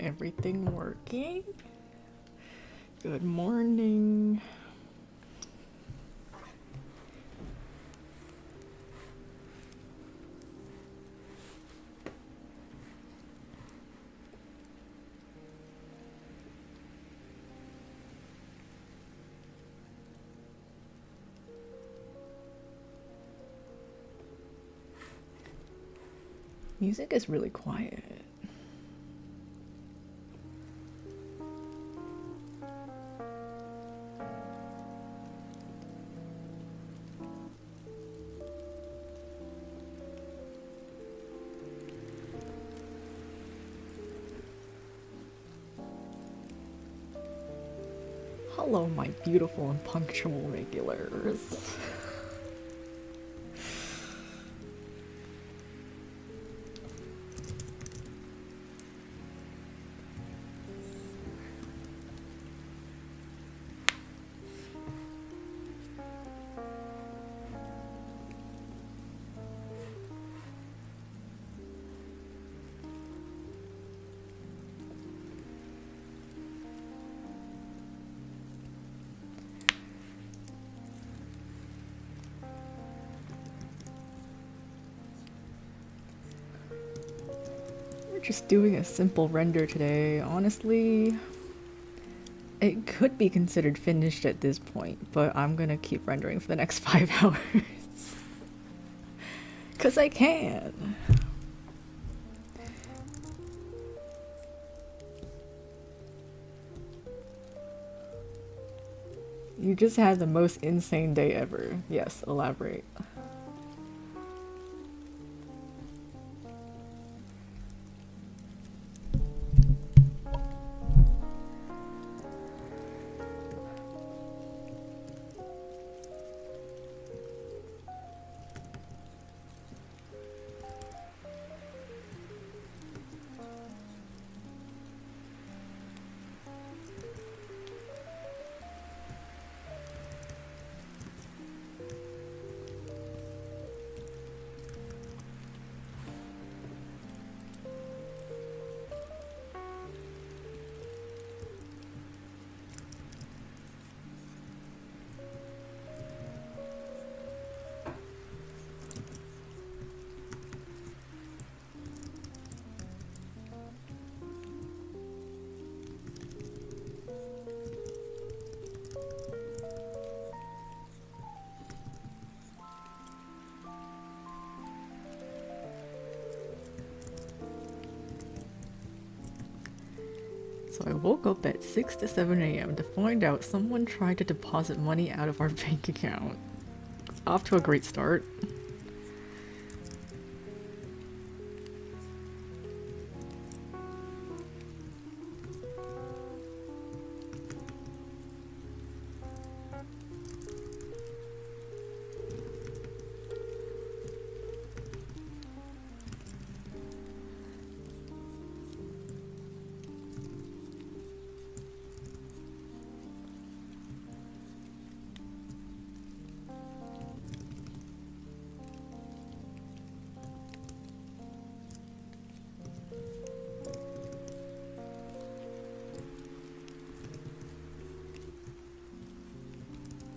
everything working? Good morning. Music is really quiet. Hello, my beautiful and punctual regulars. We're just doing a simple render today. Honestly, it could be considered finished at this point, but I'm gonna keep rendering for the next 5 hours. Cause I can. You just had the most insane day ever. Yes, elaborate. So I woke up at 6 to 7 a.m. to find out someone tried to deposit money out of our bank account. Off to a great start.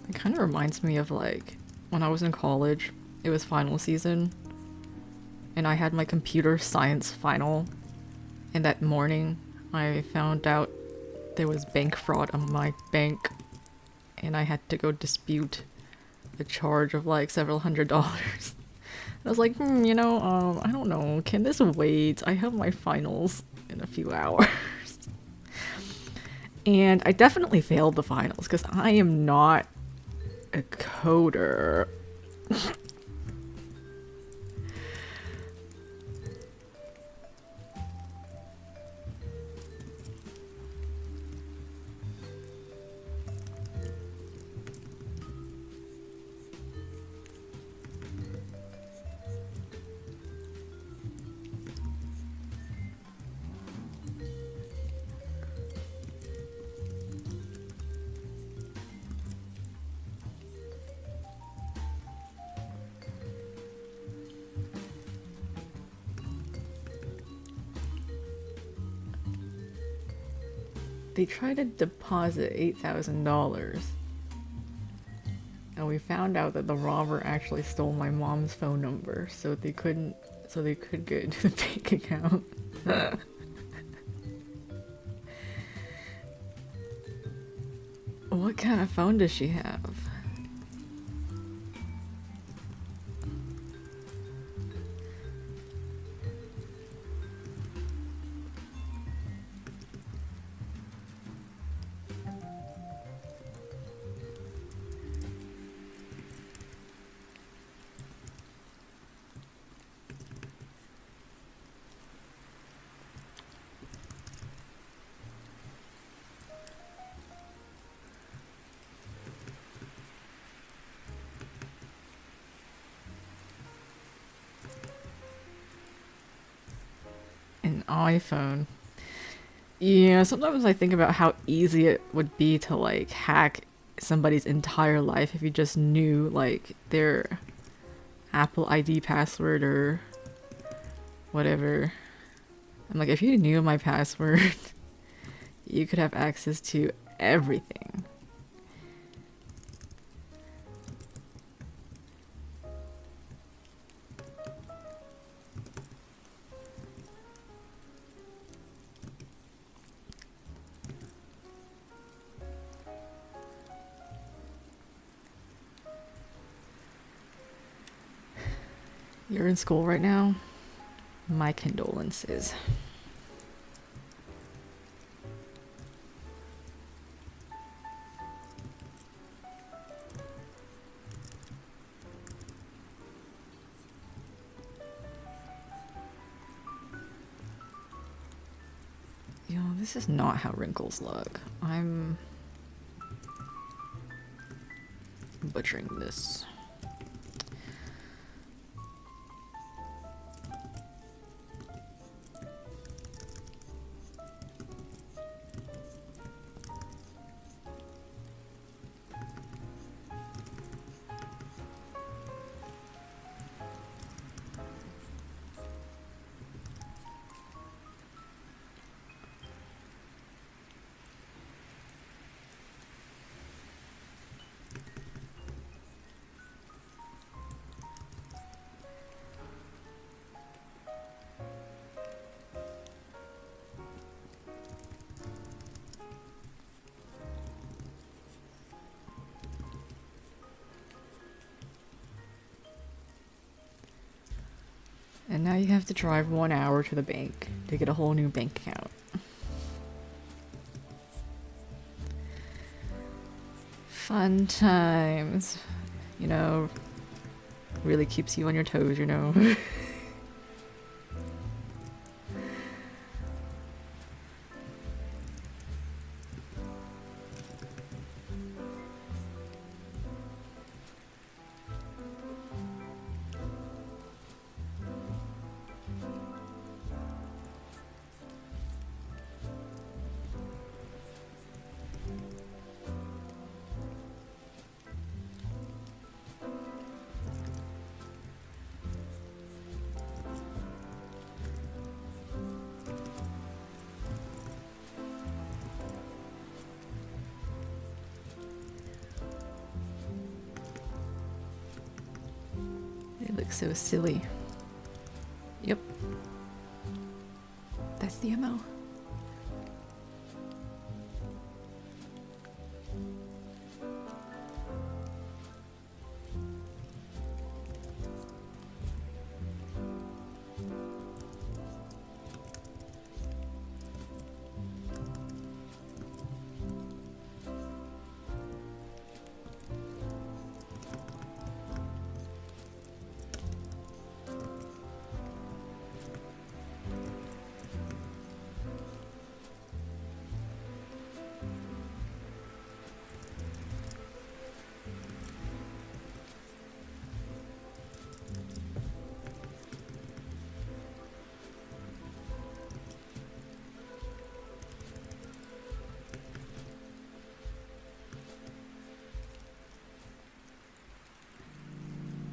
It kind of reminds me of like when I was in college, it was final season, and I had my computer science final, and that morning I found out there was bank fraud on my bank, and I had to go dispute a charge of like several $100s. I was like, I don't know, can this wait? I have my finals in a few hours. And I definitely failed the finals because I am not a coder. they tried to deposit $8,000. And we found out that the robber actually stole my mom's phone number, so they could get into the bank account. What kind of phone does she have? An iPhone. Yeah, sometimes I think about how easy it would be to like hack somebody's entire life if you just knew like their Apple ID password or whatever. I'm like, if you knew my password, you could have access to everything. You're in school right now? My condolences. Yo, this is not how wrinkles look. I'm butchering this. And now you have to drive 1 hour to the bank to get a whole new bank account. Fun times. You know, really keeps you on your toes, you know. It looks so silly. Yep. That's the MO.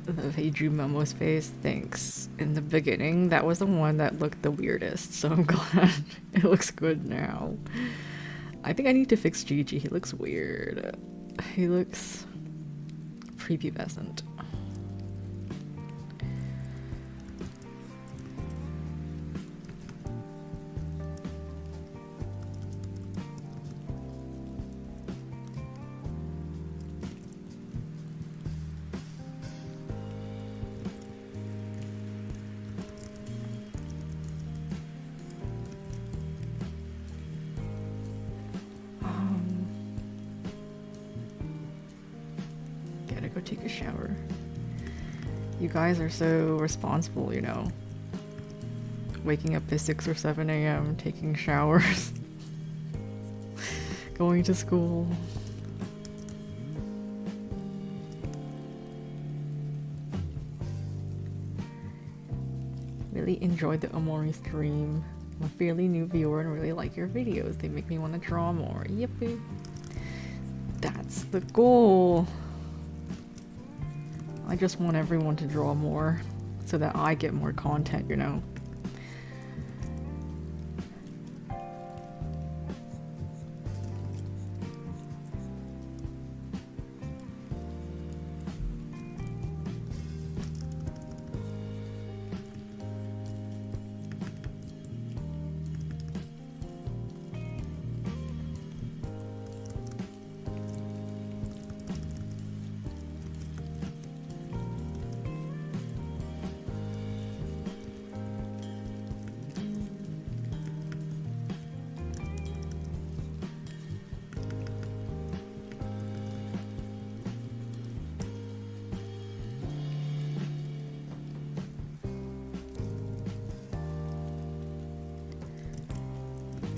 The Hey Drew Momo's face, thanks. In the beginning, that was the one that looked the weirdest, so I'm glad it looks good now. I think I need to fix Gigi. He looks weird. He looks prepubescent. Gotta go take a shower. You guys are so responsible, you know. Waking up at 6 or 7 a.m., taking showers, going to school. Really enjoyed the Omori stream. I'm a fairly new viewer and really like your videos. They make me want to draw more. Yippee. That's the goal. I just want everyone to draw more so that I get more content, you know.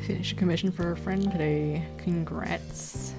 Finished a commission for a friend today. Congrats.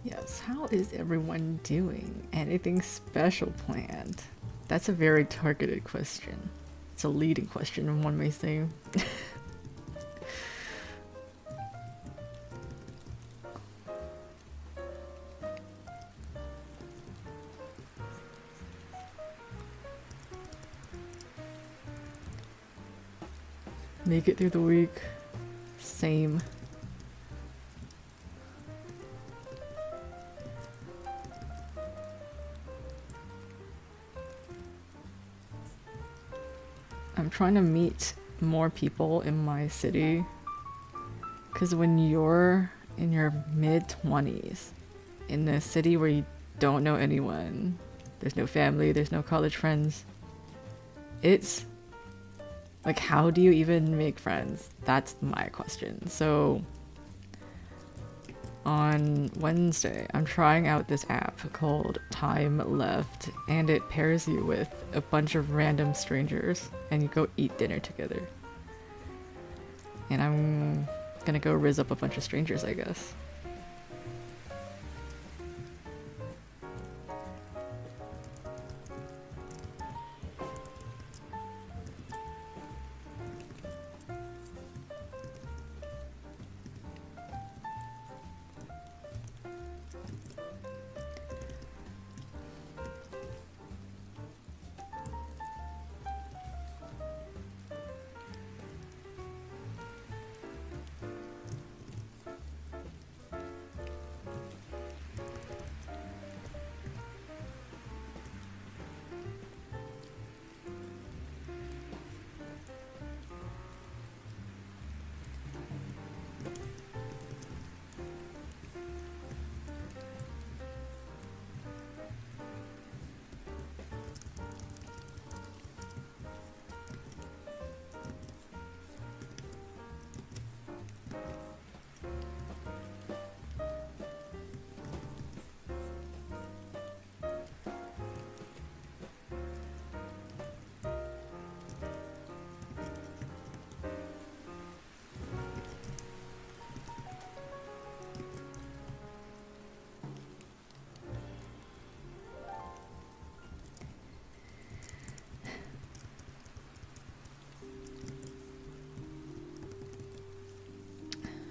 Yes, how is everyone doing? Anything special planned? That's a very targeted question. It's a leading question, one may say. Make it through the week. Same. I'm trying to meet more people in my city, because when you're in your mid-20s in a city where you don't know anyone, there's no family, there's no college friends, it's like, how do you even make friends? That's my question. So on Wednesday, I'm trying out this app called Time Left, and it pairs you with a bunch of random strangers, and you go eat dinner together. And I'm gonna go rizz up a bunch of strangers, I guess.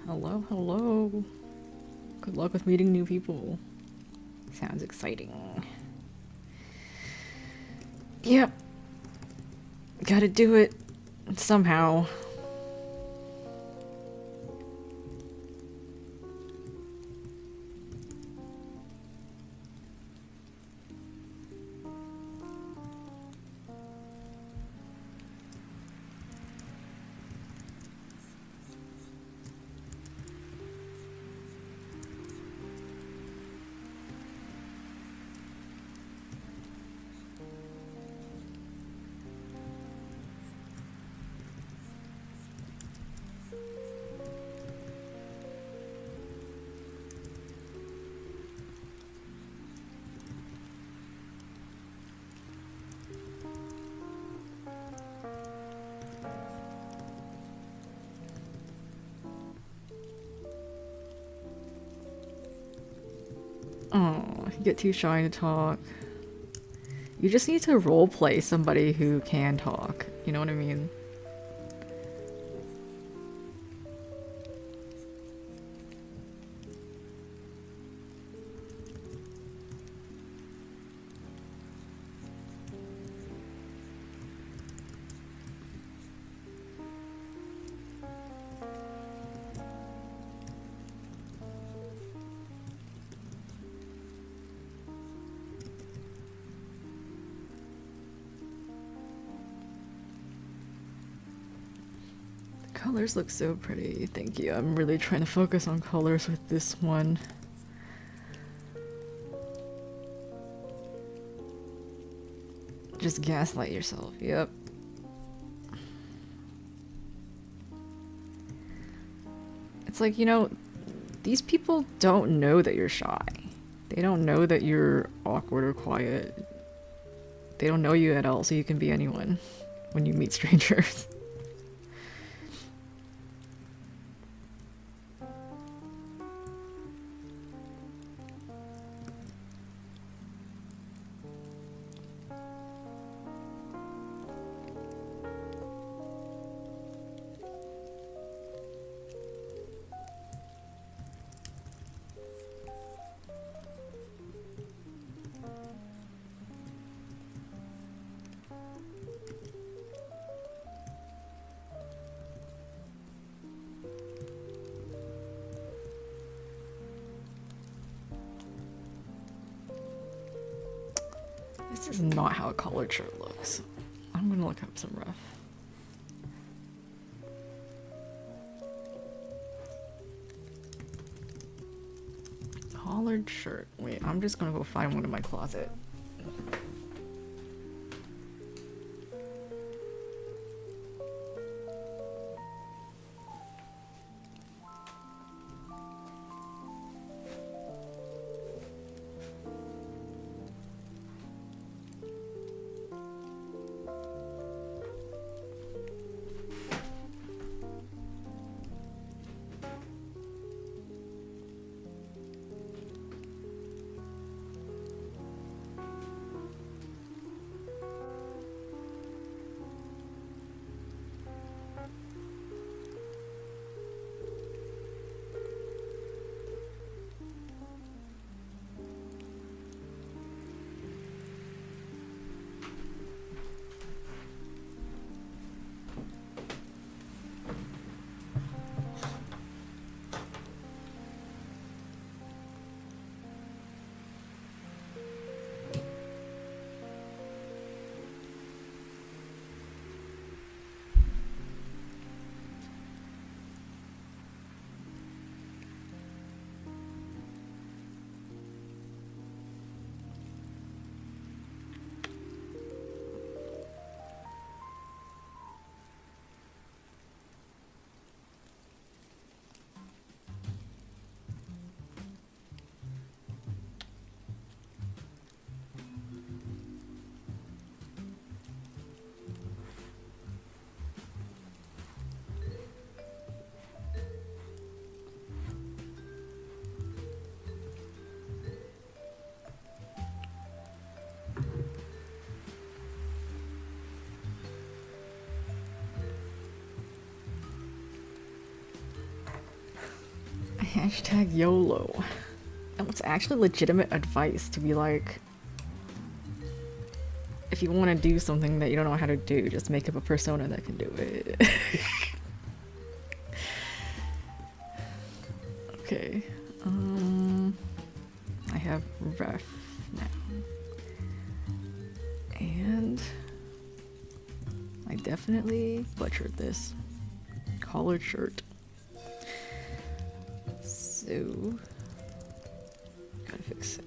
Hello, hello. Good luck with meeting new people. Sounds exciting. Yep. Gotta do it somehow. Oh, you get too shy to talk. You just need to roleplay somebody who can talk. You know what I mean? Colors look so pretty, thank you. I'm really trying to focus on colors with this one. Just gaslight yourself, yep. It's like, you know, these people don't know that you're shy. They don't know that you're awkward or quiet. They don't know you at all, so you can be anyone when you meet strangers. This is not how a collared shirt looks. I'm gonna look up some rough. Collared shirt. Wait, I'm just gonna go find one in my closet. Hashtag YOLO. And it's actually legitimate advice to be like, if you want to do something that you don't know how to do, just make up a persona that can do it. Okay. I have ref now. And I definitely butchered this. Collared shirt. So gotta fix it.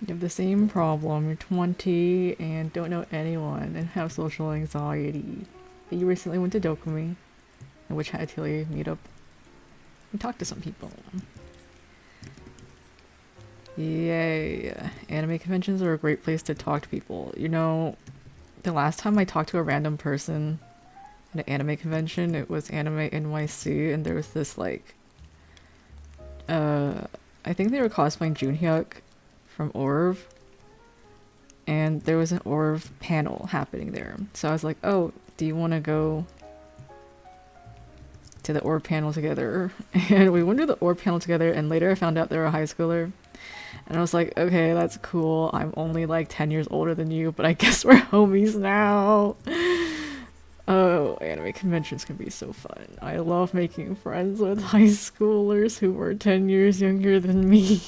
You have the same problem. You're 20 and don't know anyone and have social anxiety. But you recently went to Dokumi, in which had Tilly meet up and talk to some people. Yay. Anime conventions are a great place to talk to people. You know, the last time I talked to a random person at an anime convention, it was Anime NYC, and there was this like, I think they were cosplaying Junhyuk from Orv, and there was an Orv panel happening there. So I was like, oh, do you want to go to the Orv panel together? And we went to the Orv panel together, and later I found out they were a high schooler. And I was like, okay, that's cool. I'm only like 10 years older than you, but I guess we're homies now. Oh, anime conventions can be so fun. I love making friends with high schoolers who were 10 years younger than me.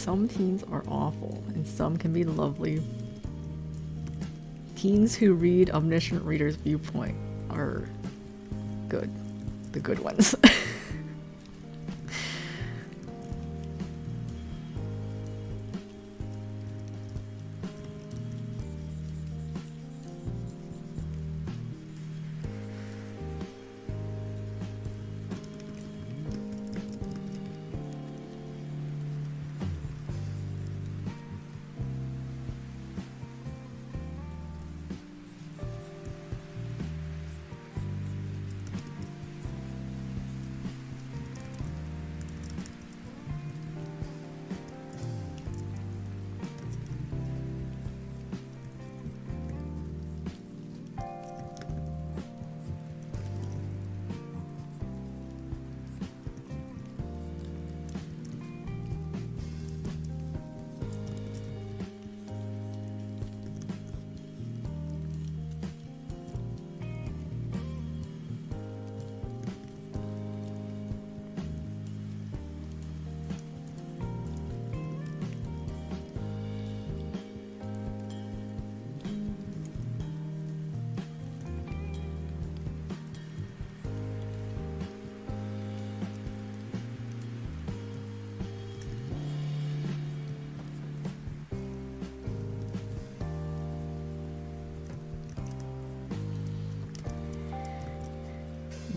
some teens are awful, and some can be lovely. Teens who read Omniscient Reader's Viewpoint are good. The good ones.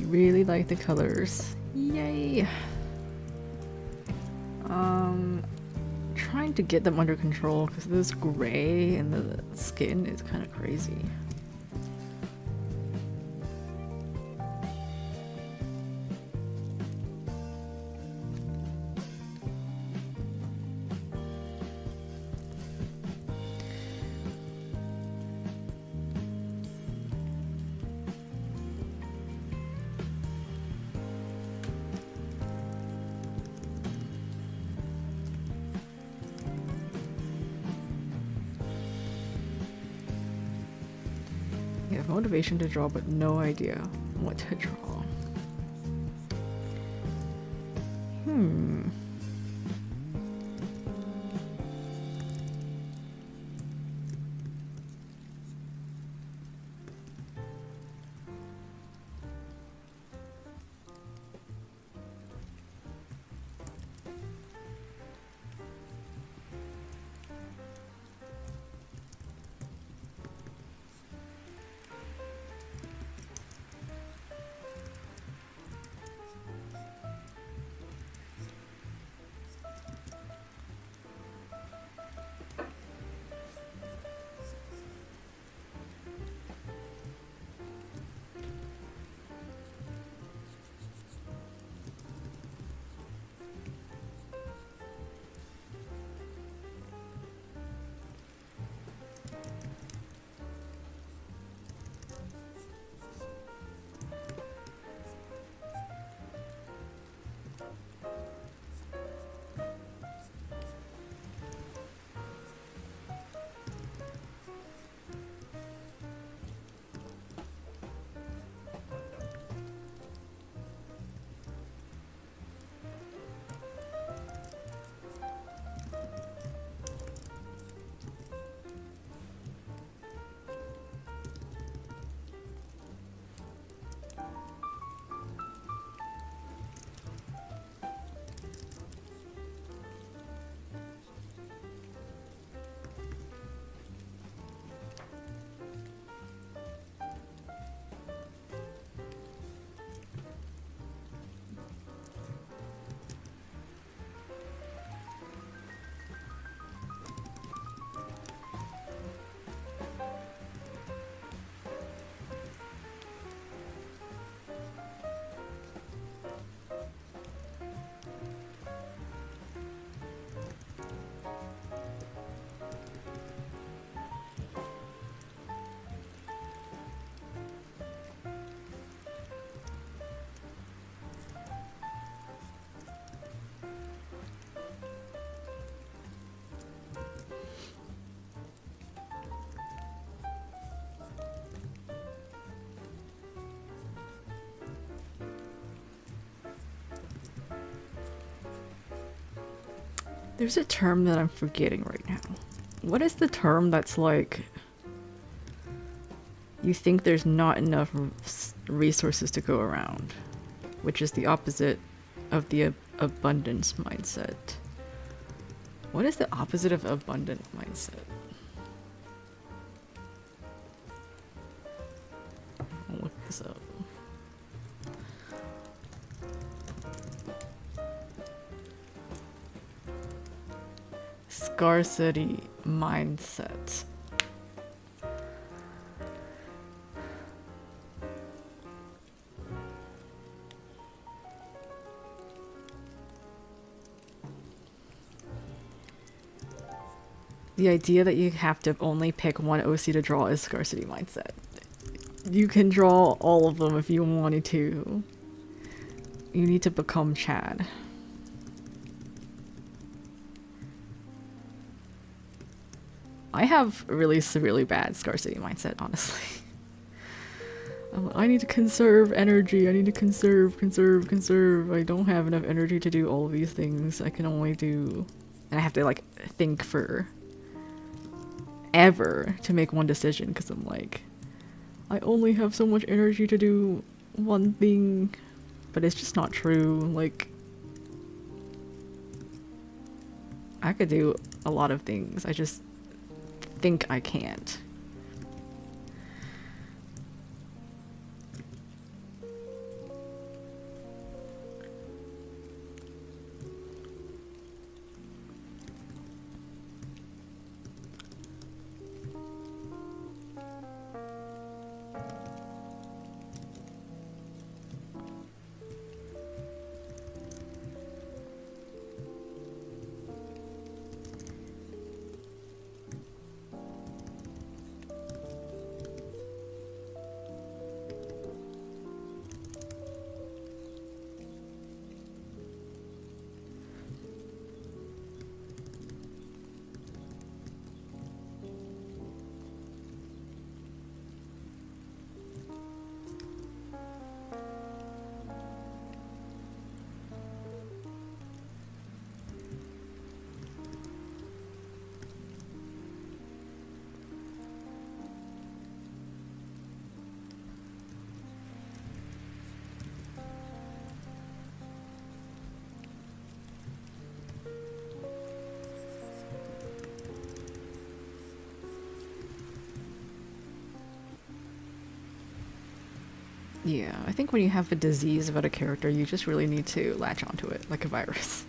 Really like the colors. Yay! Trying to get them under control because this gray and the skin is kind of crazy. You have motivation to draw, but no idea what to draw. There's a term that I'm forgetting right now. What is the term that's like you think there's not enough resources to go around, which is the opposite of the abundance mindset. What is the opposite of abundant mindset? I'll look this up. Scarcity mindset. The idea that you have to only pick one OC to draw is scarcity mindset. You can draw all of them if you wanted to. You need to become Chad. I have really severely bad scarcity mindset, honestly. I need to conserve energy. I need to conserve. I don't have enough energy to do all of these things. I can only do... And I have to, like, think for ever to make one decision, because I'm like, I only have so much energy to do one thing. But it's just not true. Like, I could do a lot of things. I just think I can't. Yeah, I think when you have a disease about a character, you just really need to latch onto it like a virus.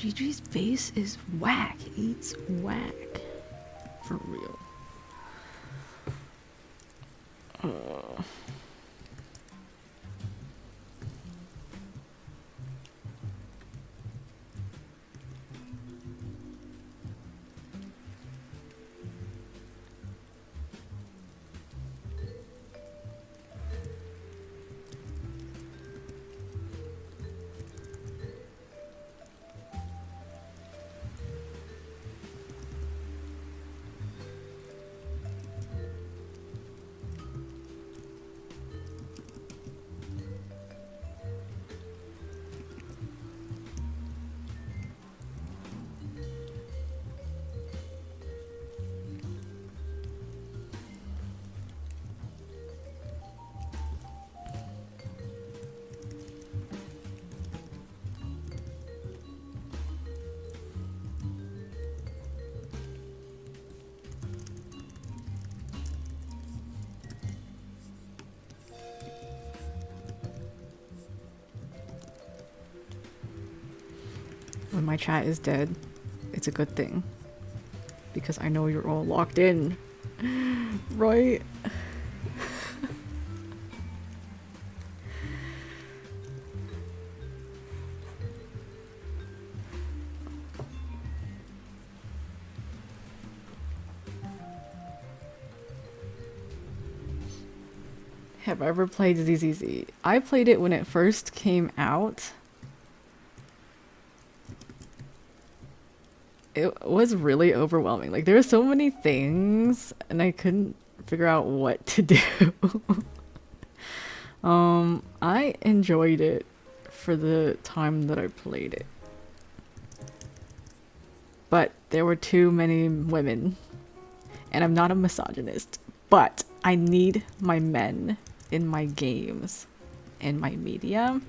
Gigi's face is whack. It's whack. For real. When my chat is dead, it's a good thing. Because I know you're all locked in. Right? Have I ever played ZZZ? I played it when it first came out. It was really overwhelming. Like, there were so many things, and I couldn't figure out what to do. I enjoyed it for the time that I played it. But there were too many women. And I'm not a misogynist, but I need my men in my games, in my media.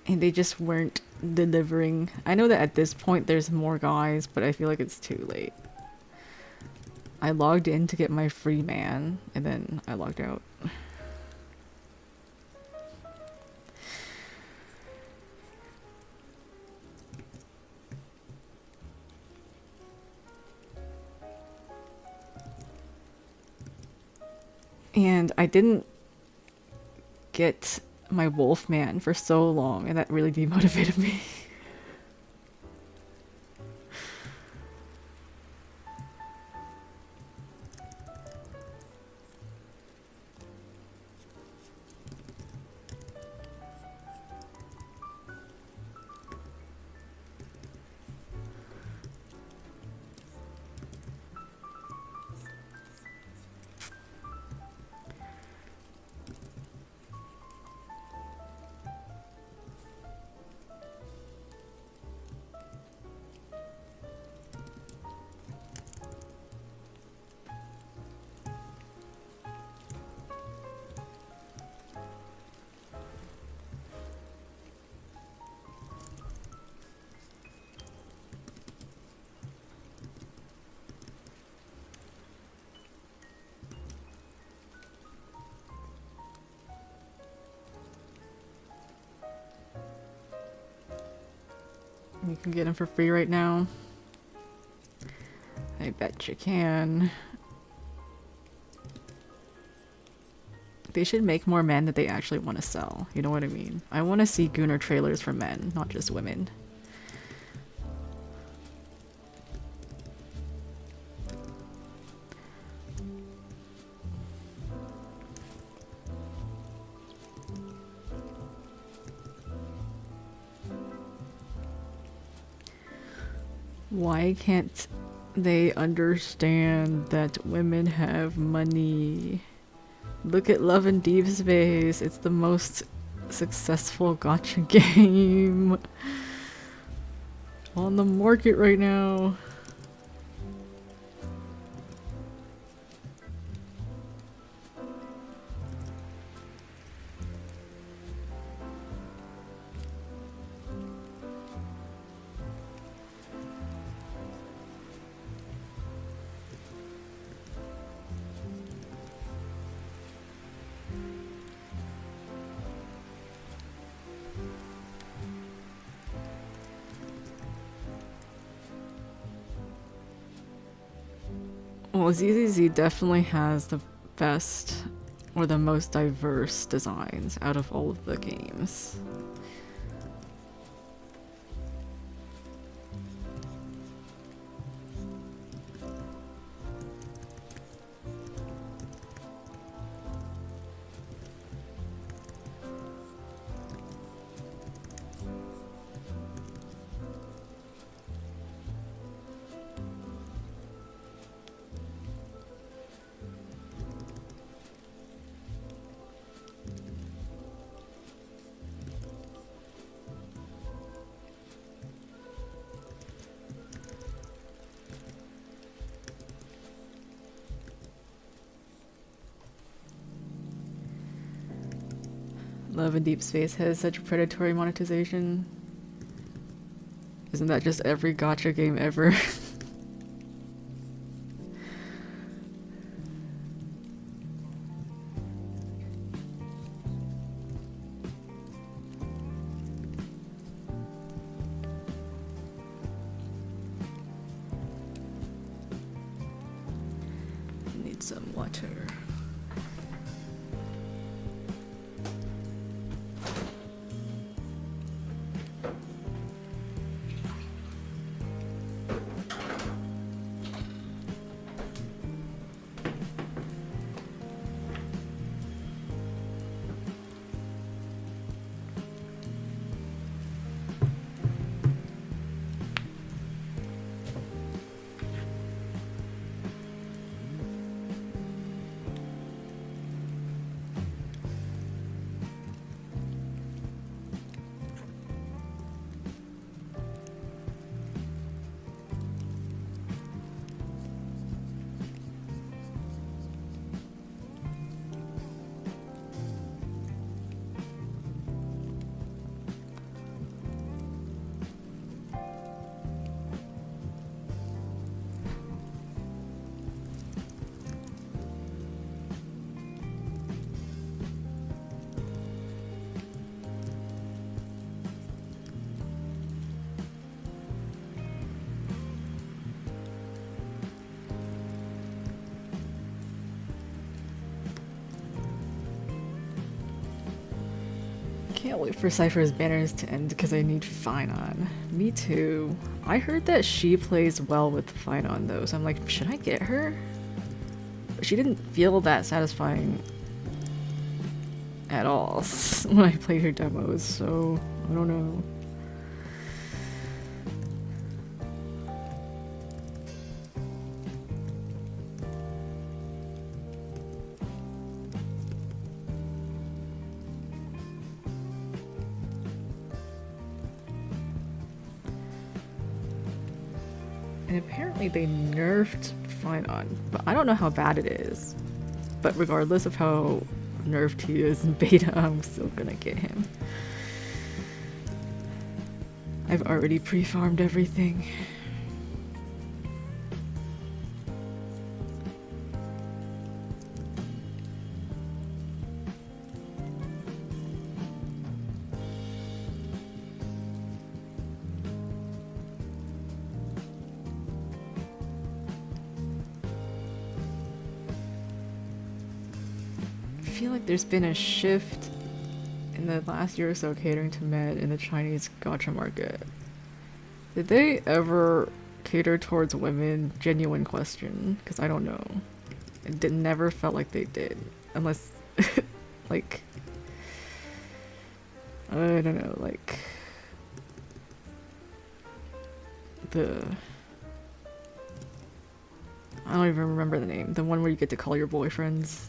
And they just weren't delivering. I know that at this point there's more guys, but I feel like it's too late. I logged in to get my free man, and then I logged out. And I didn't get my wolf man for so long, and that really demotivated me. You can get him for free right now. I bet you can. They should make more men that they actually want to sell. You know what I mean? I want to see Gunnar trailers for men, not just women. Why can't they understand that women have money? Look at Love and Deep's face. It's the most successful gacha game on the market right now. Well, ZZZ definitely has the best or the most diverse designs out of all of the games. Love in Deep Space has such predatory monetization. Isn't that just every gacha game ever? Need some water. Can't wait for Cypher's banners to end because I need Finon. Me too. I heard that she plays well with Finon though, so I'm like, should I get her? But she didn't feel that satisfying at all when I played her demos, so I don't know. And apparently they nerfed Finon, but I don't know how bad it is. But regardless of how nerfed he is in beta, I'm still gonna get him. I've already pre-farmed everything. I feel like there's been a shift in the last year or so catering to men in the Chinese gacha market. Did they ever cater towards women? Genuine question, because I don't know. Never felt like they did, unless like I don't know, like I don't even remember the name. The one where you get to call your boyfriends.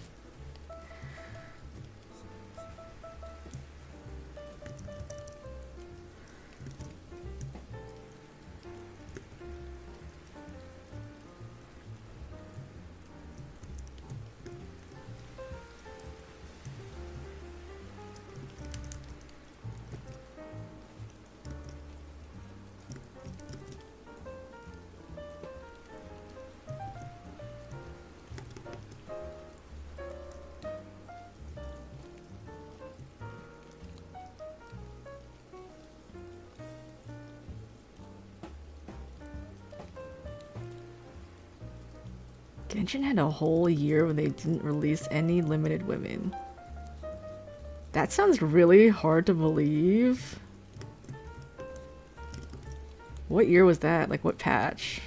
Genshin had a whole year when they didn't release any limited women. That sounds really hard to believe. What year was that? Like, what patch?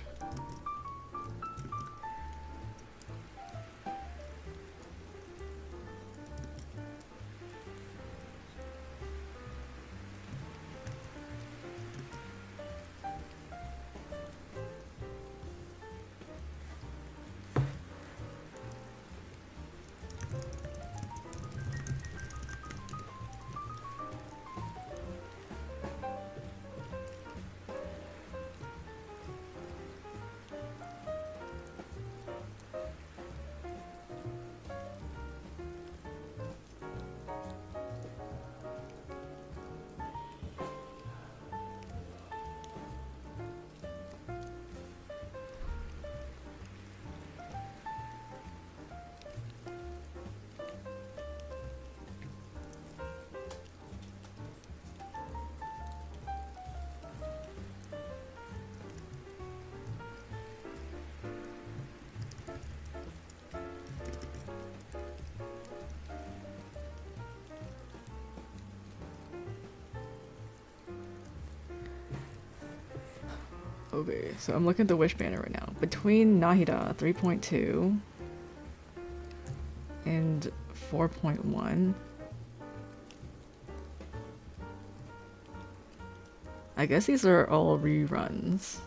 Okay, so I'm looking at the Wish banner right now. Between Nahida 3.2 and 4.1, I guess these are all reruns.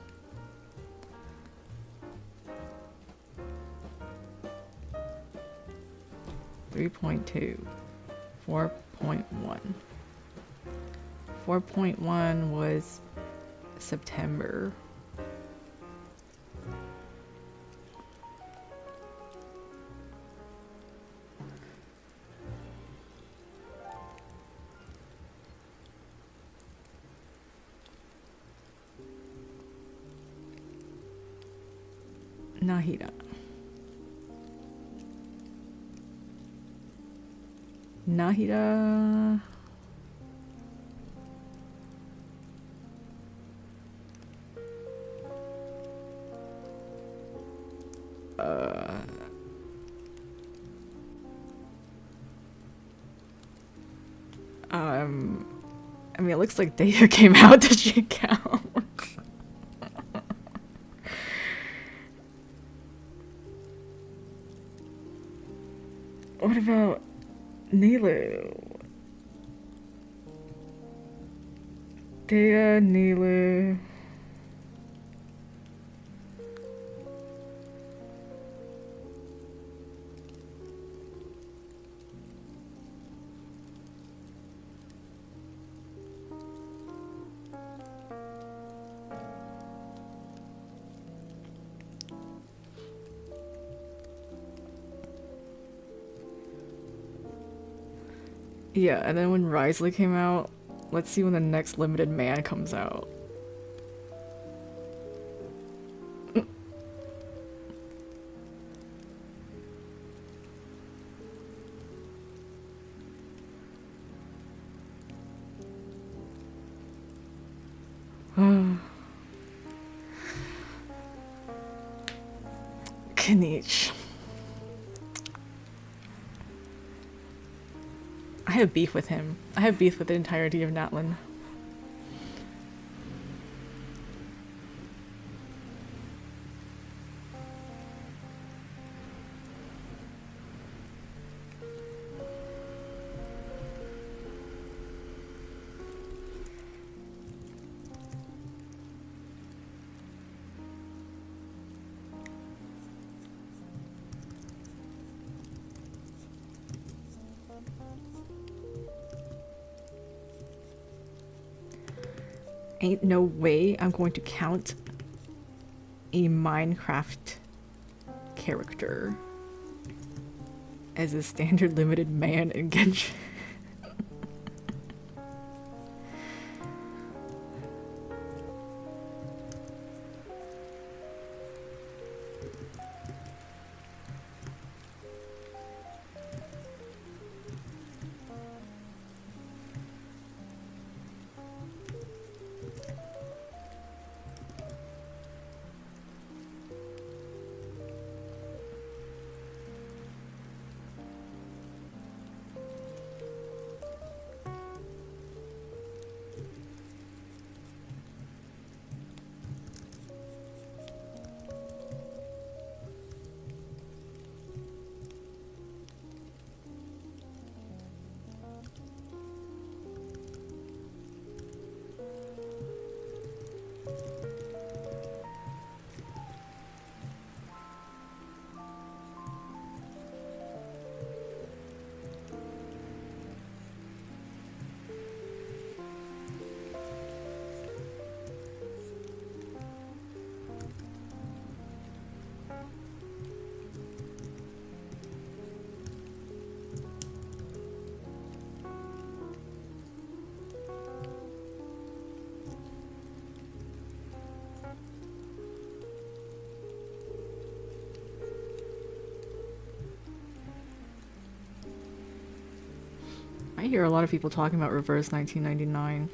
.2, 4.1. 4.1 was September. Nahida. Nahida. I mean, it looks like data came out. Did you count? What about Nilu? Dea, Nilu. Yeah, and then when Risley came out, let's see when the next Limited Man comes out. Kanich. I have beef with him. I have beef with the entirety of Natlin. Ain't no way I'm going to count a Minecraft character as a standard limited man in Genshin. I hear a lot of people talking about Reverse 1999.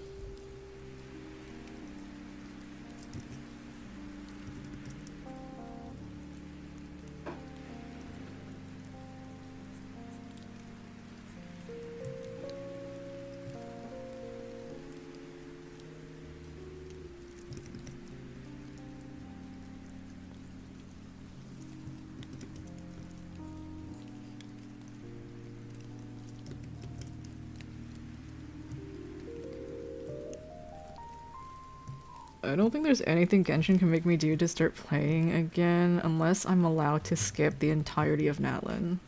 I don't think there's anything Genshin can make me do to start playing again unless I'm allowed to skip the entirety of Natlin.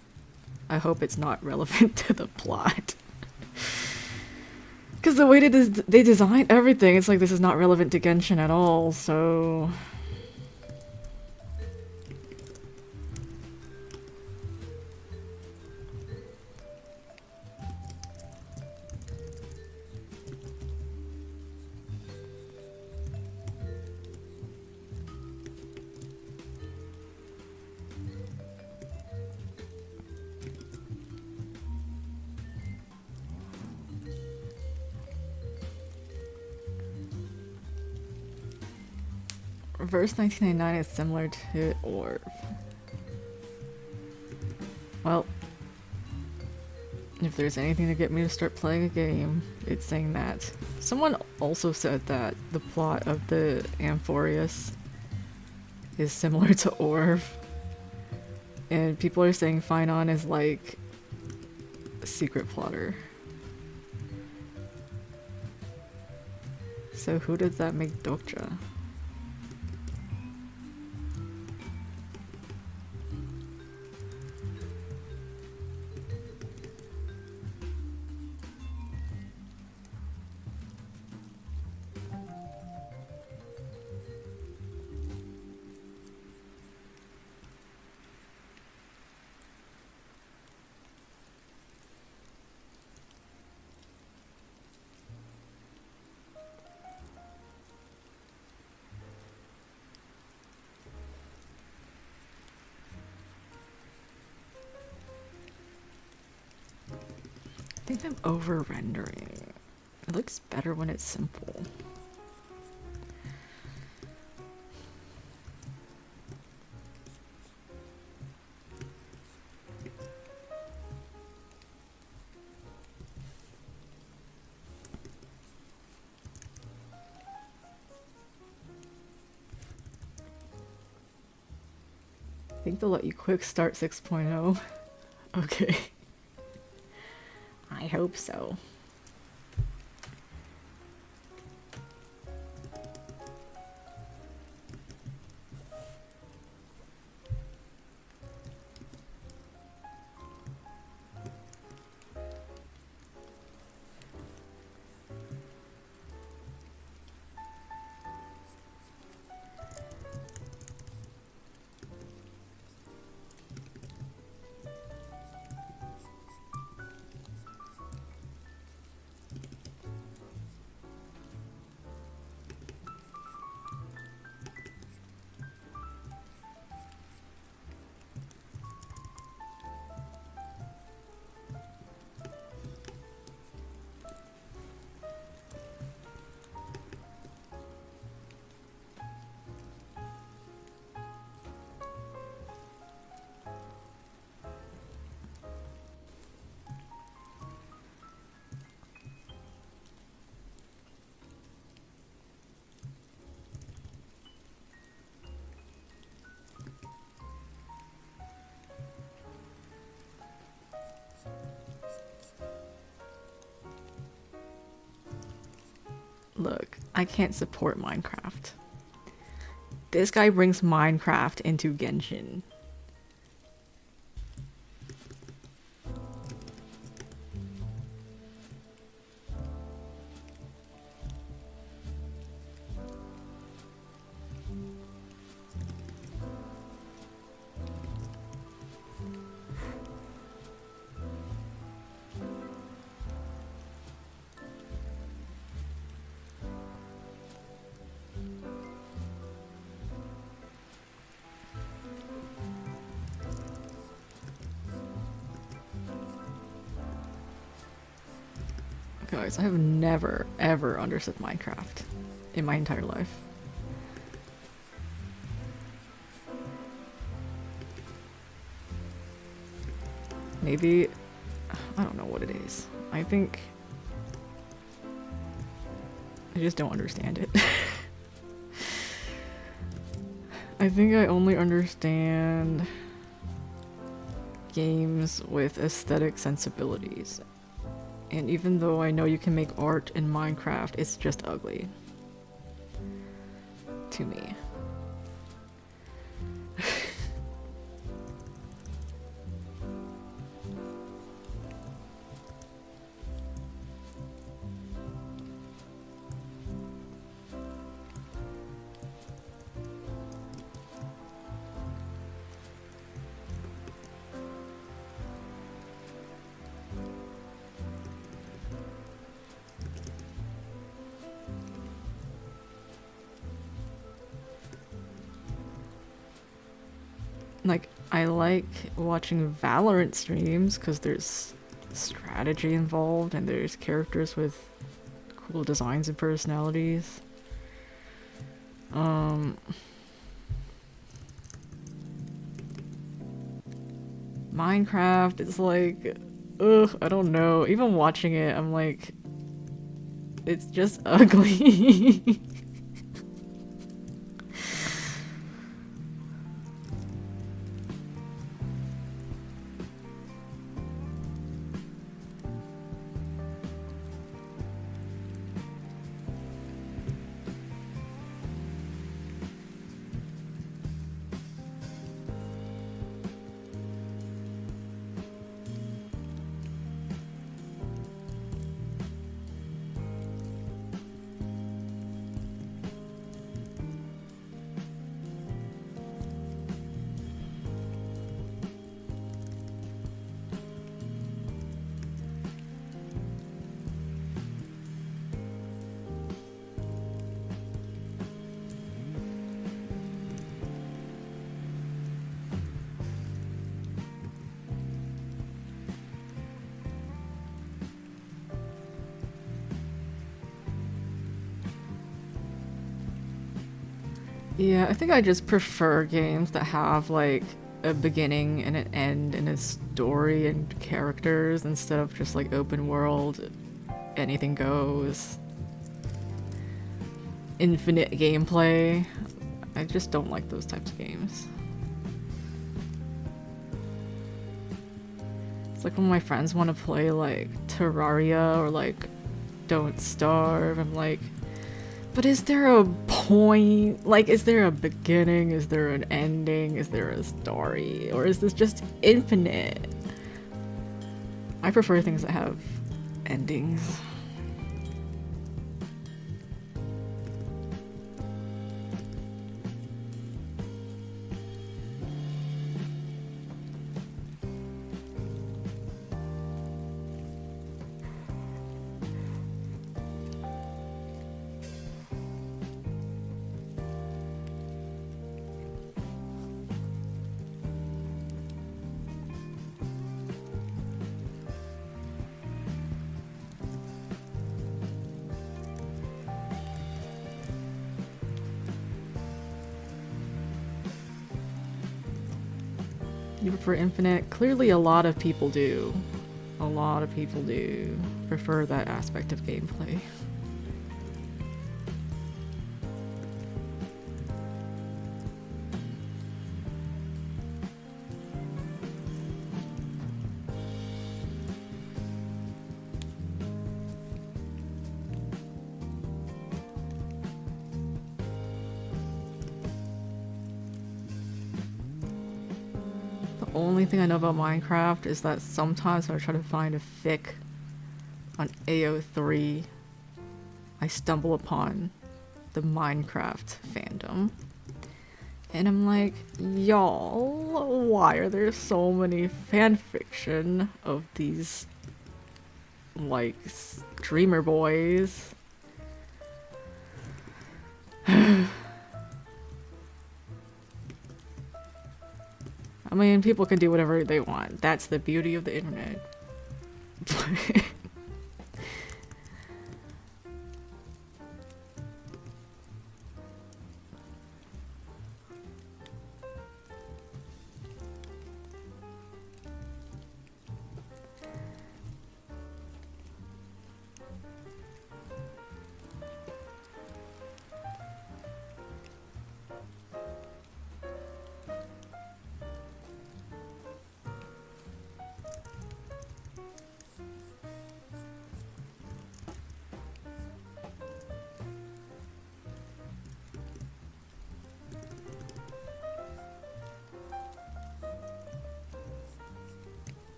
I hope it's not relevant to the plot. Because the way they designed everything, it's like this is not relevant to Genshin at all, so... Reverse 1999 is similar to Orb. Well, if there's anything to get me to start playing a game, it's saying that. Someone also said that the plot of the Amphoreus is similar to Orb. And people are saying Finon is like a secret plotter. So who does that make Dokja? I think I'm over-rendering. It looks better when it's simple. I think they'll let you quick start 6.0. Okay. I hope so. Look, I can't support Minecraft. This guy brings Minecraft into Genshin. Guys, I have never, ever understood Minecraft in my entire life. Maybe, I don't know what it is. I think I just don't understand it. I think I only understand games with aesthetic sensibilities. And even though I know you can make art in Minecraft, it's just ugly. To me. Like, I like watching Valorant streams because there's strategy involved and there's characters with cool designs and personalities. Minecraft is like, ugh, I don't know. Even watching it, I'm like, it's just ugly. Yeah, I think I just prefer games that have like a beginning and an end and a story and characters instead of just like open world, anything goes, infinite gameplay. I just don't like those types of games. It's like when my friends want to play like Terraria or like Don't Starve, I'm like, but is there a point? Like, is there a beginning? Is there an ending? Is there a story? Or is this just infinite? I prefer things that have endings. You prefer infinite? Clearly a lot of people do. A lot of people do prefer that aspect of gameplay. The only thing I know about Minecraft is that sometimes when I try to find a fic on AO3, I stumble upon the Minecraft fandom. And I'm like, y'all, why are there so many fanfiction of these, like, streamer boys? I mean, people can do whatever they want. That's the beauty of the internet.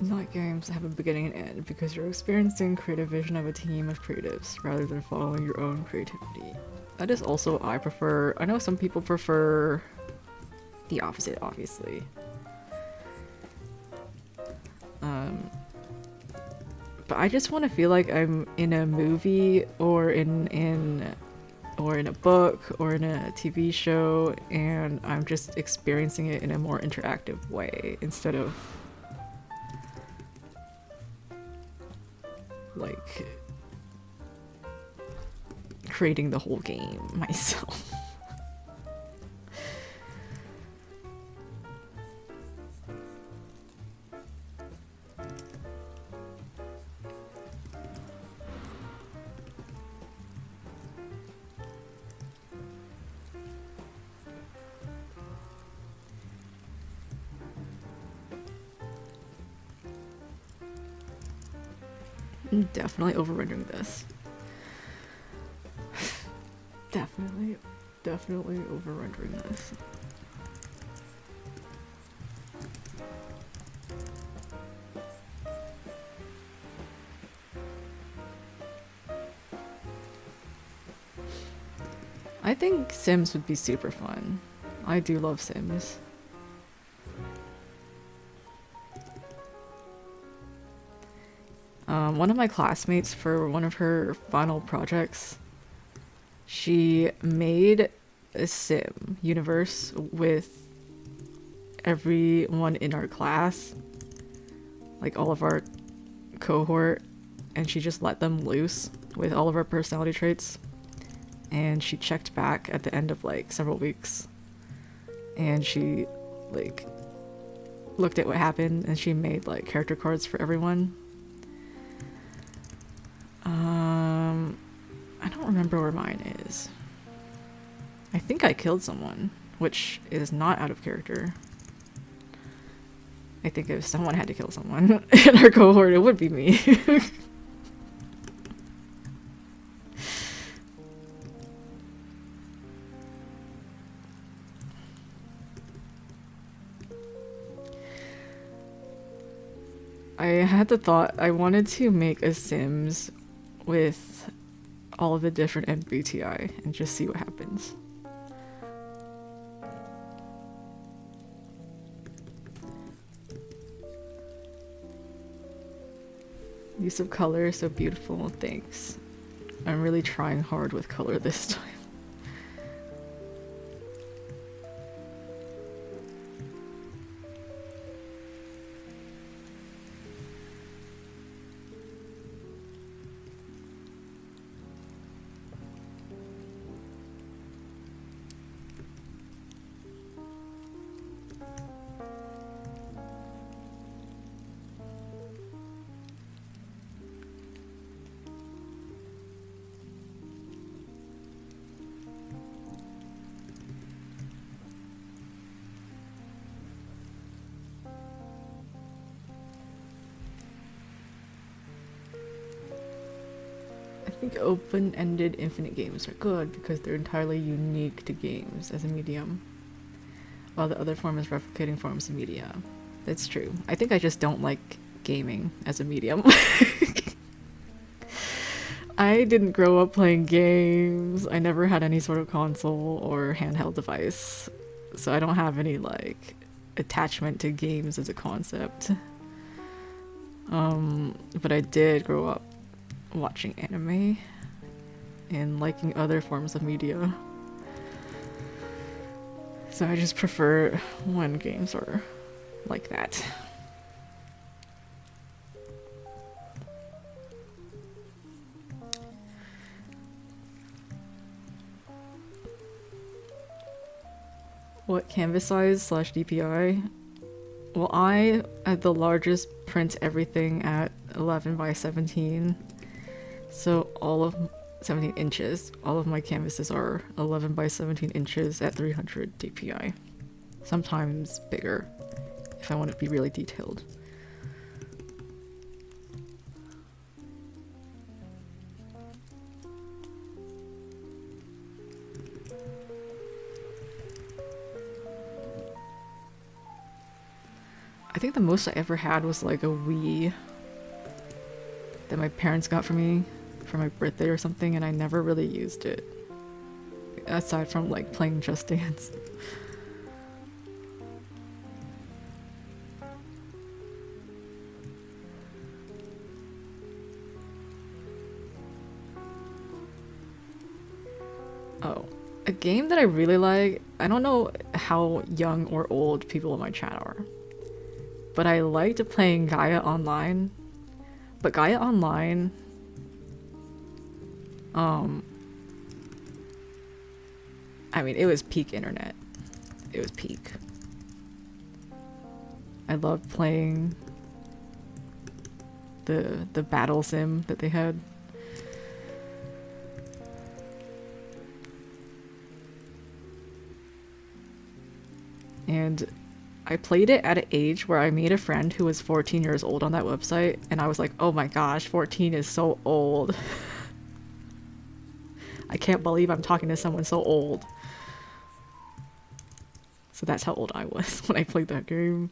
Not games that have a beginning and end, because you're experiencing creative vision of a team of creatives rather than following your own creativity. That is also what I prefer. I know some people prefer the opposite, obviously. But I just want to feel like I'm in a movie or in a book or in a TV show, and I'm just experiencing it in a more interactive way instead of like creating the whole game myself. I'm definitely over-rendering this. Definitely over-rendering this. I think Sims would be super fun. I do love Sims. One of my classmates, for one of her final projects, she made a sim universe with everyone in our class, like all of our cohort, and she just let them loose with all of our personality traits. And she checked back at the end of like several weeks, and she like looked at what happened, and she made like character cards for everyone. I don't remember where mine is. I think I killed someone, which is not out of character. I think if someone had to kill someone in our cohort, it would be me. I had the thought I wanted to make a Sims with all of the different MBTI and just see what happens. Use of color is so beautiful, thanks. I'm really trying hard with color this time. I think open-ended infinite games are good because they're entirely unique to games as a medium, while the other form is replicating forms of media. That's true. I think I just don't like gaming as a medium. I didn't grow up playing games. I never had any sort of console or handheld device, so I don't have any like attachment to games as a concept. But I did grow up watching anime and liking other forms of media. So I just prefer when games are like that. What canvas size / DPI? Well, I at the largest print everything at 11 by 17. So all of 17 inches. All of my canvases are 11 by 17 inches at 300 DPI. Sometimes bigger if I want to be really detailed. I think the most I ever had was like a Wii that my parents got for me for my birthday or something, and I never really used it. Aside from like playing Just Dance. Oh, a game that I really like, I don't know how young or old people in my chat are, but I liked playing Gaia Online. But Gaia Online, I mean, it was peak internet. It was peak. I loved playing the battle sim that they had. And I played it at an age where I made a friend who was 14 years old on that website, and I was like, oh my gosh, 14 is so old. I can't believe I'm talking to someone so old. So that's how old I was when I played that game.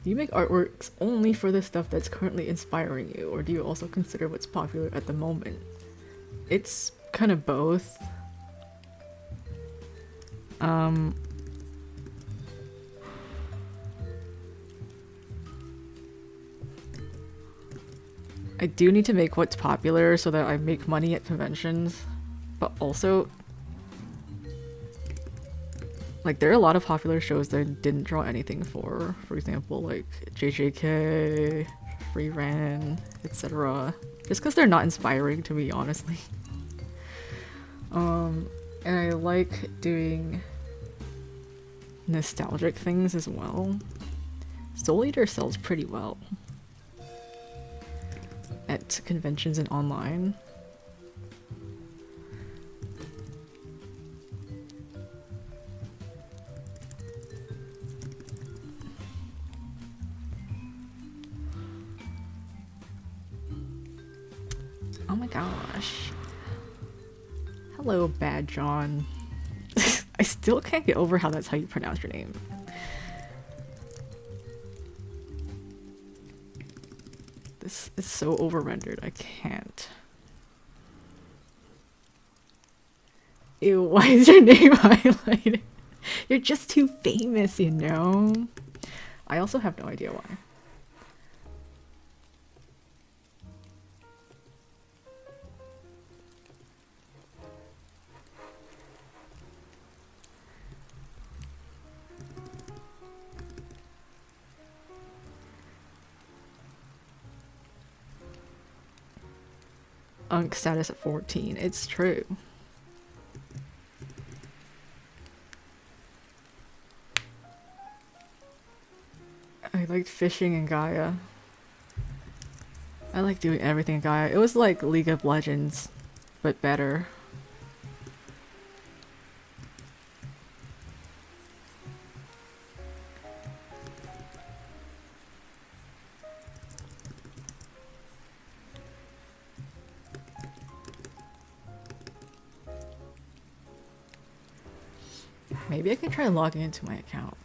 Do you make artworks only for the stuff that's currently inspiring you, or do you also consider what's popular at the moment? It's kind of both. I do need to make what's popular so that I make money at conventions, but also, like, there are a lot of popular shows that I didn't draw anything for. For example, like JJK, Free Ren, etc. Just because they're not inspiring to me, honestly. And I like doing nostalgic things as well. Soul Eater sells pretty well at conventions and online. Oh my gosh. Hello, Bad John. I still can't get over how that's how you pronounce your name. This is so over-rendered, I can't. Ew, why is your name highlighted? You're just too famous, you know? I also have no idea why. Unk status at 14. It's true. I liked fishing in Gaia. I like doing everything in Gaia. It was like League of Legends, but better. Maybe I can try logging into my account.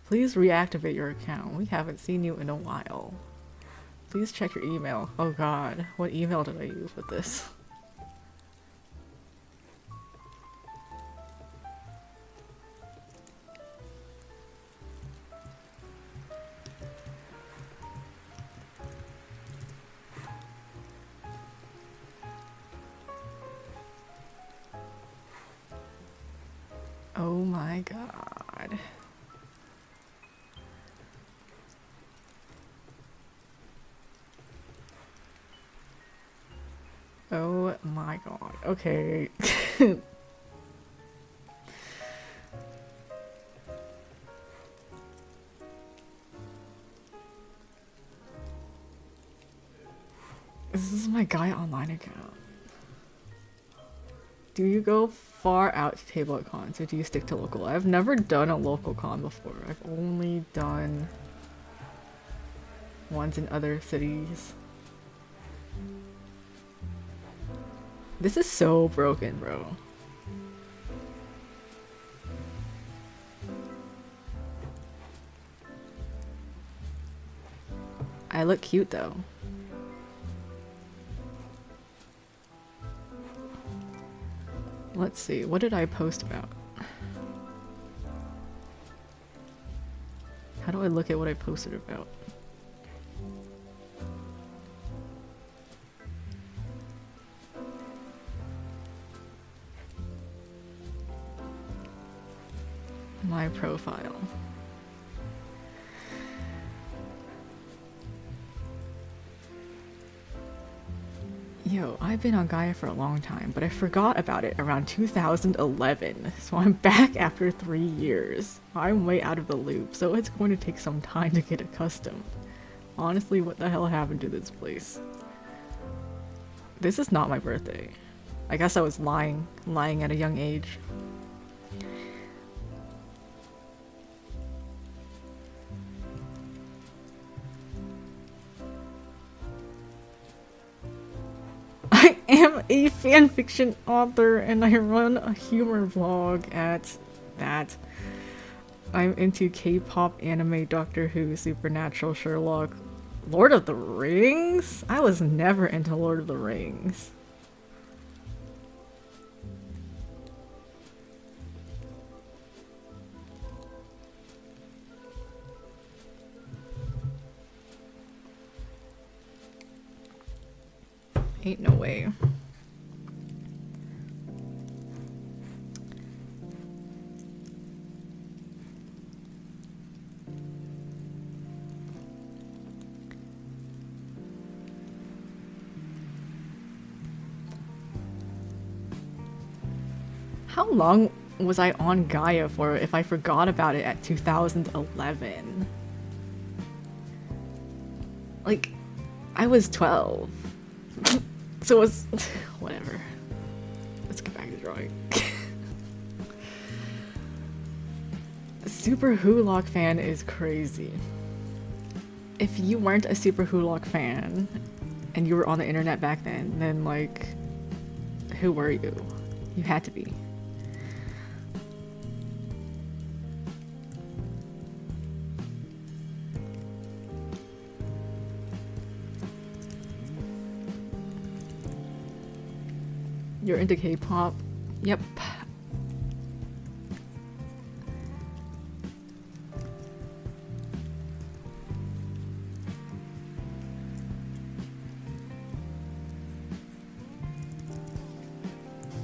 Please reactivate your account. We haven't seen you in a while. Please check your email. Oh god, what email did I use with this? Oh my god. Oh my god. Okay. This is my Gaia Online account. Do you go far out to table at cons, or do you stick to local? I've never done a local con before. I've only done ones in other cities. This is so broken, bro. I look cute though. Let's see, what did I post about? How do I look at what I posted about? My profile. Yo, I've been on Gaia for a long time, but I forgot about it around 2011, so I'm back after 3 years. I'm way out of the loop, so it's going to take some time to get accustomed. Honestly, what the hell happened to this place? This is not my birthday. I guess I was lying at a young age. I am a fanfiction author and I run a humor vlog at that. I'm into K-pop, anime, Doctor Who, Supernatural, Sherlock, Lord of the Rings? I was never into Lord of the Rings. Ain't no way. How long was I on Gaia for if I forgot about it at 2011? Like, I was 12. So it was... whatever. Let's get back to drawing. Super Hulock fan is crazy. If you weren't a Super Hulock fan, and you were on the internet back then like, who were you? You had to be. You're into K-pop? Yep.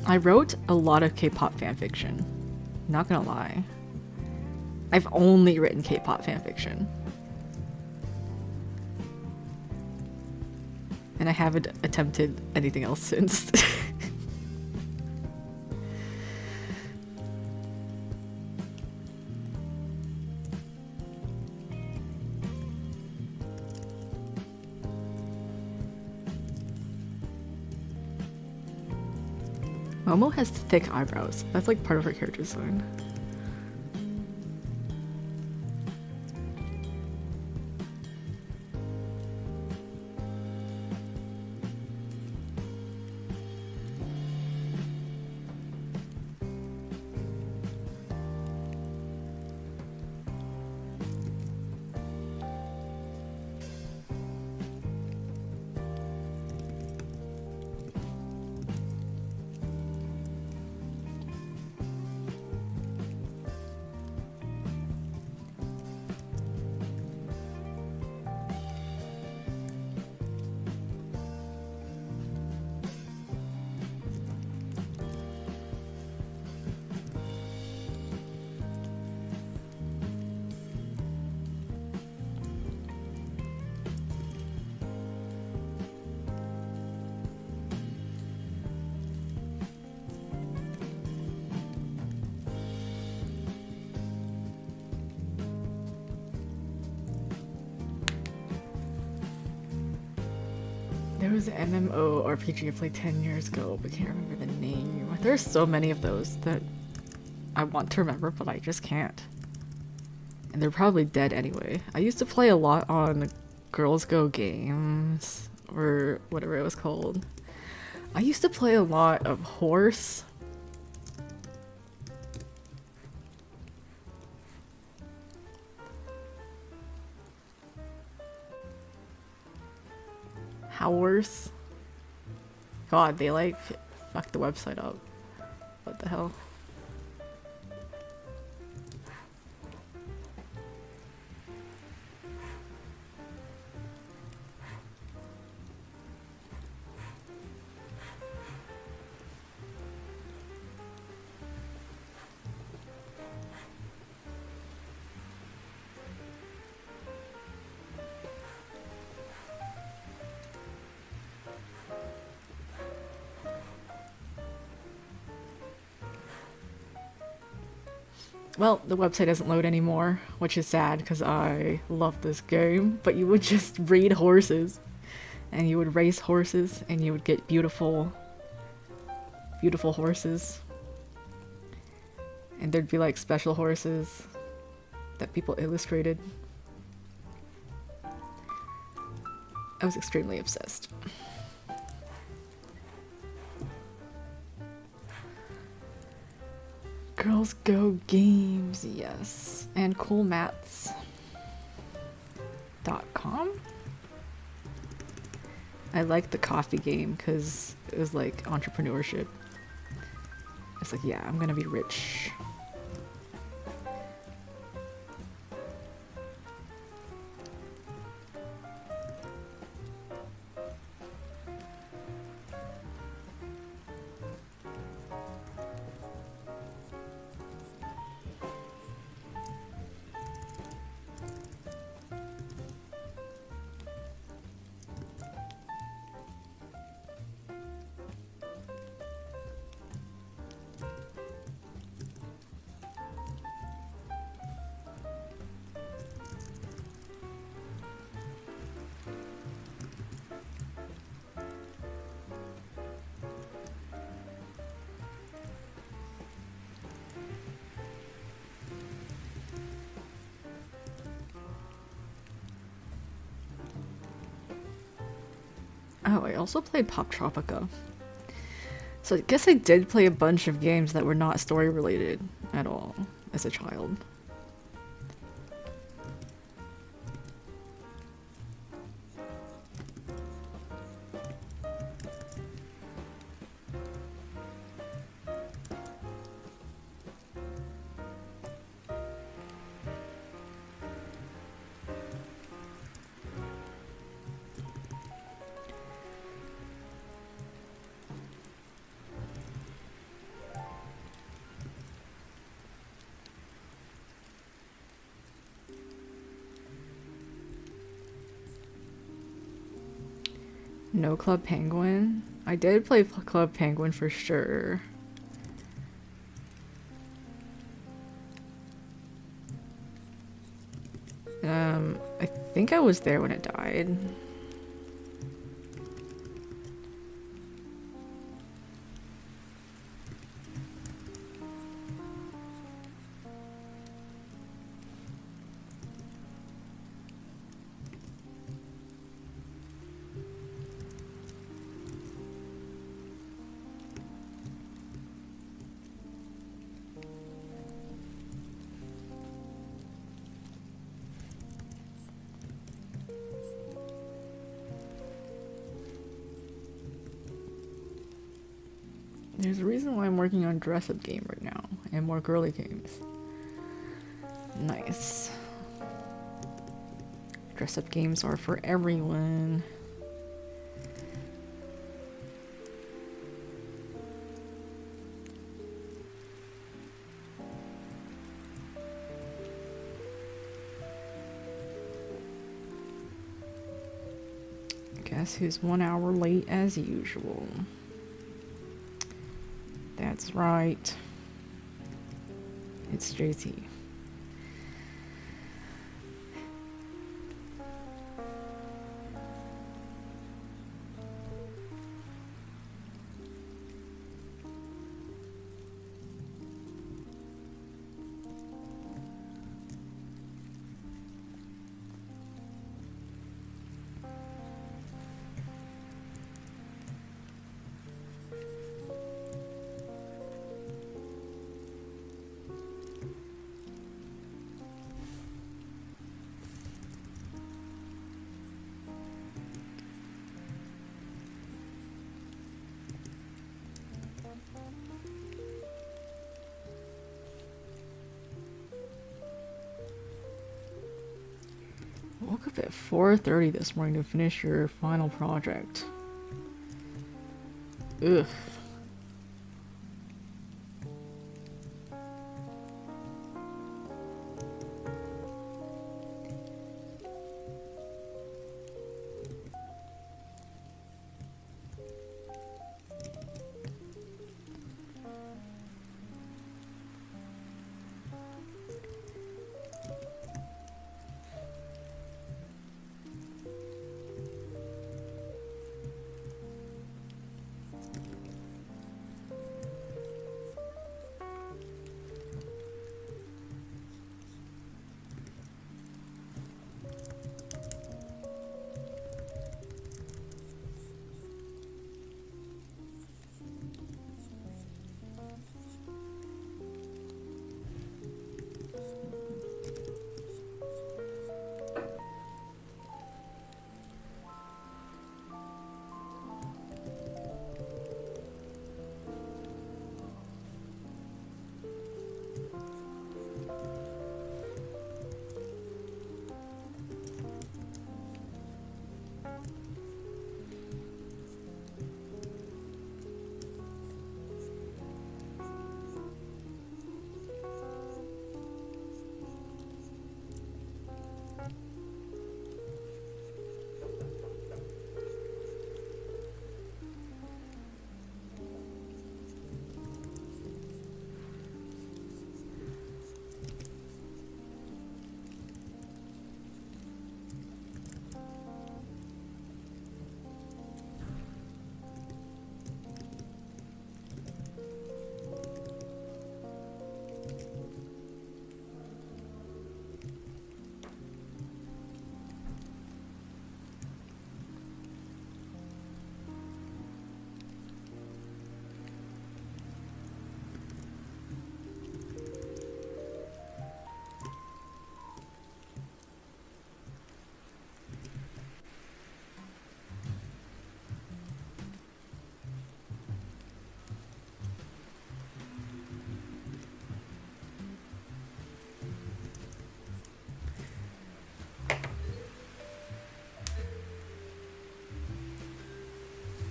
I wrote a lot of K-pop fanfiction. Not gonna lie. I've only written K-pop fanfiction. And I haven't attempted anything else since. Momo has thick eyebrows. That's like part of her character design. There was an MMO RPG I played 10 years ago, but can't remember the name. There's so many of those that I want to remember, but I just can't. And they're probably dead anyway. I used to play a lot on Girls Go Games, or whatever it was called. I used to play a lot of Horse. Horse. God, they like fucked the website up. What the hell? Well, the website doesn't load anymore, which is sad because I love this game, but you would just breed horses and you would race horses and you would get beautiful horses. And there'd be like special horses that people illustrated. I was extremely obsessed. Girls Go Games, yes. And coolmats.com. I liked the coffee game because it was like entrepreneurship. It's like, yeah, I'm gonna be rich. Oh, I also played Pop Tropica. So I guess I did play a bunch of games that were not story related at all as a child. No Club Penguin? I did play Club Penguin for sure. I think I was there when it died. There's a reason why I'm working on Dress Up Game right now, and more girly games. Nice. Dress Up games are for everyone. Guess who's 1 hour late as usual? That's right. It's JT. woke up at 4:30 this morning to finish your final project. Ugh.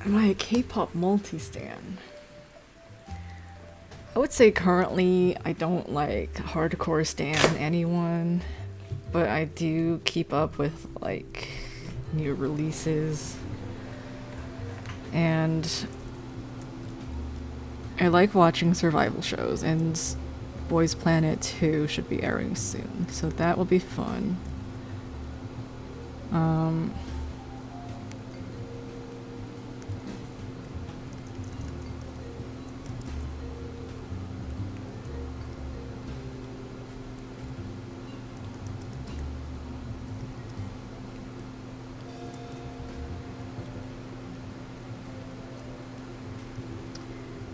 Am I a K-pop multi-stan? I would say currently I don't like hardcore stan anyone, but I do keep up with like new releases, and I like watching survival shows, and Boys Planet 2 should be airing soon, so that will be fun.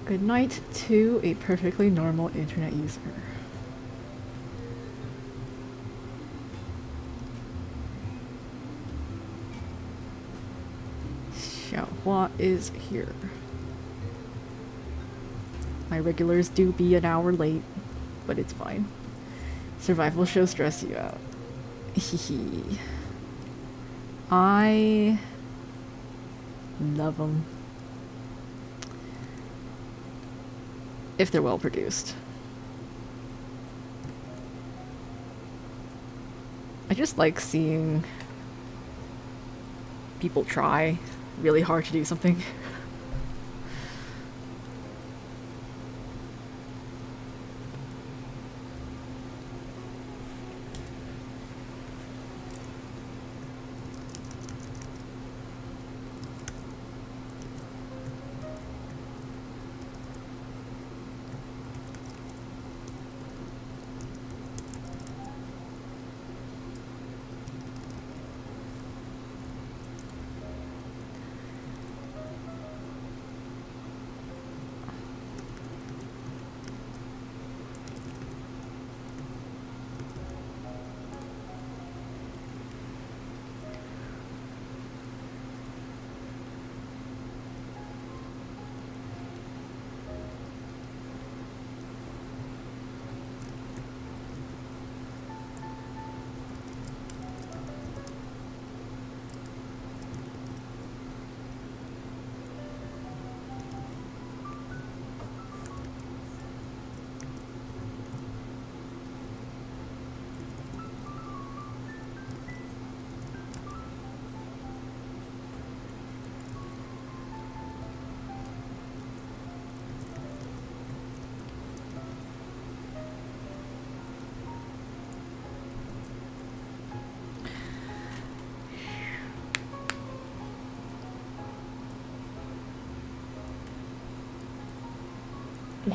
Good night to a perfectly normal internet user. Xiaohua is here. My regulars do be an hour late, but it's fine. Survival shows stress you out. Hehe. I love them. If they're well produced. I just like seeing people try really hard to do something.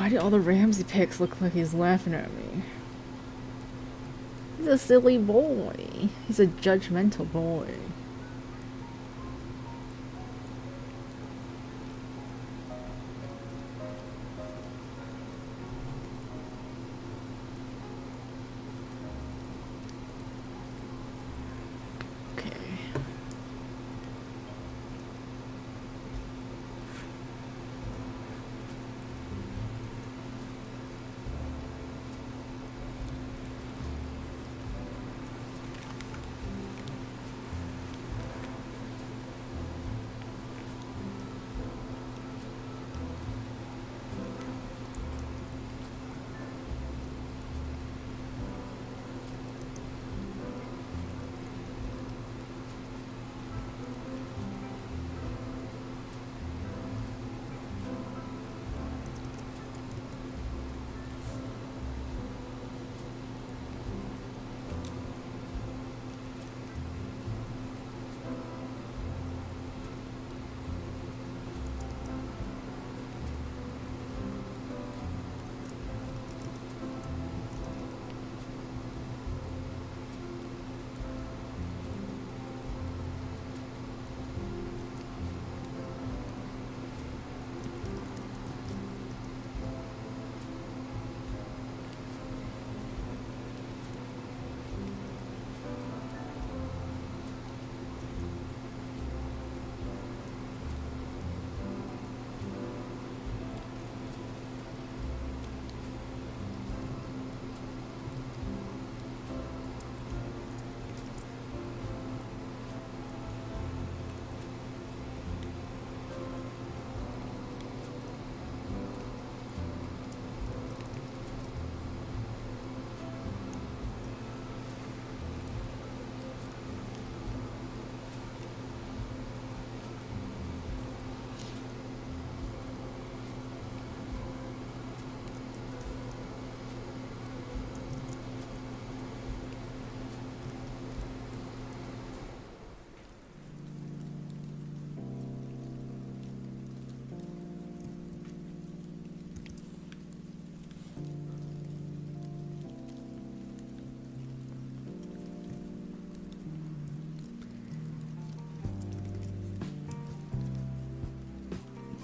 Why do all the Ramsey pics look like he's laughing at me? He's a silly boy. He's a judgmental boy.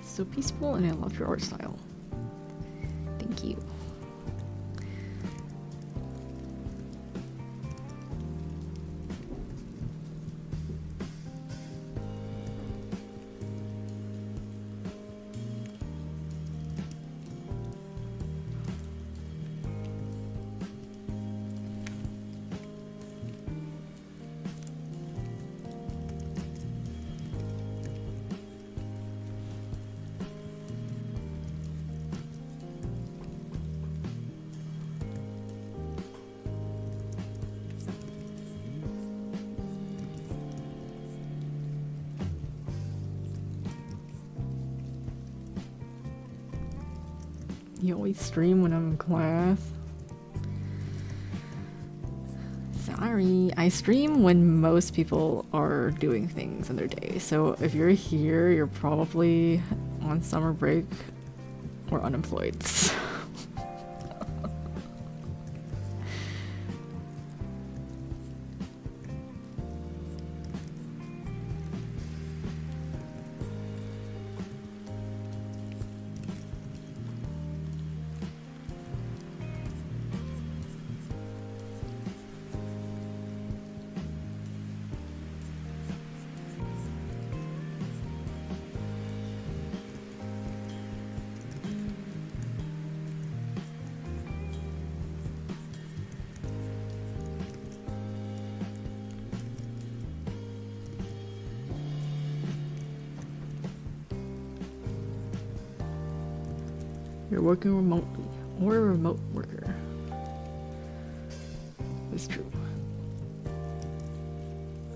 So peaceful, and I love your art style. Thank you. You always stream when I'm in class. Sorry, I stream when most people are doing things in their day. So if you're here, you're probably on summer break or unemployed. You're working remotely, or a remote worker. It's true.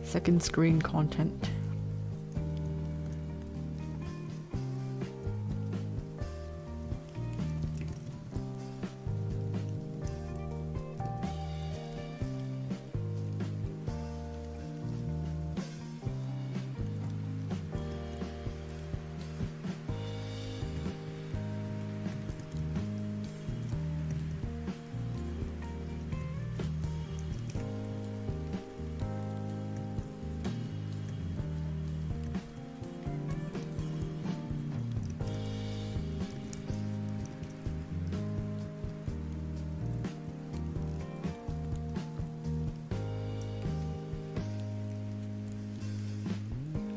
Second screen content.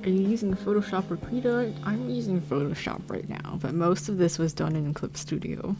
Are you using Photoshop or Krita? I'm using Photoshop right now, but most of this was done in Clip Studio.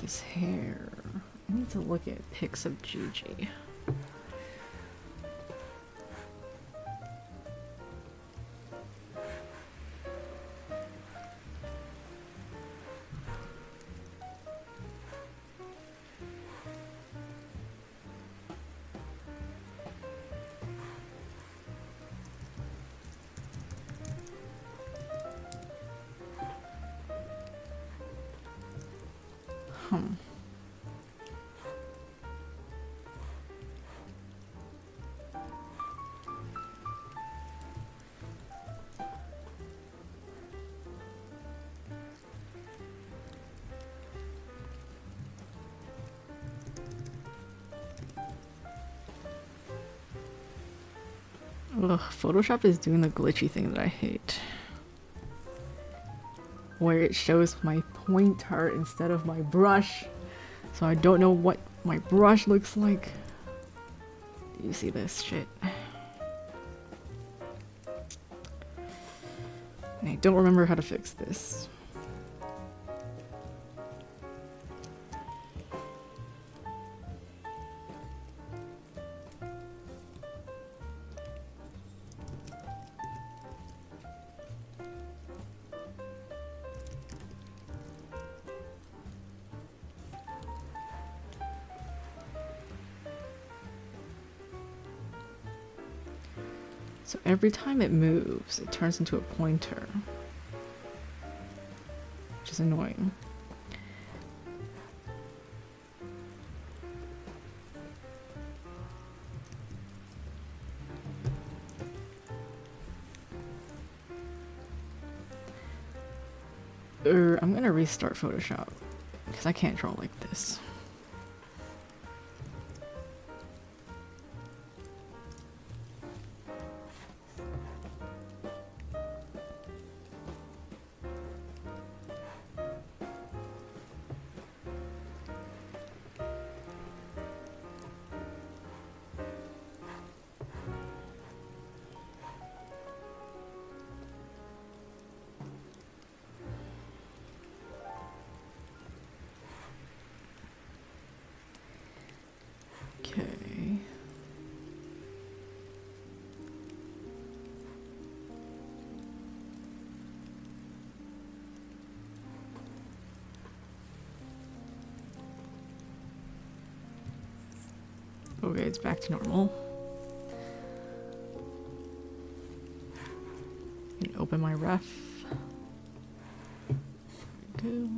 This hair. I need to look at pics of Gigi. Ugh, Photoshop is doing the glitchy thing that I hate. Where it shows my pointer instead of my brush. So I don't know what my brush looks like. Do you see this shit? And I don't remember how to fix this. So every time it moves, it turns into a pointer, which is annoying. I'm gonna restart Photoshop because I can't draw like this. Okay. Okay, it's back to normal. And open my ref. There we go.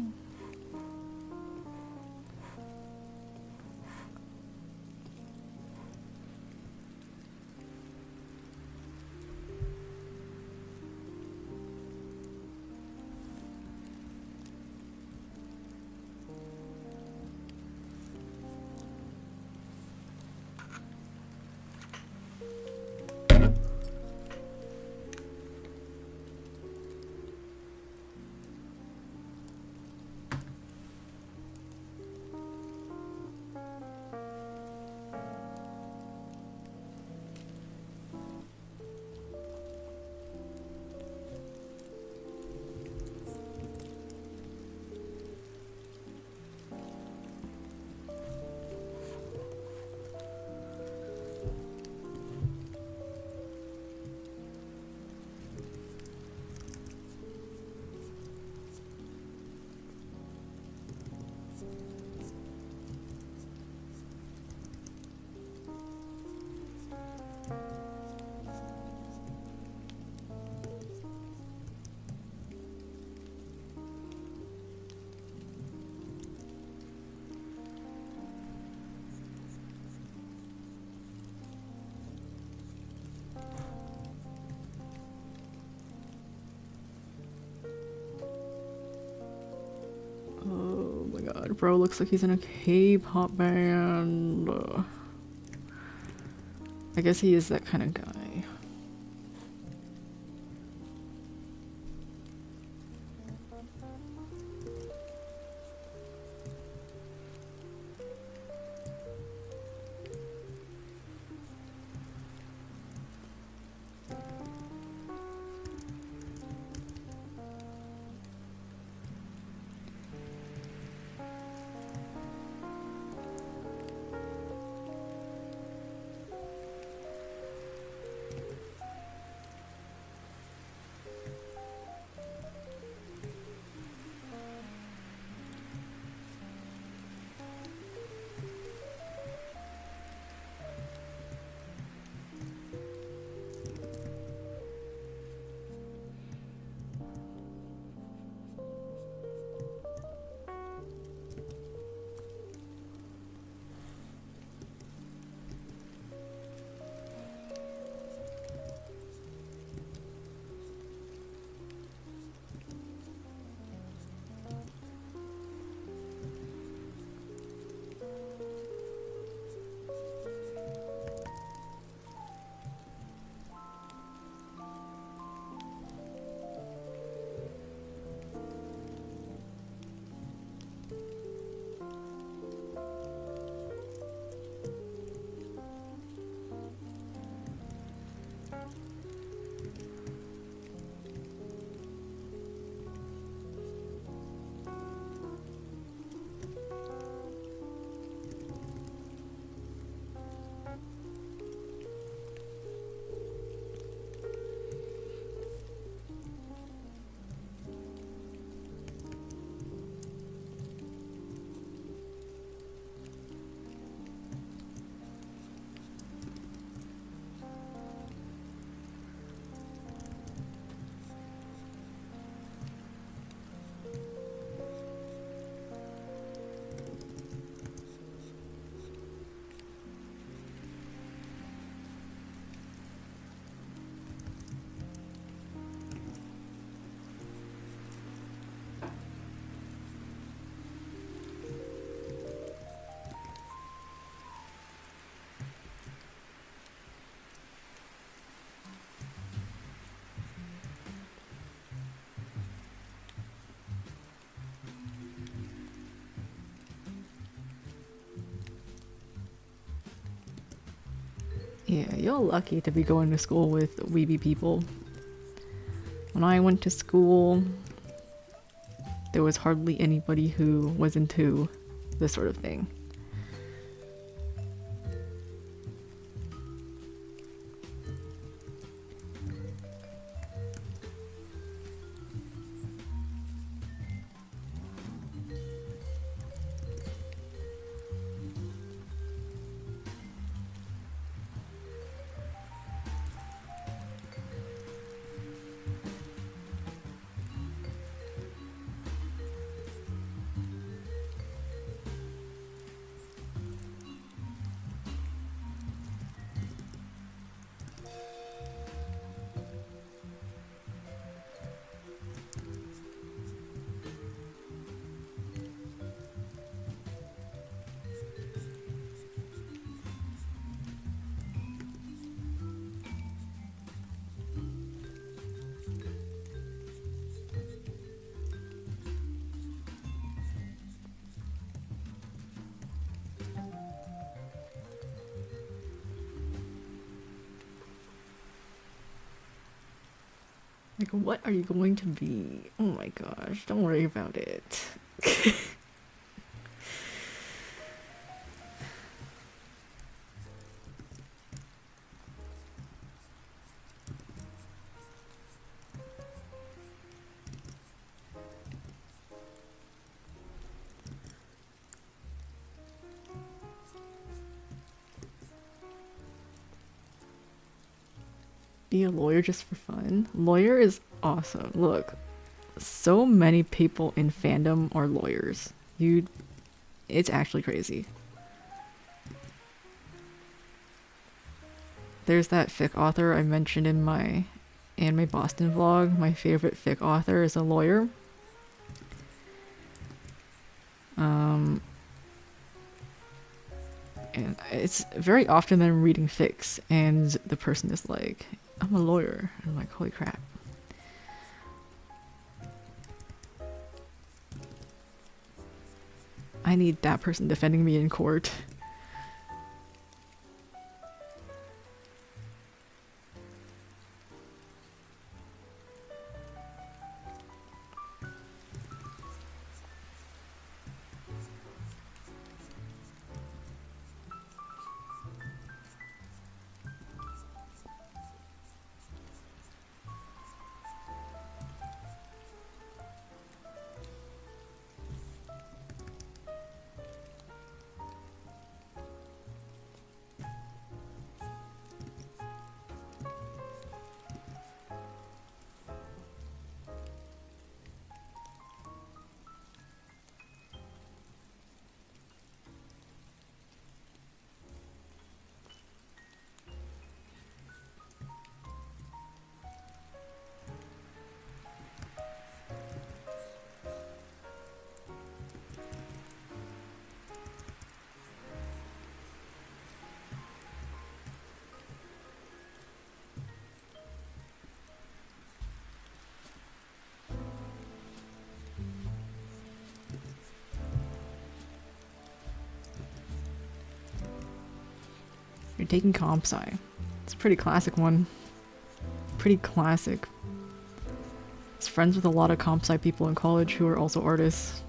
bro looks like he's in a K-pop band. I guess he is that kind of guy. Yeah, you're lucky to be going to school with weeby people. When I went to school, there was hardly anybody who was into this sort of thing. Like, what are you going to be? Oh my gosh, don't worry about it. Be a lawyer just for fun. Lawyer is awesome. Look, so many people in fandom are lawyers. It's actually crazy. There's that fic author I mentioned in my Anime Boston vlog. My favorite fic author is a lawyer. Um, and it's very often that I'm reading fics, and the person is like, I'm a lawyer. And I'm like, holy crap. I need that person defending me in court. You're taking comp sci. It's a pretty classic one. Pretty classic. I was friends with a lot of comp sci people in college who are also artists.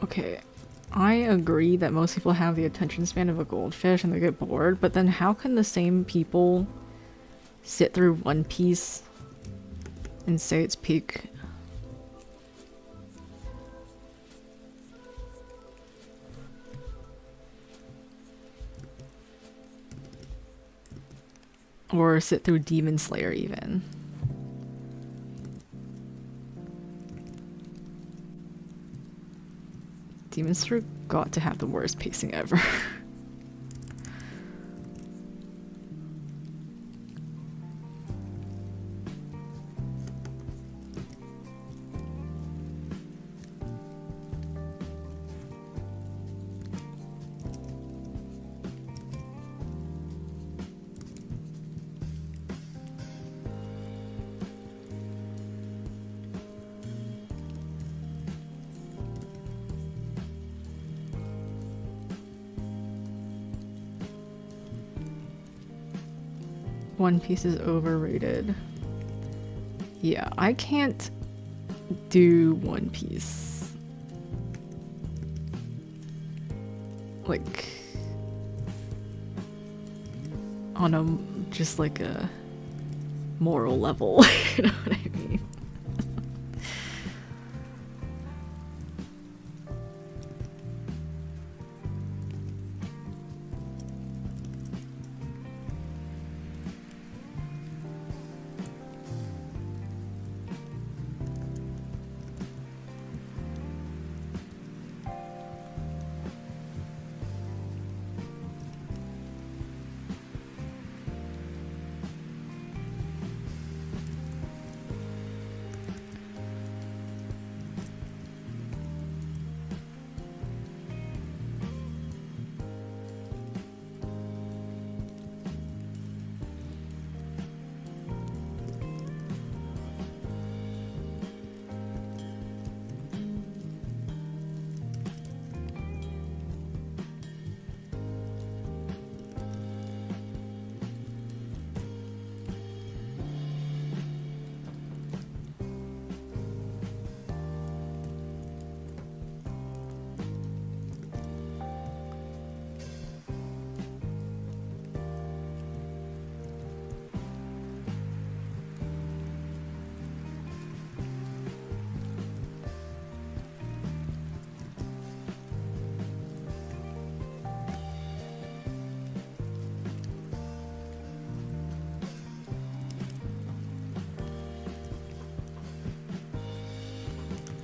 Okay, I agree that most people have the attention span of a goldfish and they get bored, but then how can the same people sit through One Piece and say it's peak? Or sit through Demon Slayer even? Demon Slayer got to have the worst pacing ever. One Piece is overrated. Yeah, I can't do One Piece. Like, on a, just like a moral level, you know what I mean?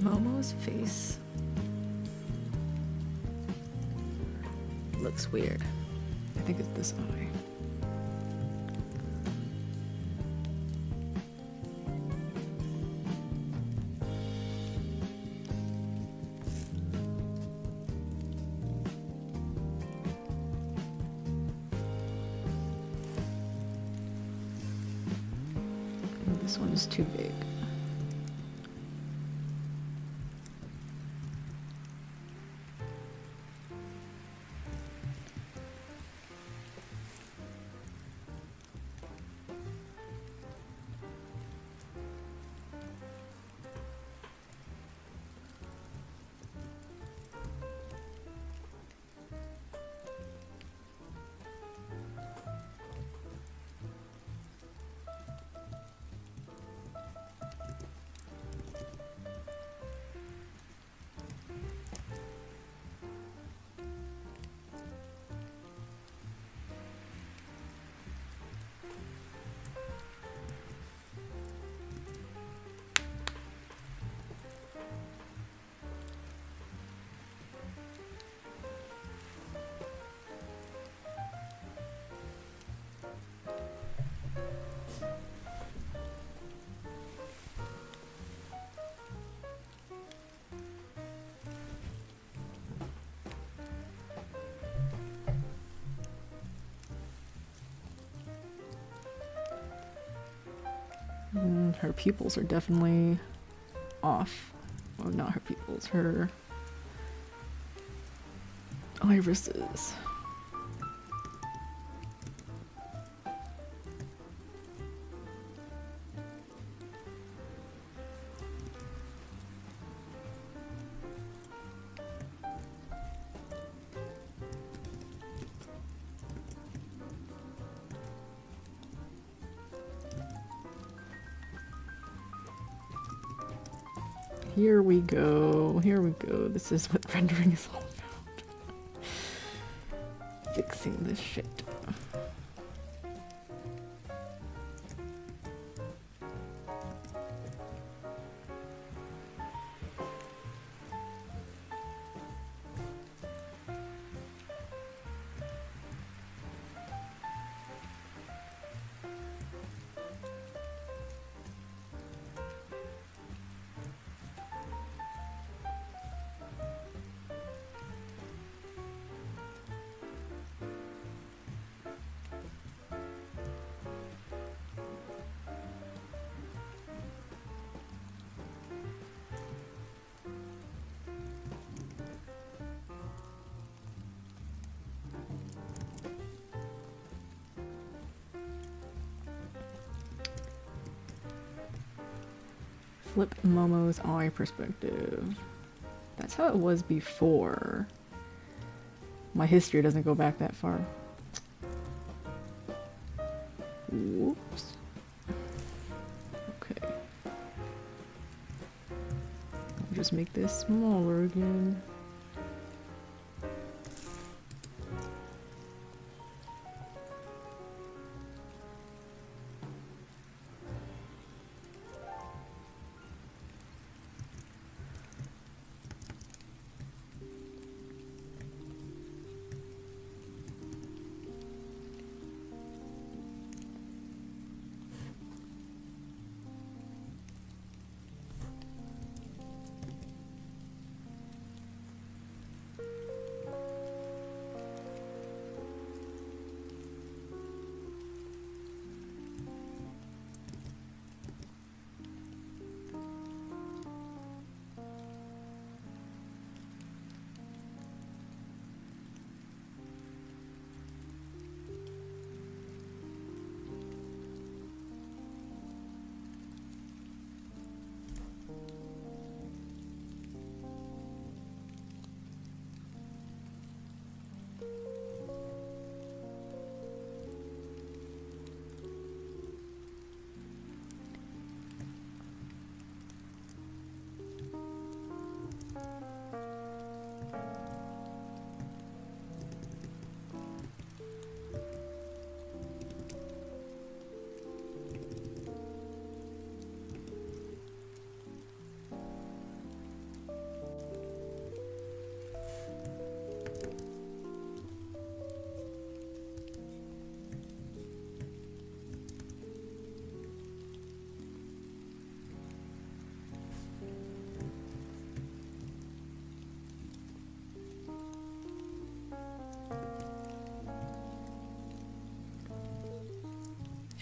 Momo's face looks weird. I think it's this eye. This one is too big. Her pupils are definitely off. Oh, not her pupils, her irises. Here we go, here we go. This is what rendering is all about. Fixing this shit. Flip Momo's eye perspective. That's how it was before. My history doesn't go back that far. Whoops. Okay. I'll just make this smaller again.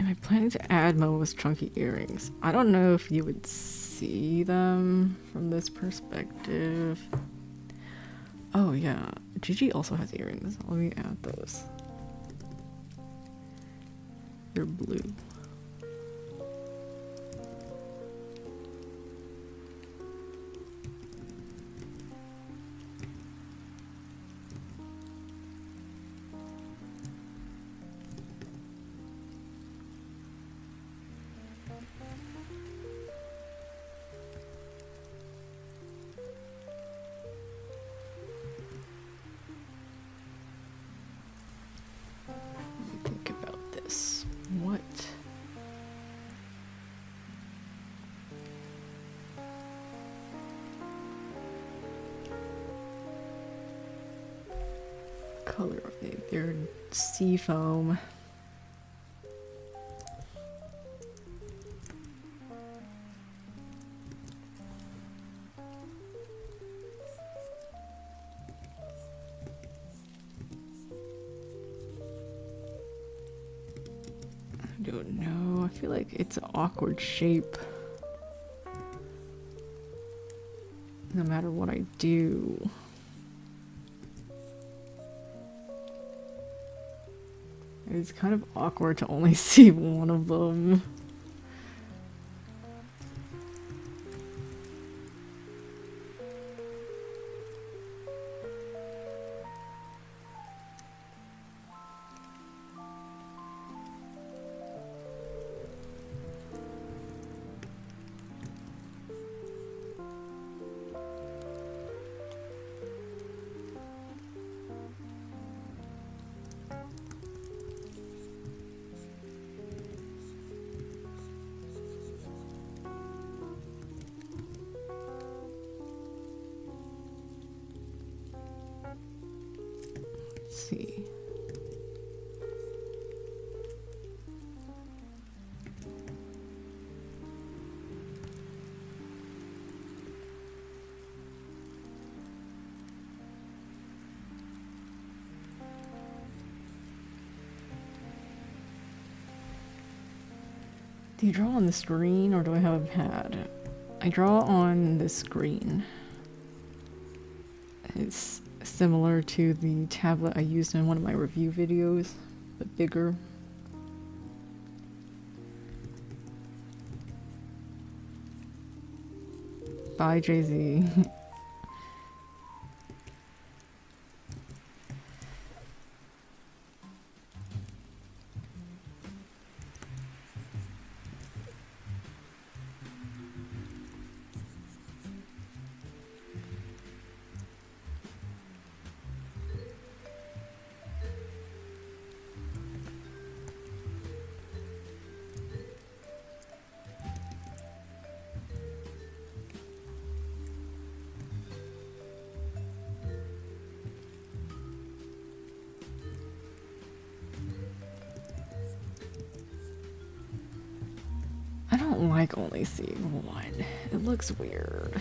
Am I planning to add Momo's chunky earrings? I don't know if you would see them from this perspective. Oh yeah, Gigi also has earrings. Let me add those. They're blue. Think about this. What? Color are they? They're sea foam. I don't know. I feel like it's an awkward shape. No matter what I do. It's kind of awkward to only see one of them. See. Do you draw on the screen or do I have a pad? I draw on the screen. It's similar to the tablet I used in one of my review videos, but bigger. Bye, Jay-Z. I don't like only seeing one. It looks weird.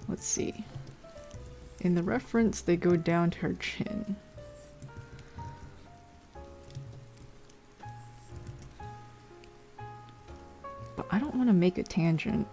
Let's see. In the reference, they go down to her chin. But I don't want to make a tangent.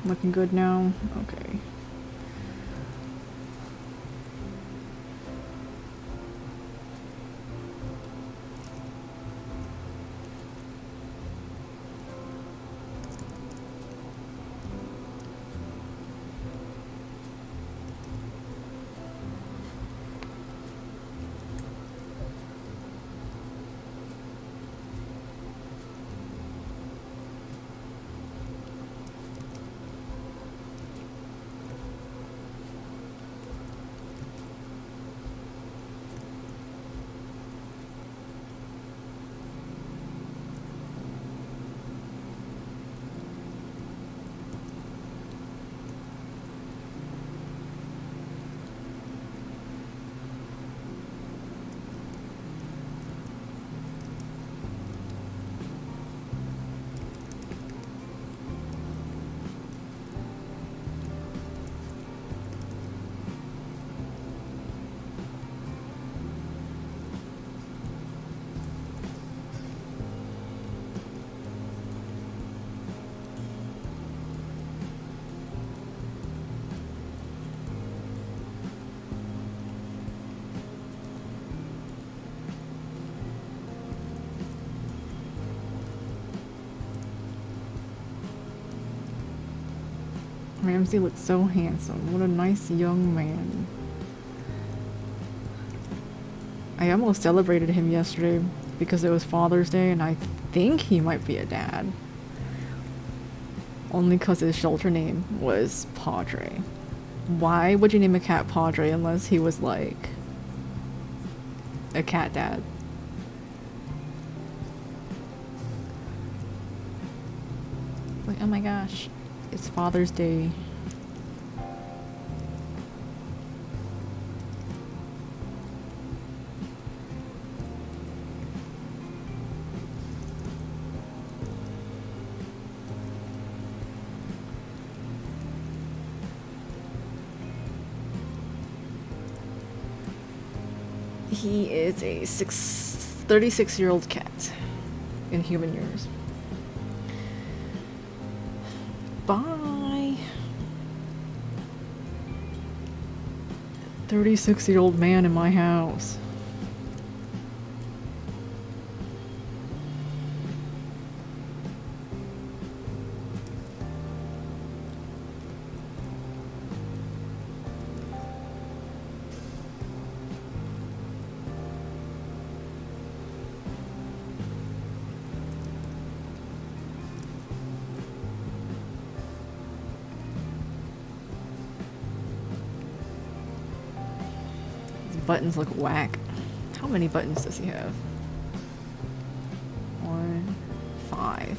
Looking good now? Okay. Ramsey looks so handsome. What a nice young man. I almost celebrated him yesterday because it was Father's Day and I think he might be a dad. Only because his shelter name was Padre. Why would you name a cat Padre unless he was like a cat dad? Like, oh my gosh, it's Father's Day. He is a 36-year-old cat in human years. Bye. 36-year-old man in my house. buttons look whack. How many buttons does he have? 1, 5.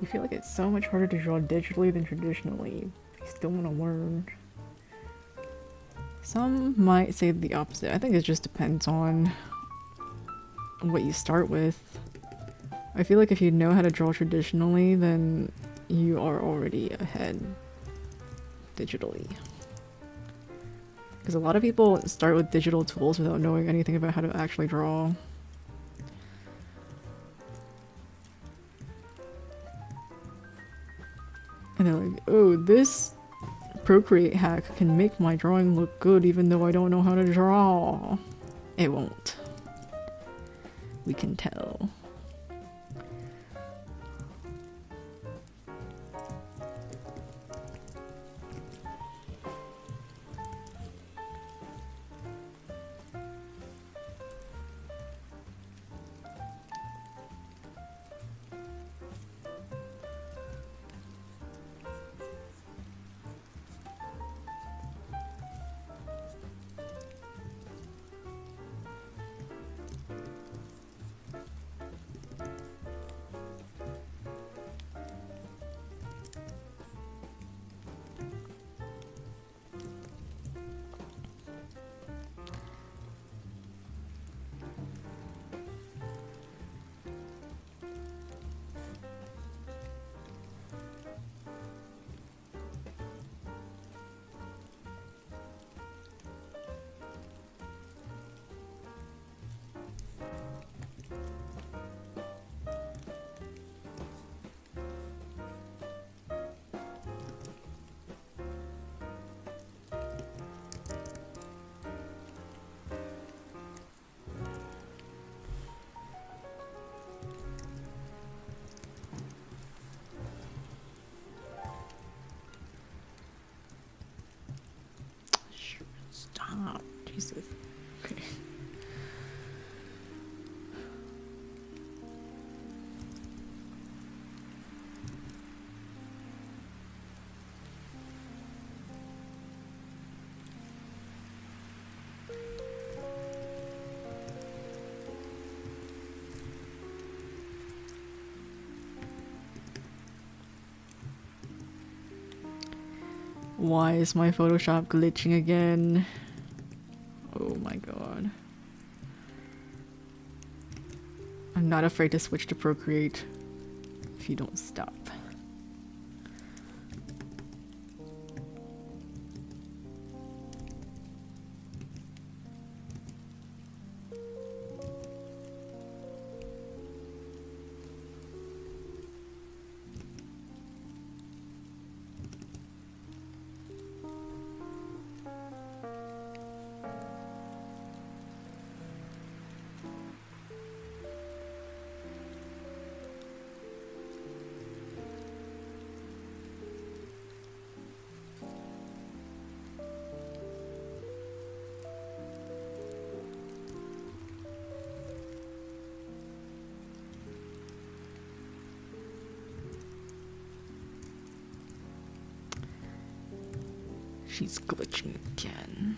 You feel like it's so much harder to draw digitally than traditionally, but you still want to learn. Some might say the opposite. I think it just depends on what you start with. I feel like if you know how to draw traditionally, then you are already ahead digitally. Because a lot of people start with digital tools without knowing anything about how to actually draw. And they're like, oh, this Procreate hack can make my drawing look good even though I don't know how to draw. It won't. We can tell. Stop. Jesus. Okay. Why is my Photoshop glitching again? Oh my god. I'm not afraid to switch to Procreate if you don't stop. She's glitching again.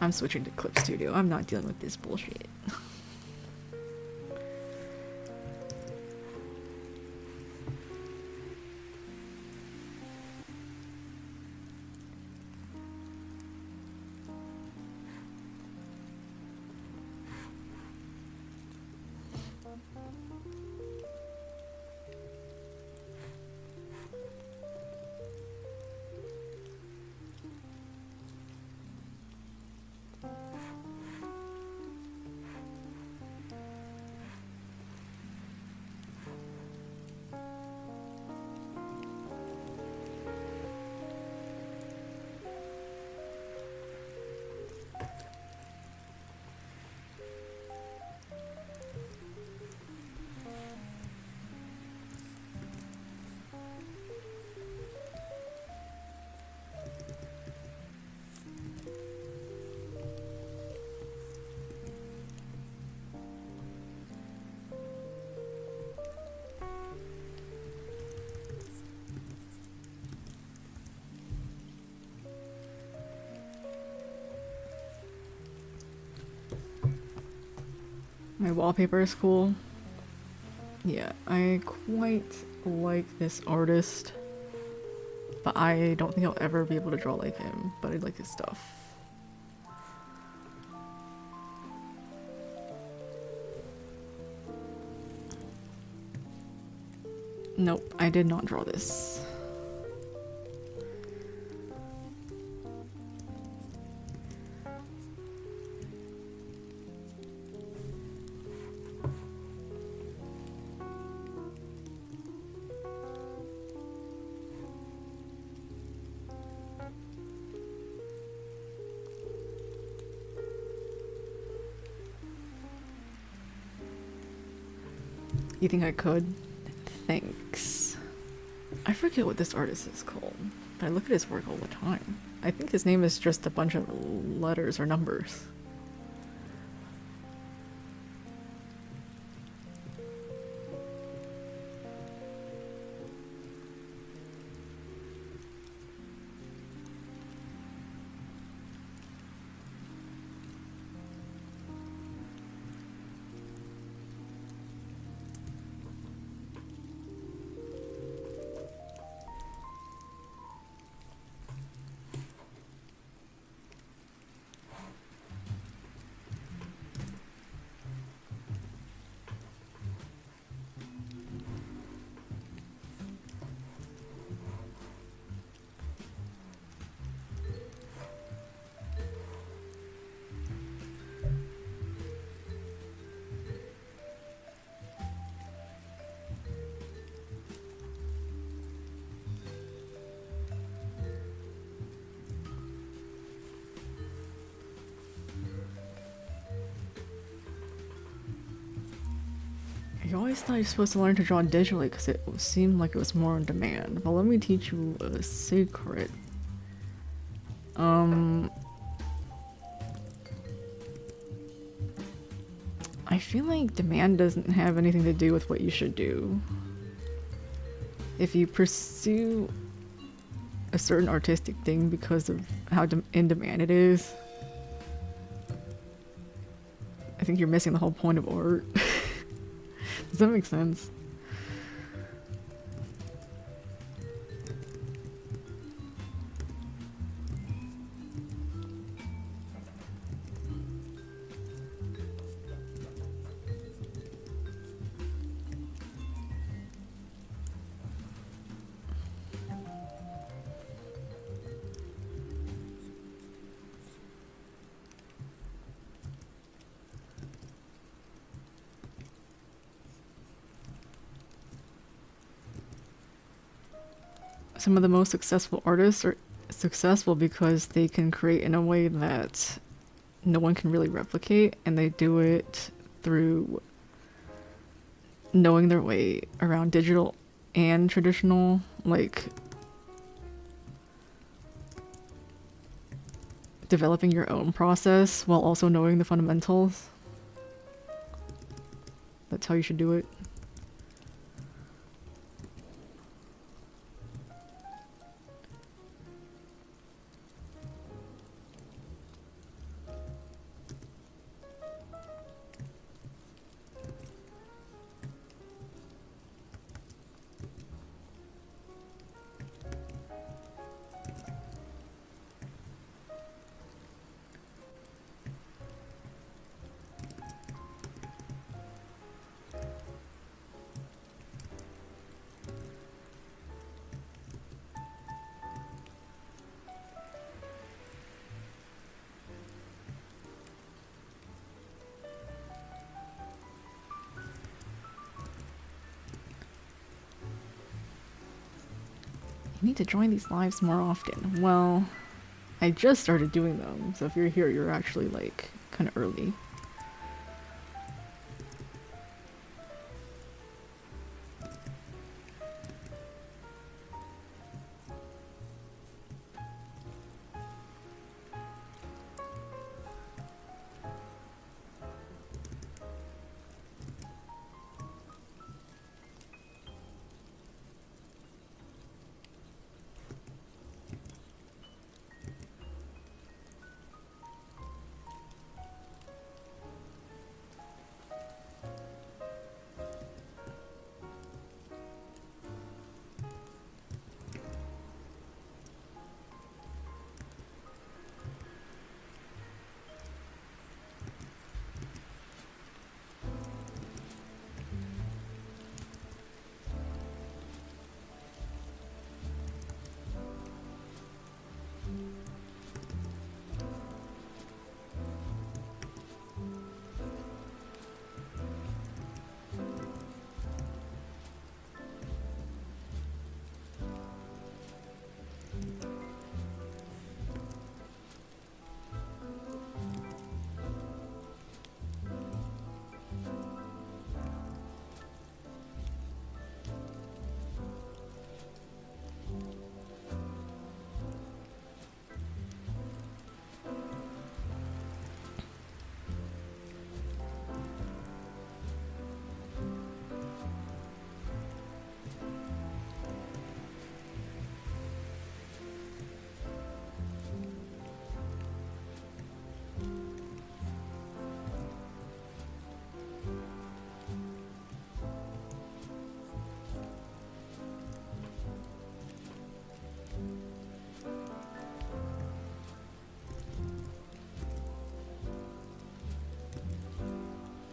I'm switching to Clip Studio. I'm not dealing with this bullshit. My wallpaper is cool. Yeah, I quite like this artist, but I don't think I'll ever be able to draw like him, but I like his stuff. Nope, I did not draw this. You think I could? Thanks. I forget what this artist is called, but I look at his work all the time. I think his name is just a bunch of letters or numbers. I always thought you're supposed to learn to draw digitally because it seemed like it was more on demand. But let me teach you a secret. I feel like demand doesn't have anything to do with what you should do. If you pursue a certain artistic thing because of how in demand it is, I think you're missing the whole point of art. Does that make sense? Some of the most successful artists are successful because they can create in a way that no one can really replicate, and they do it through knowing their way around digital and traditional, like developing your own process while also knowing the fundamentals. That's how you should do it. You need to join these lives more often. Well, I just started doing them, so if you're here, you're actually like kind of early.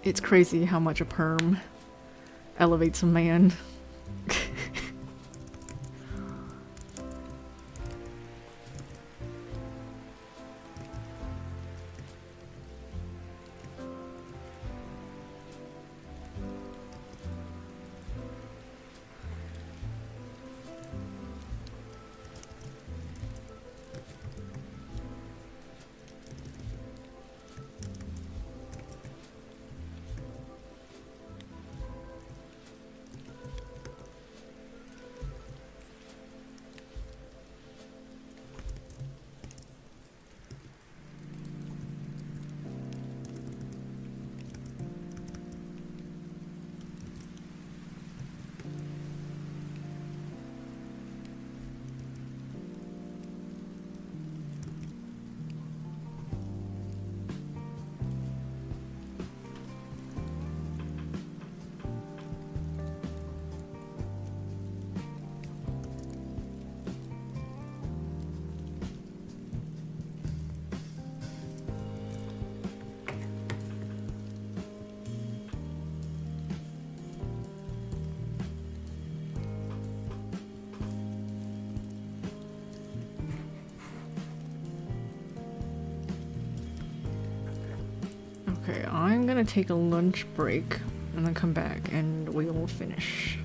It's crazy how much a perm elevates a man. Okay, I'm gonna take a lunch break and then come back and we will finish.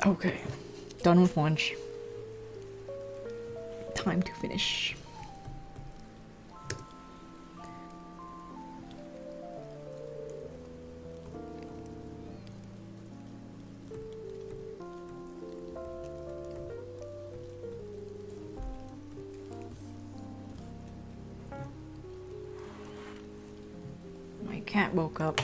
Okay, done with lunch. Time to finish. My cat woke up.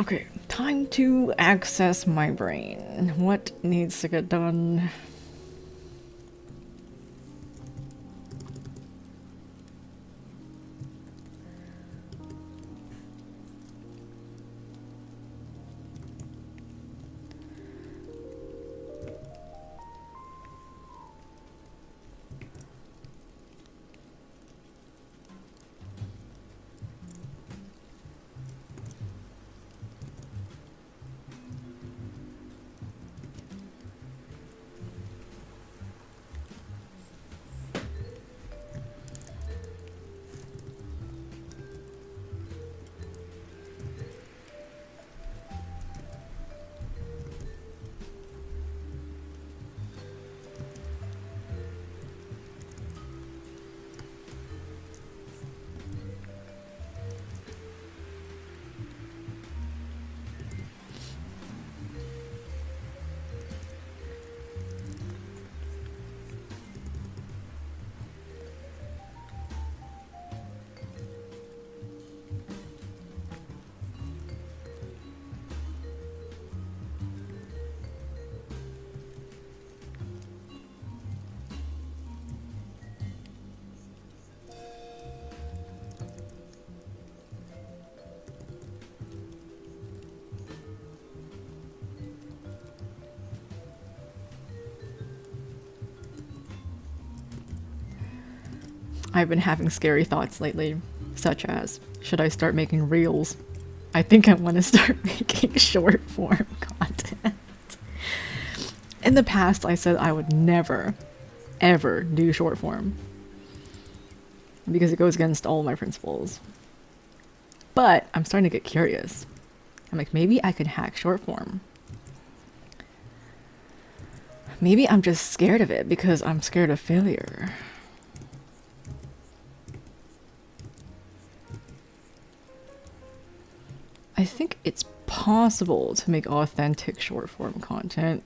Okay, time to access my brain. What needs to get done? I've been having scary thoughts lately, such as, should I start making reels? I think I want to start making short form content. In the past, I said I would never, ever do short form because it goes against all my principles. But I'm starting to get curious. I'm like, maybe I could hack short form. Maybe I'm just scared of it because I'm scared of failure. I think it's possible to make authentic short form content.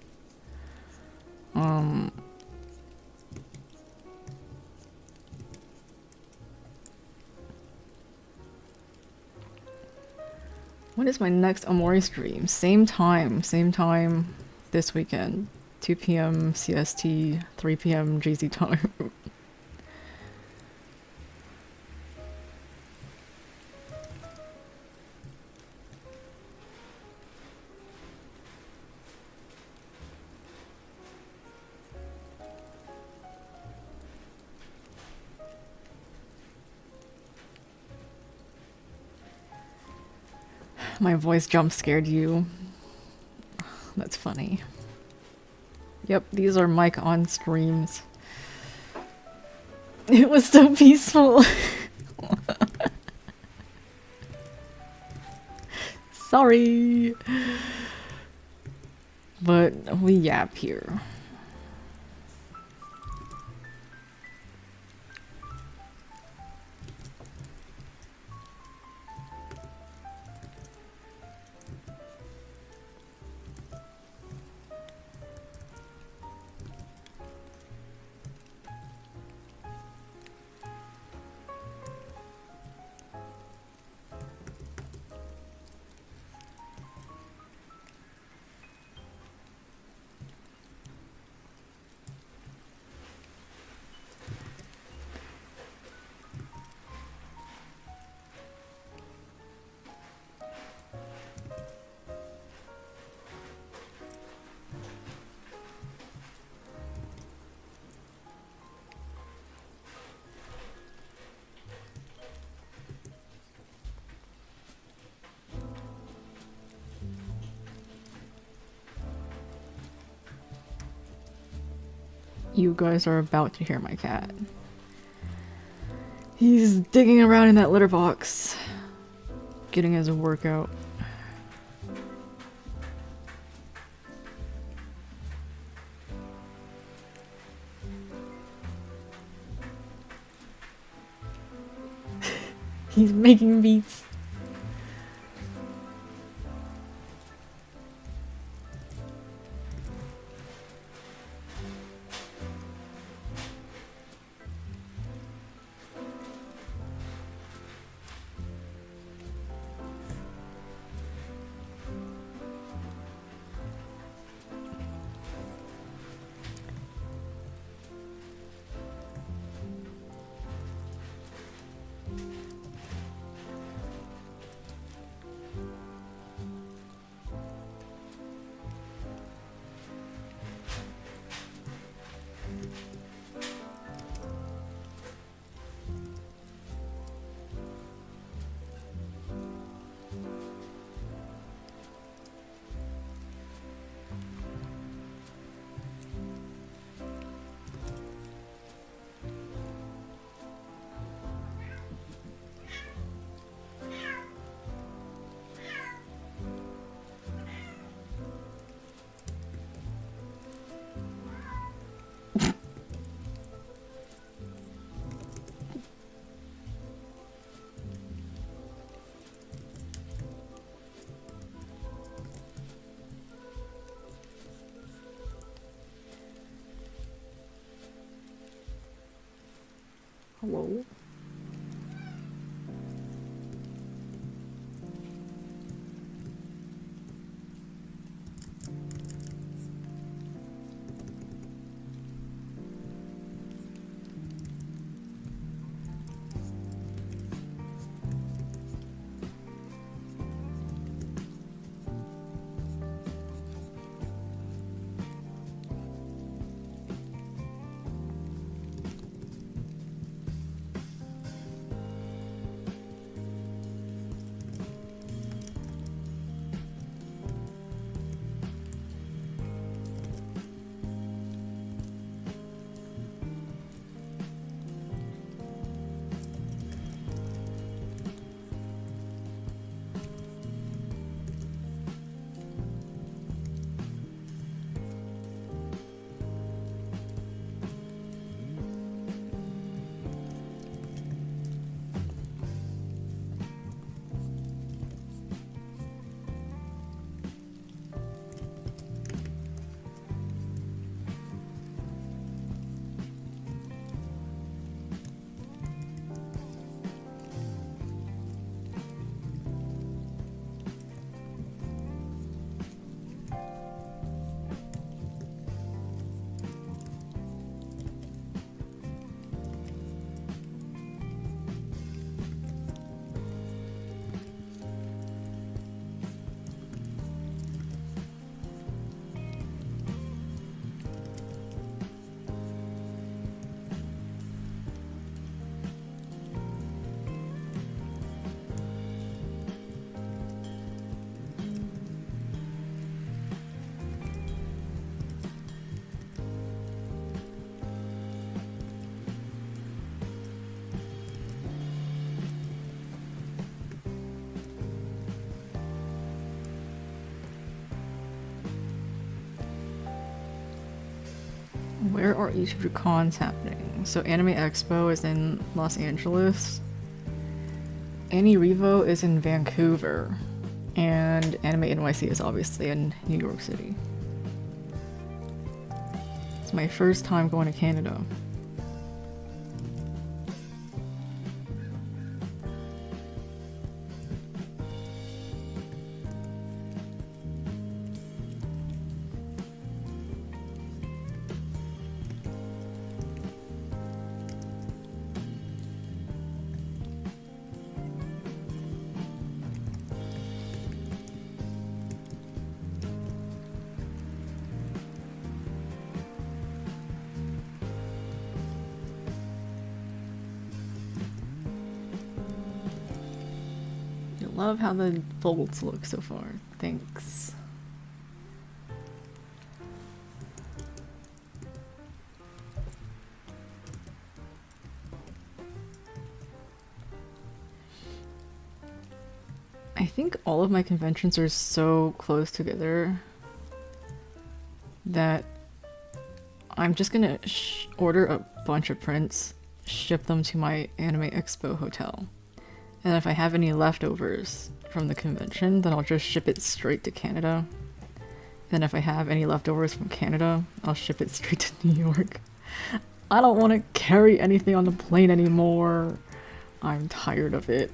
When is my next Amori stream? Same time this weekend. 2 p.m. CST, 3 p.m. GZ time. My voice jump scared you. That's funny. Yep, these are mic on streams. It was so peaceful. Sorry. But we yap here. You guys are about to hear my cat. He's digging around in that litter box, getting his workout. He's making beats. Hello? Where are each of your cons happening? So Anime Expo is in Los Angeles. Annie Revo is in Vancouver. And Anime NYC is obviously in New York City. It's my first time going to Canada. Love how the folds look so far. Thanks. I think all of my conventions are so close together that I'm just gonna order a bunch of prints, ship them to my Anime Expo hotel. And if I have any leftovers from the convention, then I'll just ship it straight to Canada. And if I have any leftovers from Canada, I'll ship it straight to New York. I don't want to carry anything on the plane anymore. I'm tired of it.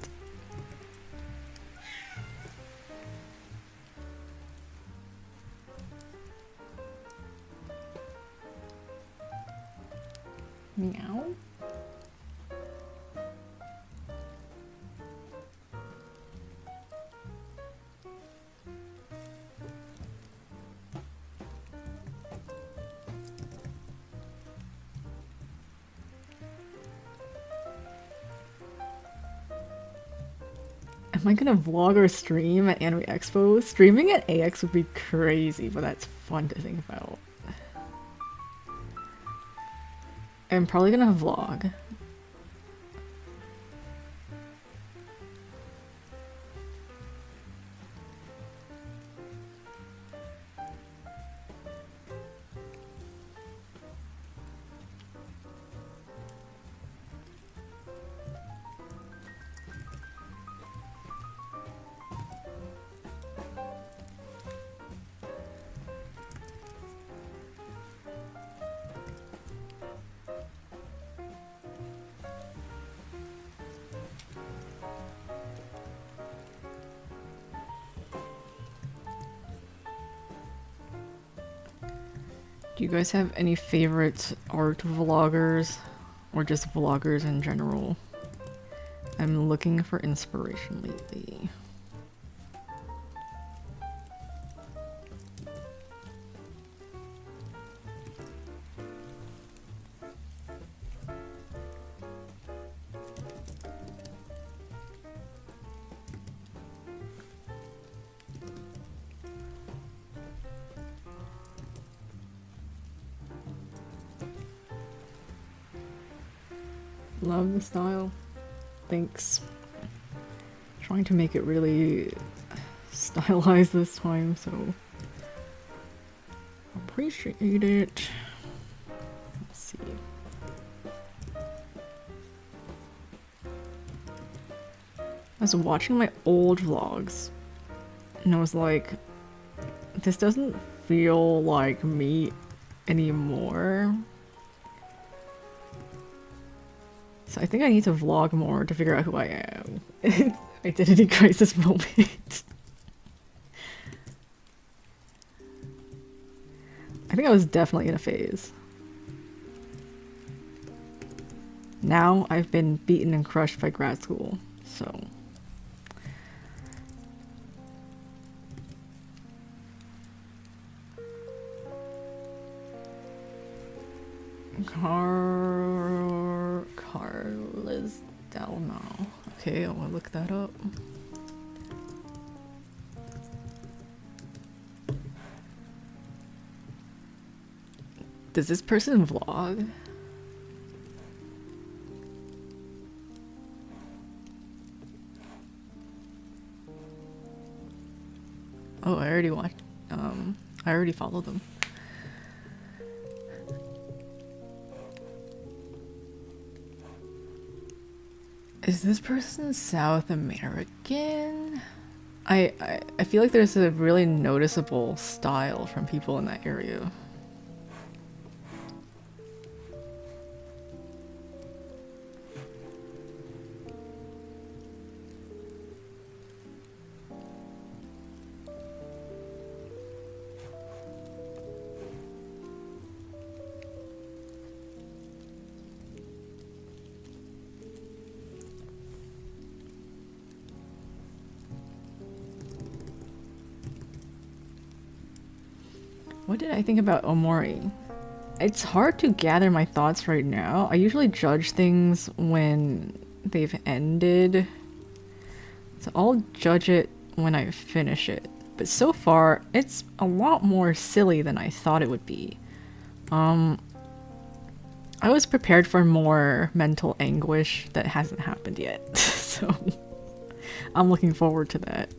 Meow. Am I gonna vlog or stream at Anime Expo? Streaming at AX would be crazy, but that's fun to think about. I'm probably gonna vlog. Do you guys have any favorite art vloggers or just vloggers in general? I'm looking for inspiration lately. Love the style. Thanks. Trying to make it really stylized this time, so appreciate it. Let's see. I was watching my old vlogs and I was like, this doesn't feel like me anymore. So I think I need to vlog more to figure out who I am. Identity crisis moment. I think I was definitely in a phase. Now I've been beaten and crushed by grad school, so. Carlos Dalmau. Okay, I want to look that up. Does this person vlog? Oh, I already watched. I already followed them. Is this person South American? I feel like there's a really noticeable style from people in that area. What did I think about Omori? It's hard to gather my thoughts right now. I usually judge things when they've ended. So I'll judge it when I finish it. But so far, it's a lot more silly than I thought it would be. I was prepared for more mental anguish that hasn't happened yet. So I'm looking forward to that.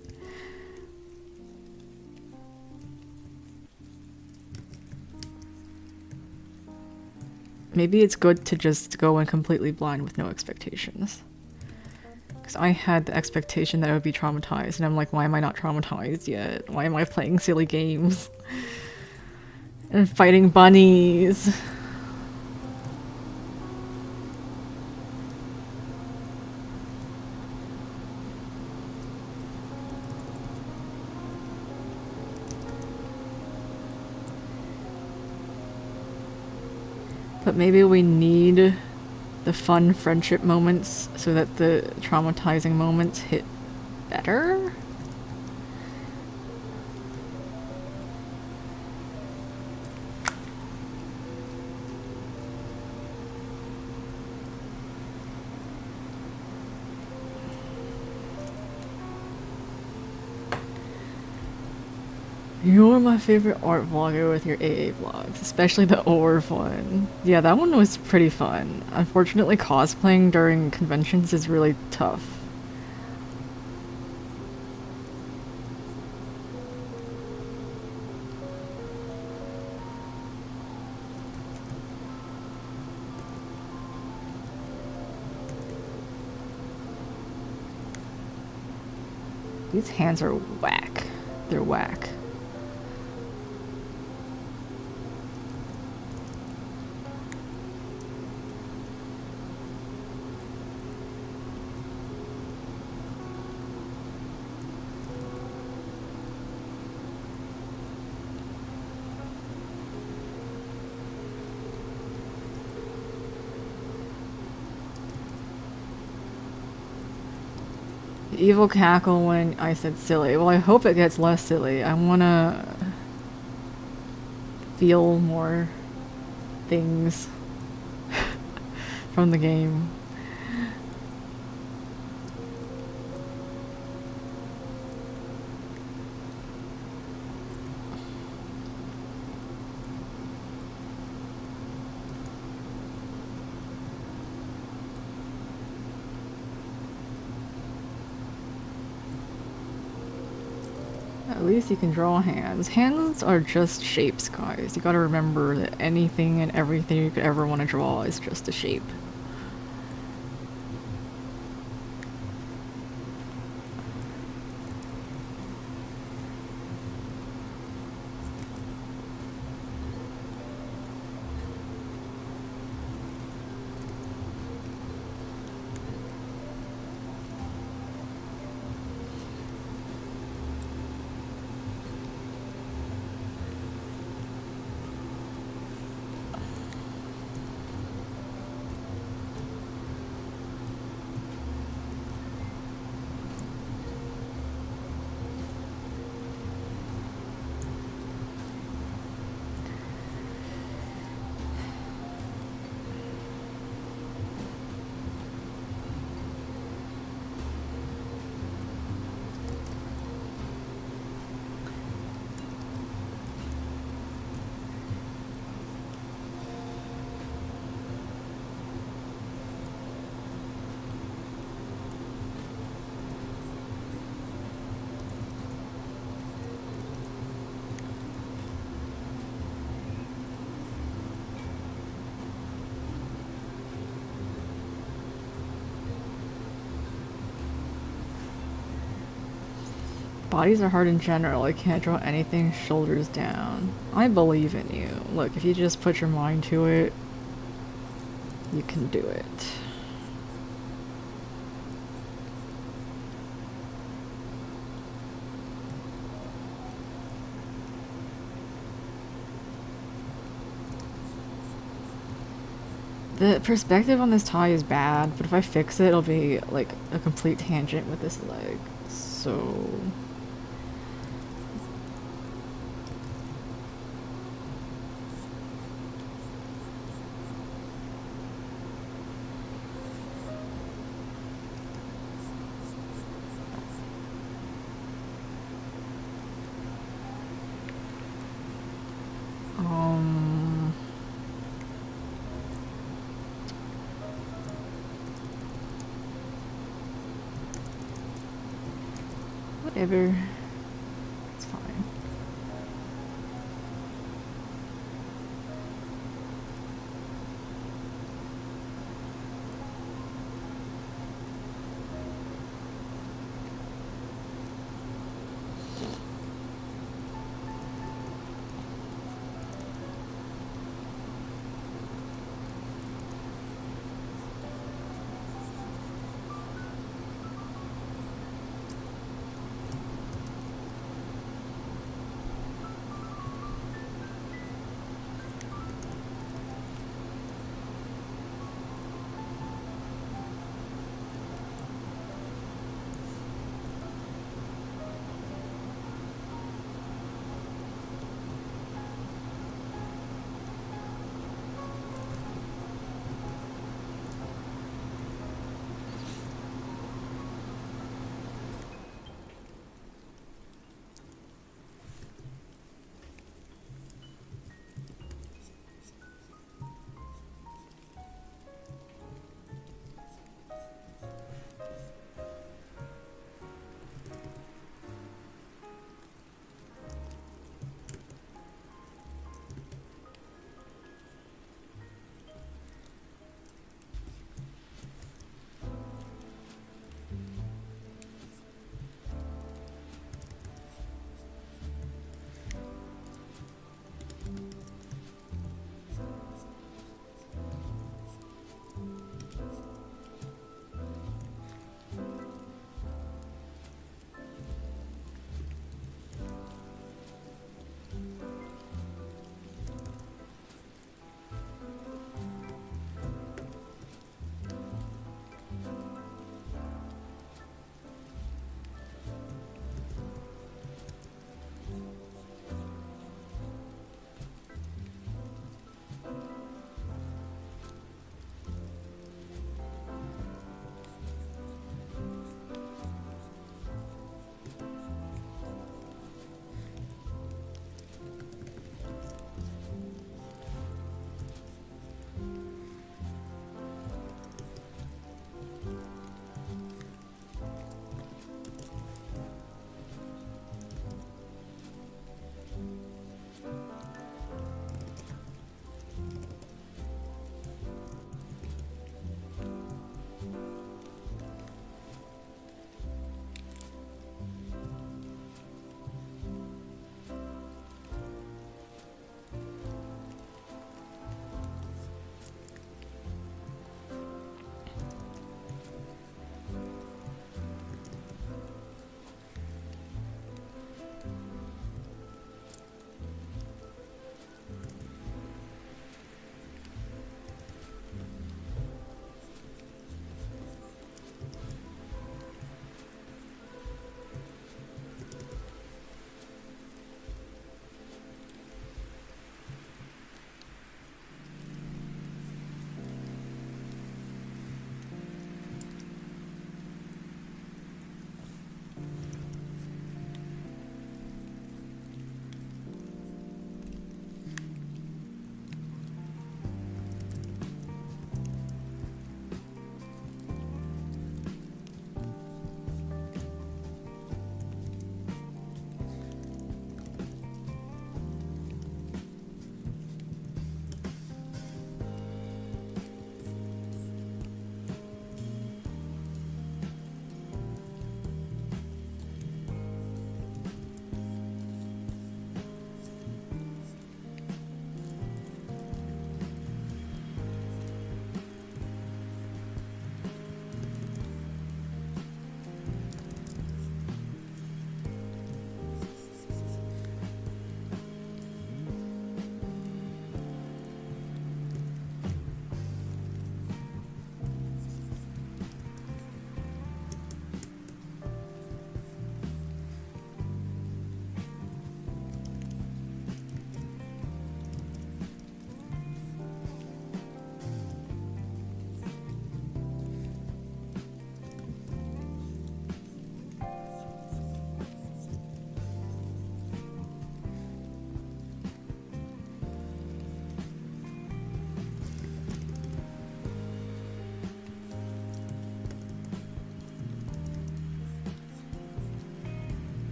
Maybe it's good to just go in completely blind with no expectations. Because I had the expectation that I would be traumatized, and I'm like, why am I not traumatized yet? Why am I playing silly games? And fighting bunnies. But maybe we need the fun friendship moments so that the traumatizing moments hit better? You're my favorite art vlogger with your AA vlogs, especially the Orv one. Yeah, that one was pretty fun. Unfortunately, cosplaying during conventions is really tough. These hands are whack. They're whack. Evil cackle when I said silly. Well, I hope it gets less silly. I wanna feel more things from the game. At least you can draw hands. Hands are just shapes, guys. You gotta remember that anything and everything you could ever want to draw is just a shape. bodies are hard in general. I can't draw anything shoulders down. I believe in you. Look, if you just put your mind to it, you can do it. The perspective on this tie is bad, but if I fix it, it'll be like a complete tangent with this leg. So... Whatever. It's fine.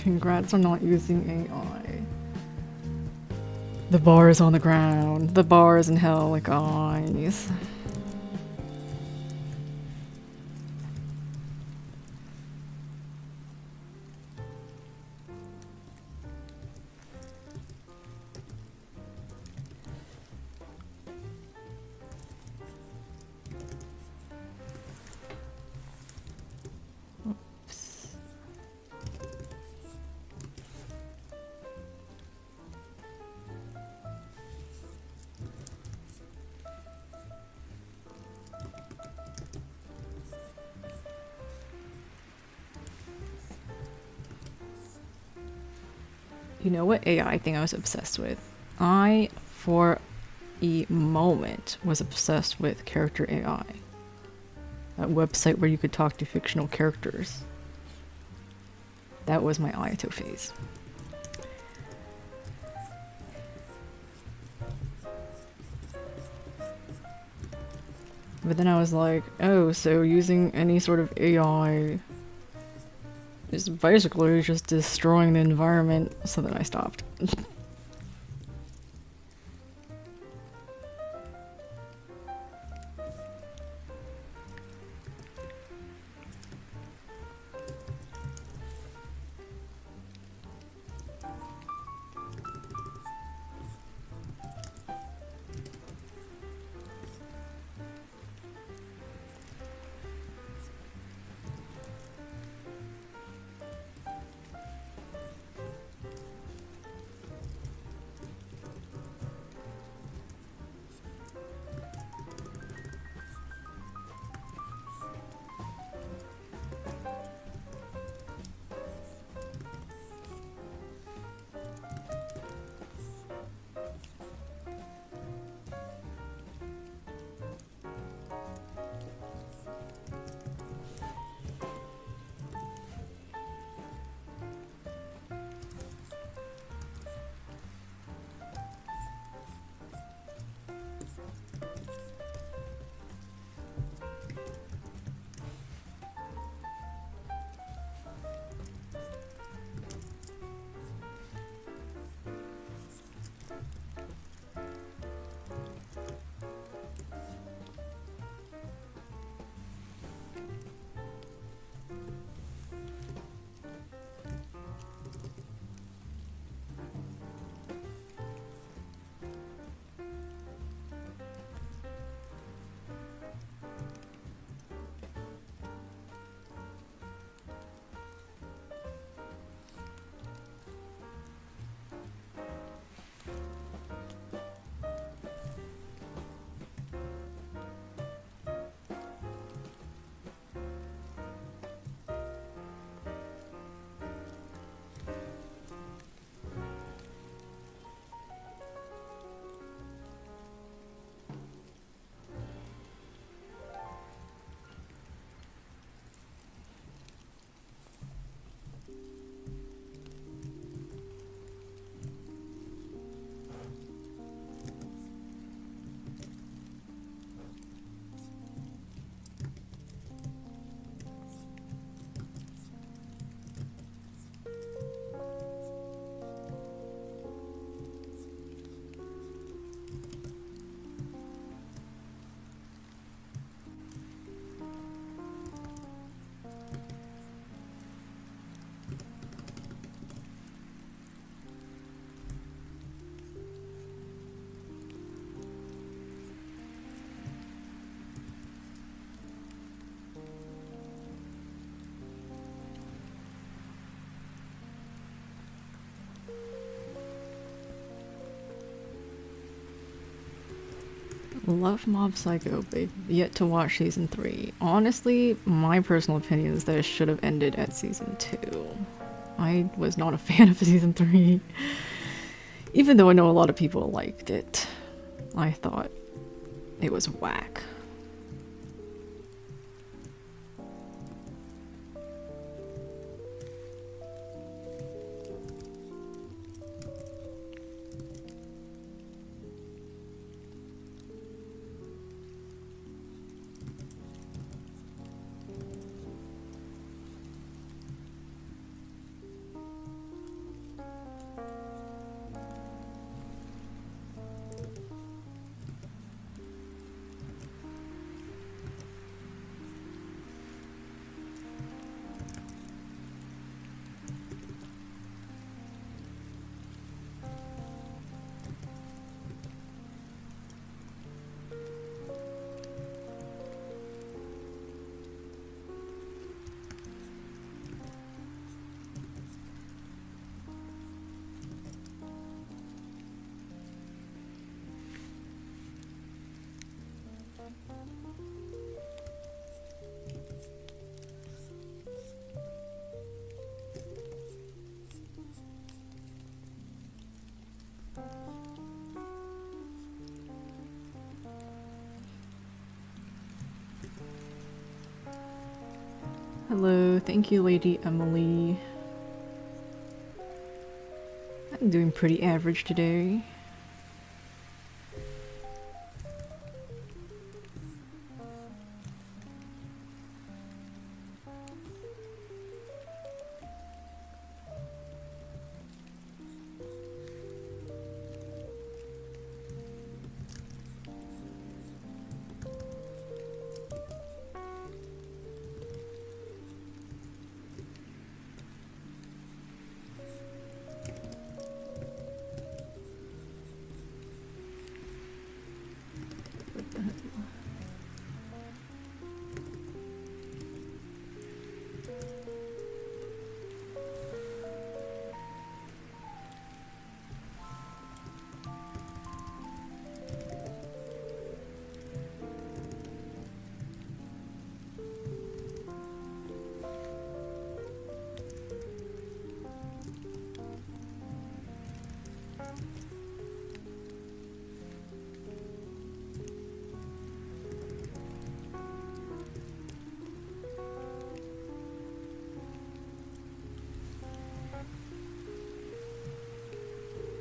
Congrats on not using AI. The bar is on the ground. The bar is in hell, guys. You know what AI thing I was obsessed with? I, for a moment, was obsessed with Character AI. That website where you could talk to fictional characters. That was my Ayato phase. But then I was like, oh, so using any sort of AI is basically just destroying the environment, so then I stopped. Love Mob Psycho, but yet to watch season 3. Honestly, my personal opinion is that it should have ended at season 2. I was not a fan of season 3. Even though I know a lot of people liked it, I thought it was whack. Hello, thank you, Lady Emily. I'm doing pretty average today.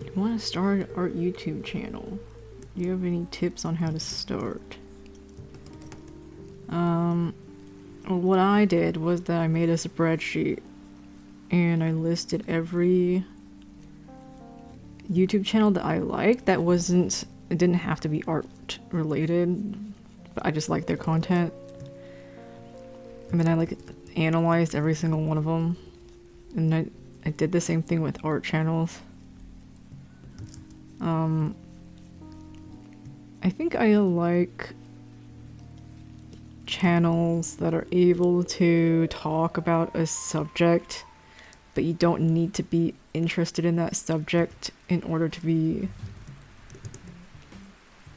I want to start an art YouTube channel. Do you have any tips on how to start? What I did was that I made a spreadsheet and I listed every YouTube channel that I liked that it didn't have to be art related, but I just liked their content. And then I analyzed every single one of them. And I did the same thing with art channels. I think I like channels that are able to talk about a subject, but you don't need to be interested in that subject in order to be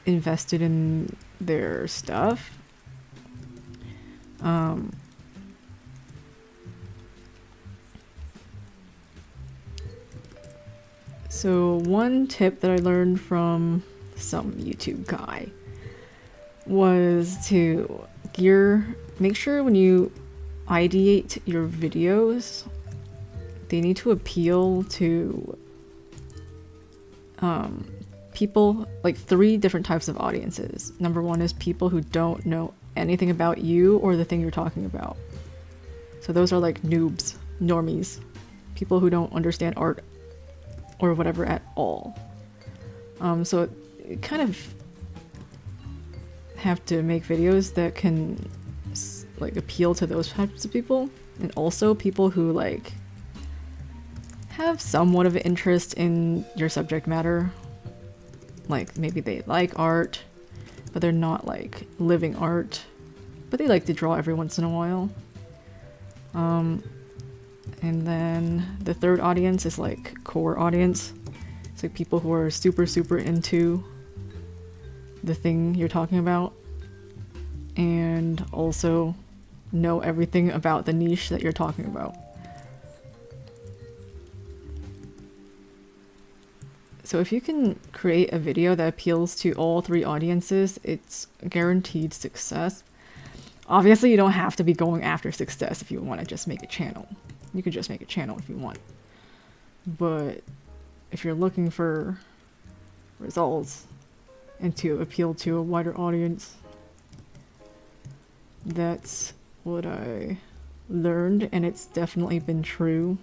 invested in their stuff. So one tip that I learned from some YouTube guy was to make sure when you ideate your videos, they need to appeal to people, like 3 different types of audiences. Number 1 is people who don't know anything about you or the thing you're talking about. So those are like noobs, normies, people who don't understand art or whatever at all. So it kind of have to make videos that can appeal to those types of people, and also people who have somewhat of an interest in your subject matter. Like maybe they like art, but they're not living art, but they like to draw every once in a while. And then the third audience is core audience. It's people who are super into the thing you're talking about and also know everything about the niche that you're talking about. So if you can create a video that appeals to all 3 audiences, it's guaranteed success. Obviously, you don't have to be going after success if you want to just make a channel. You could just make a channel if you want. But if you're looking for results and to appeal to a wider audience, that's what I learned, and it's definitely been true.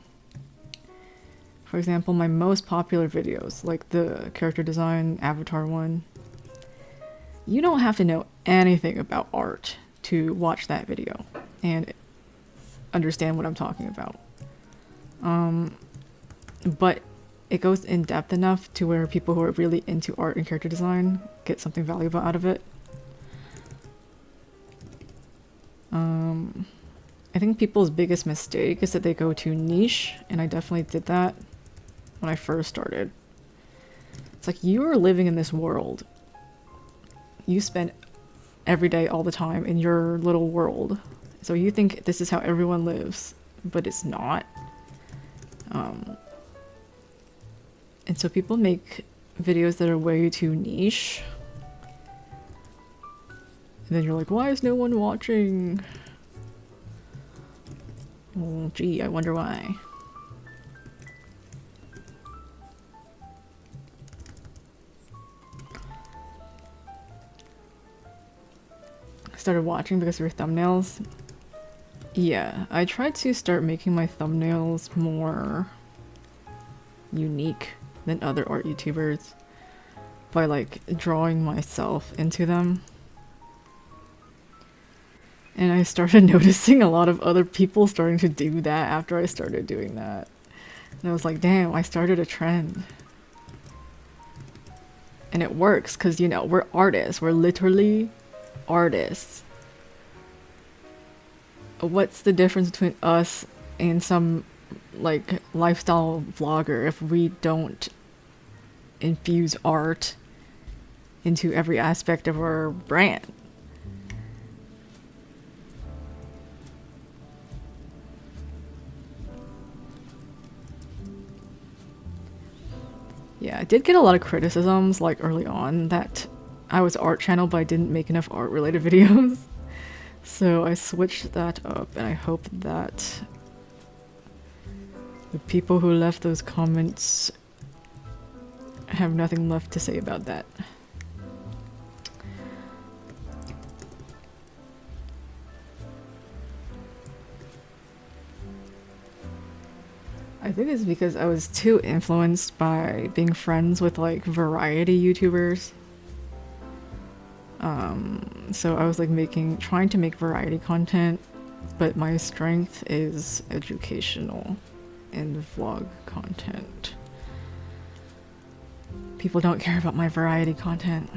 For example, my most popular videos, like the character design avatar one, you don't have to know anything about art to watch that video and understand what I'm talking about. But it goes in depth enough to where people who are really into art and character design get something valuable out of it. I think people's biggest mistake is that they go too niche, and I definitely did that when I first started. It's you are living in this world. You spend every day, all the time in your little world. So you think this is how everyone lives, but it's not. And so people make videos that are way too niche. And then you're like, why is no one watching? Oh, gee, I wonder why. I started watching because of your thumbnails. Yeah, I tried to start making my thumbnails more unique than other art YouTubers by like drawing myself into them. And I started noticing a lot of other people starting to do that after I started doing that. And I was like, damn, I started a trend. And it works because, you know, we're artists. We're literally artists. What's the difference between us and some like lifestyle vlogger if we don't infuse art into every aspect of our brand? Yeah, I did get a lot of criticisms like early on that I was art channel but I didn't make enough art related videos. So I switched that up, and I hope that the people who left those comments have nothing left to say about that. I think it's because I was too influenced by being friends with like variety YouTubers. So I was like trying to make variety content, but my strength is educational and vlog content. People don't care about my variety content.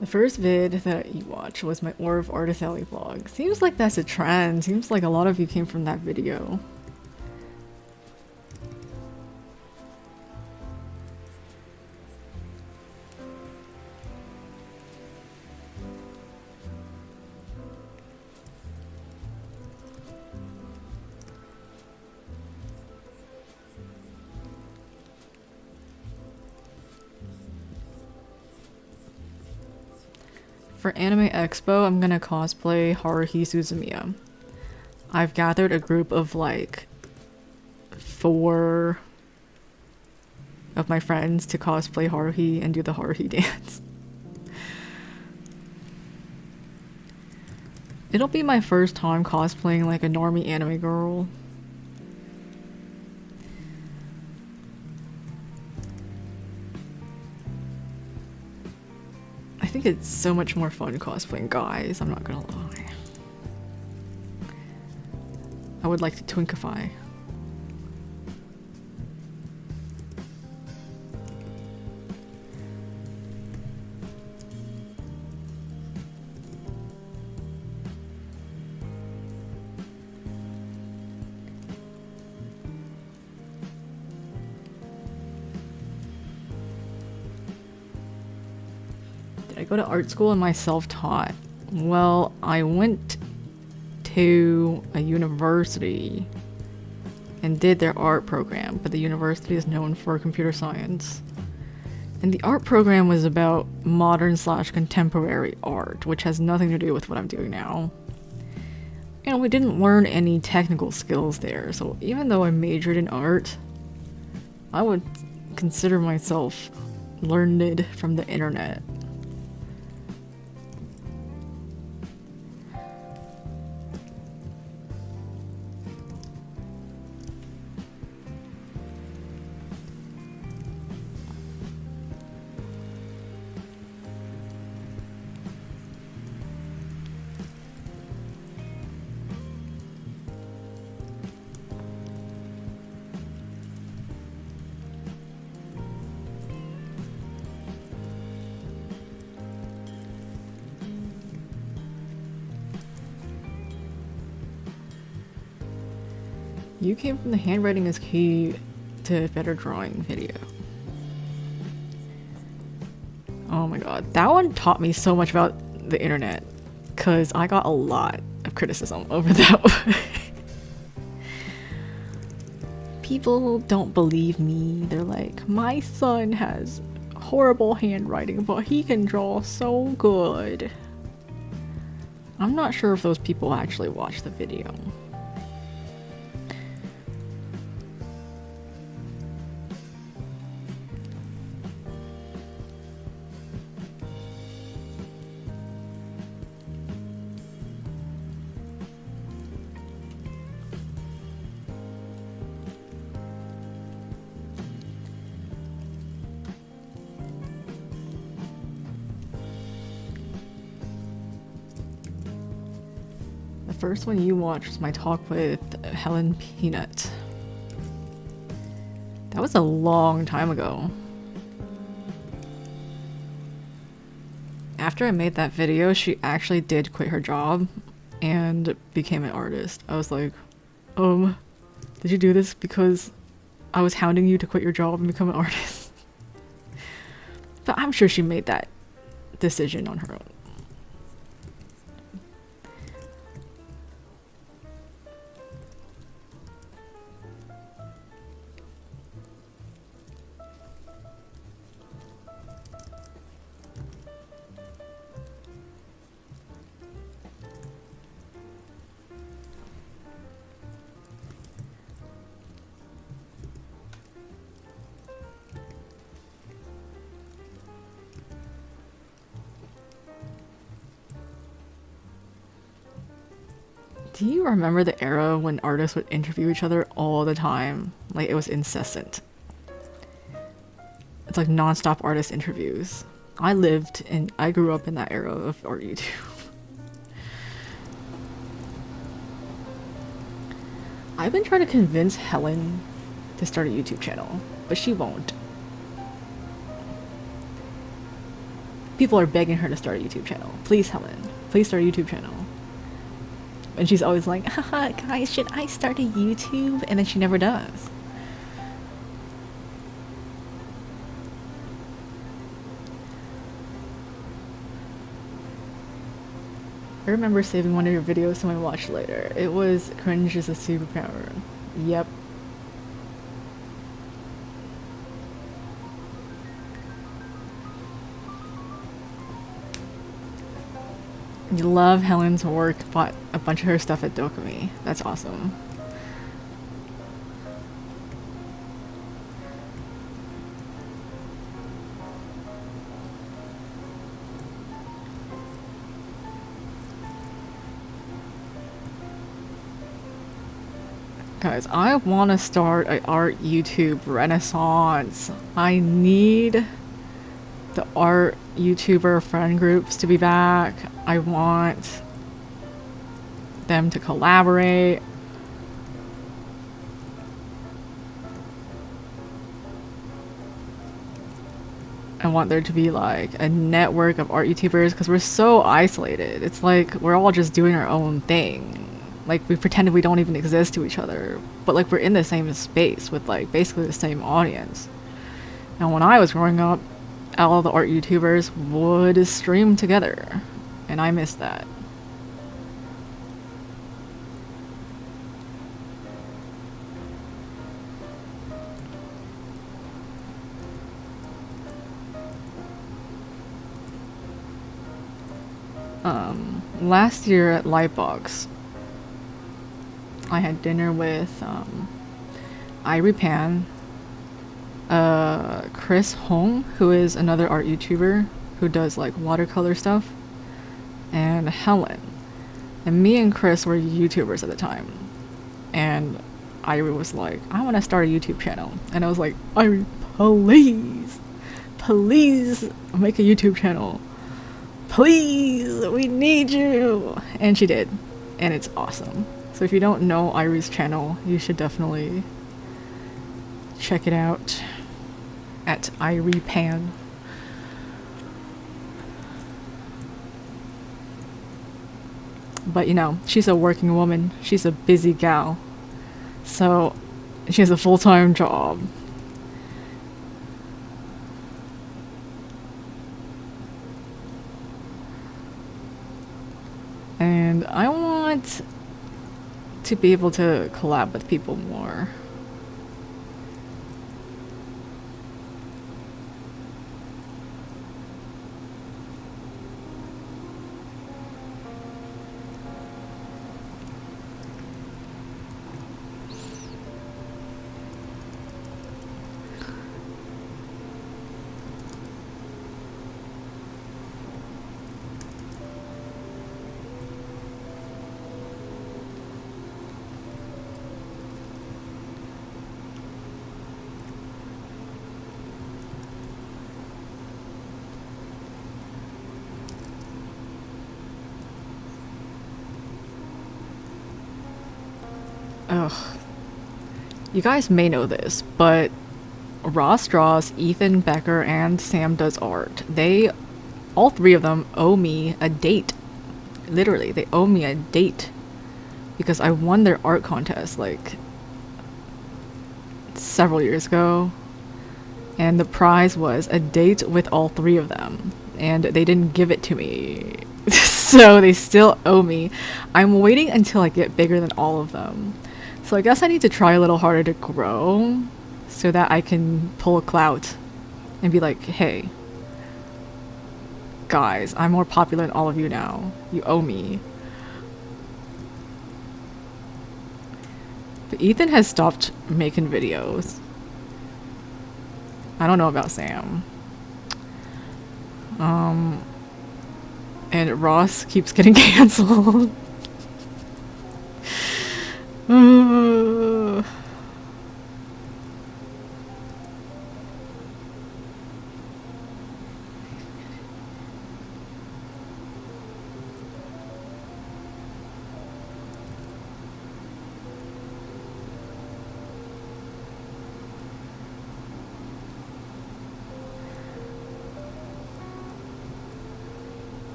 The first vid that you watched was my Orb of Articelli vlog. Seems like that's a trend. Seems like a lot of you came from that video. For Anime Expo, I'm gonna cosplay Haruhi Suzumiya. I've gathered a group of like 4 of my friends to cosplay Haruhi and do the Haruhi dance. It'll be my first time cosplaying like a normie anime girl. I think it's so much more fun cosplaying guys, I'm not gonna lie. I would like to twinkify. I go to art school and I self-taught. Well, I went to a university and did their art program, but the university is known for computer science. And the art program was about modern/contemporary art, which has nothing to do with what I'm doing now. And we didn't learn any technical skills there, so even though I majored in art, I would consider myself learned from the internet. You came from the handwriting is key to better drawing video. Oh my god, that one taught me so much about the internet, because I got a lot of criticism over that one. People don't believe me. They're like, my son has horrible handwriting, but he can draw so good. I'm not sure if those people actually watched the video. The first one you watched was my talk with Helen Peanut. That was a long time ago. After I made that video, she actually did quit her job and became an artist. I was like, did you do this because I was hounding you to quit your job and become an artist? But I'm sure she made that decision on her own. Do you remember the era when artists would interview each other all the time? Like, it was incessant. It's like non-stop artist interviews. I grew up in that era of art YouTube. I've been trying to convince Helen to start a YouTube channel, but she won't. People are begging her to start a YouTube channel. Please, Helen, please start a YouTube channel. And she's always like, haha, guys, should I start a YouTube? And then she never does. I remember saving one of your videos someone watched later. It was cringe is a superpower. Yep. You love Helen's work, bought a bunch of her stuff at Dokumi. That's awesome. Guys, I want to start an art YouTube renaissance. I need the art YouTuber friend groups to be back. I want them to collaborate. I want there to be like a network of art YouTubers because we're so isolated. It's like we're all just doing our own thing. Like we pretend we don't even exist to each other, but like we're in the same space with like basically the same audience. And when I was growing up, all the art YouTubers would stream together, and I miss that. Last year at Lightbox, I had dinner with Irie Pan, Chris Hong, who is another art YouTuber who does like watercolor stuff, and Helen. And me and Chris were YouTubers at the time. And Irie was like, I want to start a YouTube channel. And I was like, Irie, please make a YouTube channel. Please, we need you. And she did. And it's awesome. So if you don't know Irie's channel, you should definitely check it out at Irie Pan. But you know, she's a working woman. She's a busy gal. So she has a full-time job. And I want to be able to collab with people more. Ugh. You guys may know this, but Ross Draws, Ethan Becker, and Sam Does Art. All three of them owe me a date. Literally, they owe me a date. Because I won their art contest, like, several years ago. And the prize was a date with all three of them. And they didn't give it to me. So they still owe me. I'm waiting until I get bigger than all of them. So I guess I need to try a little harder to grow so that I can pull a clout and be like, hey, guys, I'm more popular than all of you now. You owe me. But Ethan has stopped making videos. I don't know about Sam. And Ross keeps getting canceled.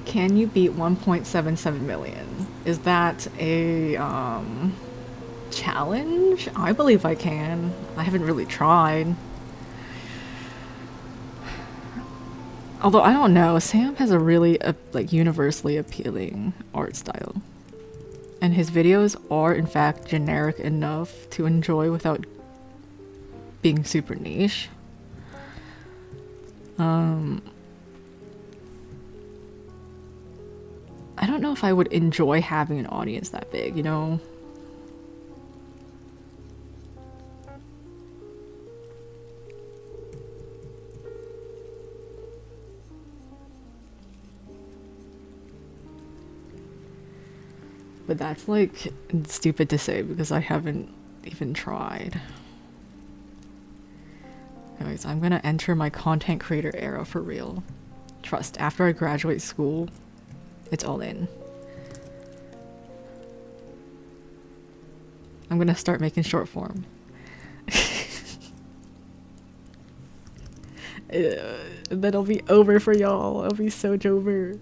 Can you beat 1.77 million? Is that a challenge? I believe I can. I haven't really tried. Although I don't know, Sam has a really like universally appealing art style. And his videos are in fact generic enough to enjoy without being super niche. I don't know if I would enjoy having an audience that big, you know? But that's like stupid to say because I haven't even tried. Anyways, I'm gonna enter my content creator era for real. Trust, after I graduate school, it's all in. I'm gonna start making short form. Then it'll be over for y'all. It'll be so over.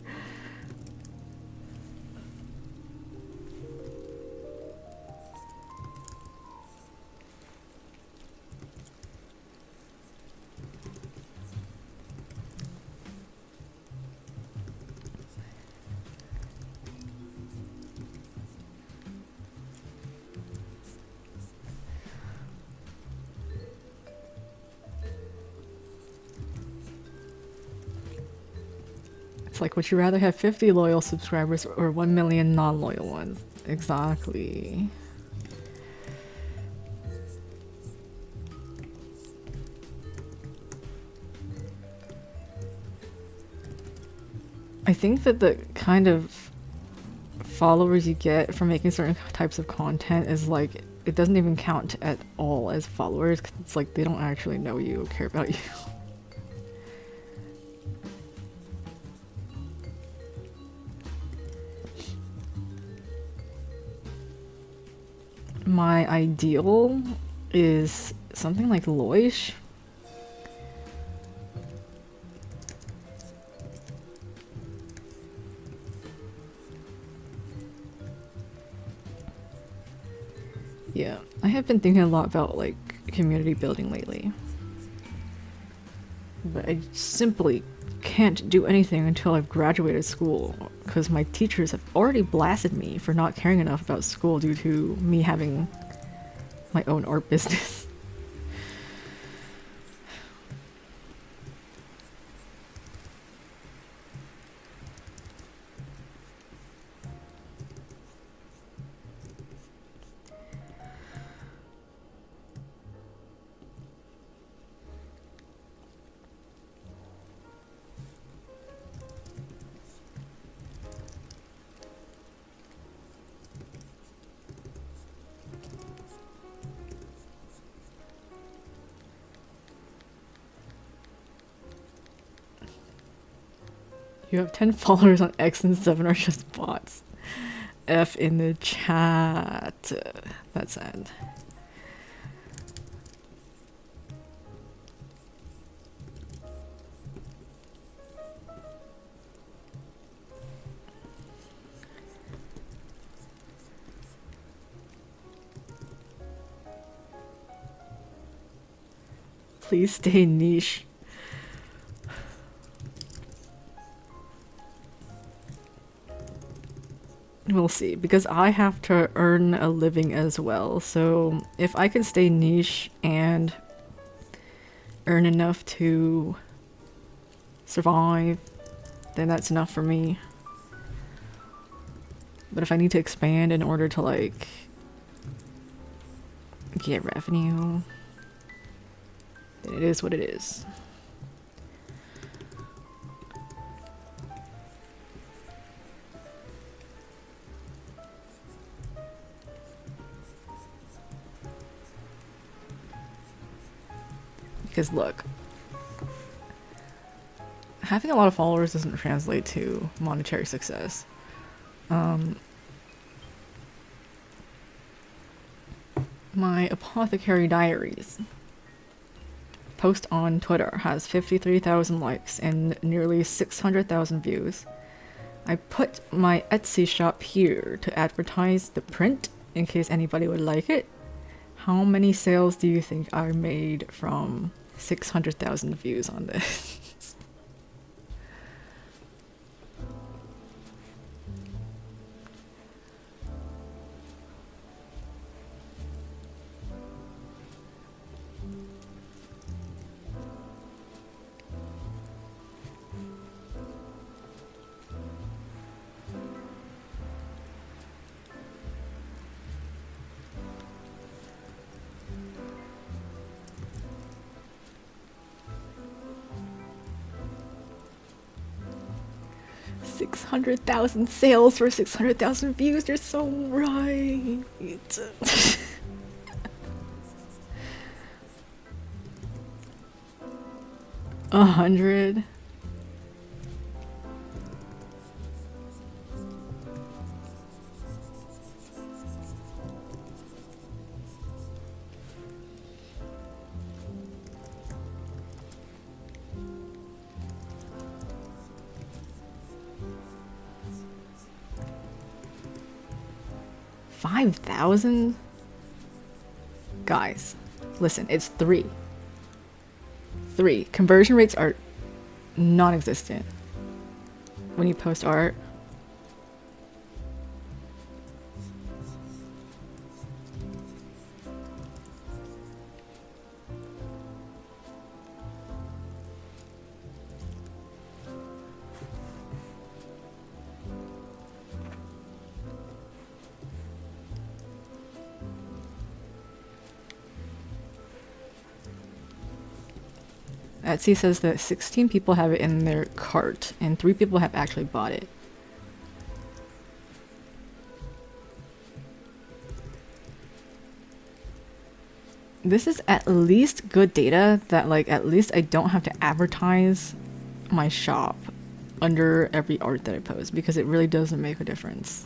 It's like, would you rather have 50 loyal subscribers or 1 million non-loyal ones? Exactly. I think that the kind of followers you get from making certain types of content is like, it doesn't even count at all as followers, 'cause it's like they don't actually know you or care about you. My ideal is something like Loish. Yeah, I have been thinking a lot about like community building lately, but I simply can't do anything until I've graduated school because my teachers have already blasted me for not caring enough about school due to me having my own art business. You have 10 followers on X and 7 are just bots. F in the chat. That's sad. Please stay niche. We'll see, because I have to earn a living as well. So if I can stay niche and earn enough to survive, then that's enough for me. But if I need to expand in order to like get revenue, then it is what it is. Because look, having a lot of followers doesn't translate to monetary success. My Apothecary Diaries post on Twitter has 53,000 likes and nearly 600,000 views. I put my Etsy shop here to advertise the print in case anybody would like it. How many sales do you think I made from 600,000 views on this? $600,000 sales for 600,000 views. You're so right. 100. $5,000? Guys, listen, it's 3. Conversion rates are non-existent when you post art. Etsy says that 16 people have it in their cart and 3 people have actually bought it. This is at least good data that like at least I don't have to advertise my shop under every art that I post because it really doesn't make a difference.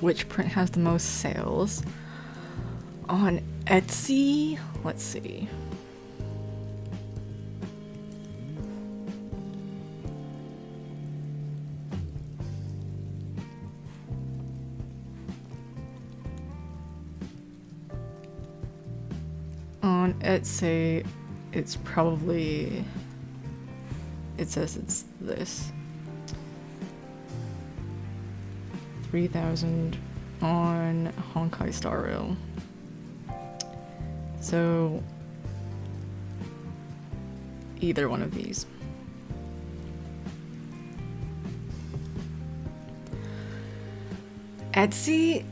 which print has the most sales. On Etsy, let's see. On Etsy, it's probably, it says it's this. 3,000 on Honkai Star Rail. So either one of these. Etsy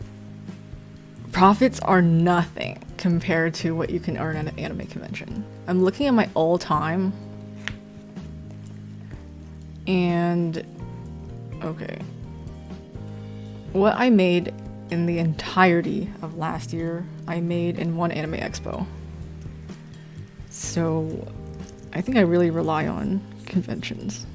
profits are nothing compared to what you can earn at an anime convention. I'm looking at my all-time, and okay, what I made in the entirety of last year, I made in one anime expo. So I think I really rely on conventions.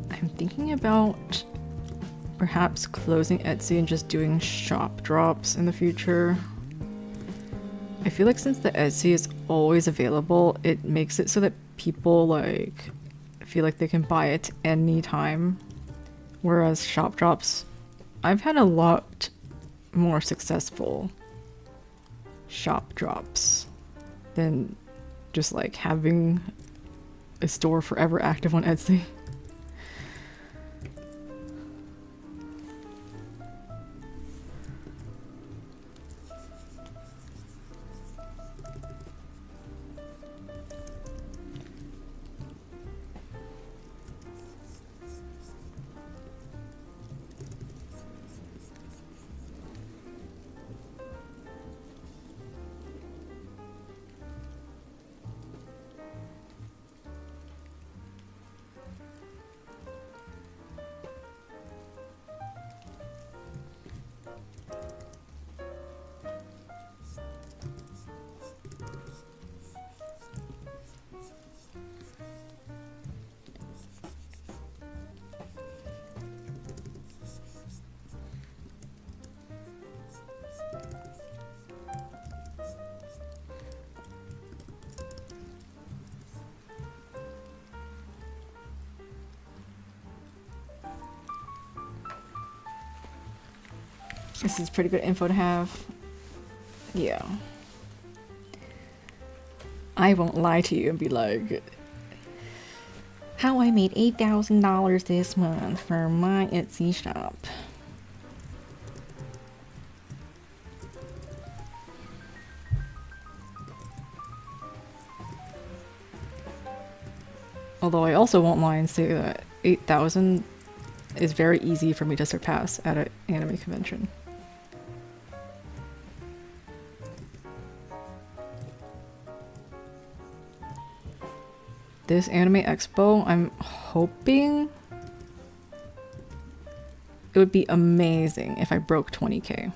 I'm thinking about perhaps closing Etsy and just doing shop drops in the future. I feel like since the Etsy is always available, it makes it so that people like feel like they can buy it any time. Whereas shop drops, I've had a lot more successful shop drops than just like having a store forever active on Etsy. This is pretty good info to have. Yeah. I won't lie to you and be like, how I made $8,000 this month for my Etsy shop. Although I also won't lie and say that 8,000 is very easy for me to surpass at an anime convention. This anime expo, I'm hoping it would be amazing if I broke 20K.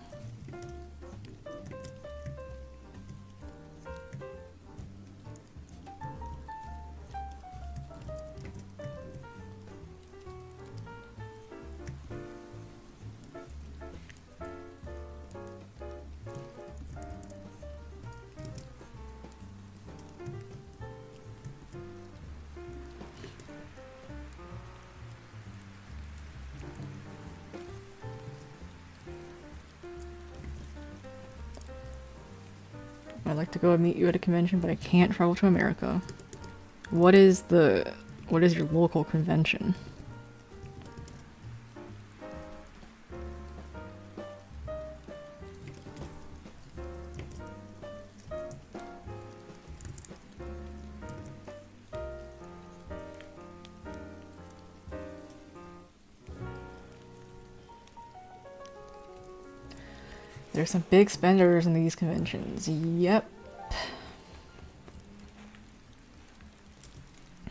I'd like to go and meet you at a convention, but I can't travel to America. What is your local convention? There's some big spenders in these conventions. Yep.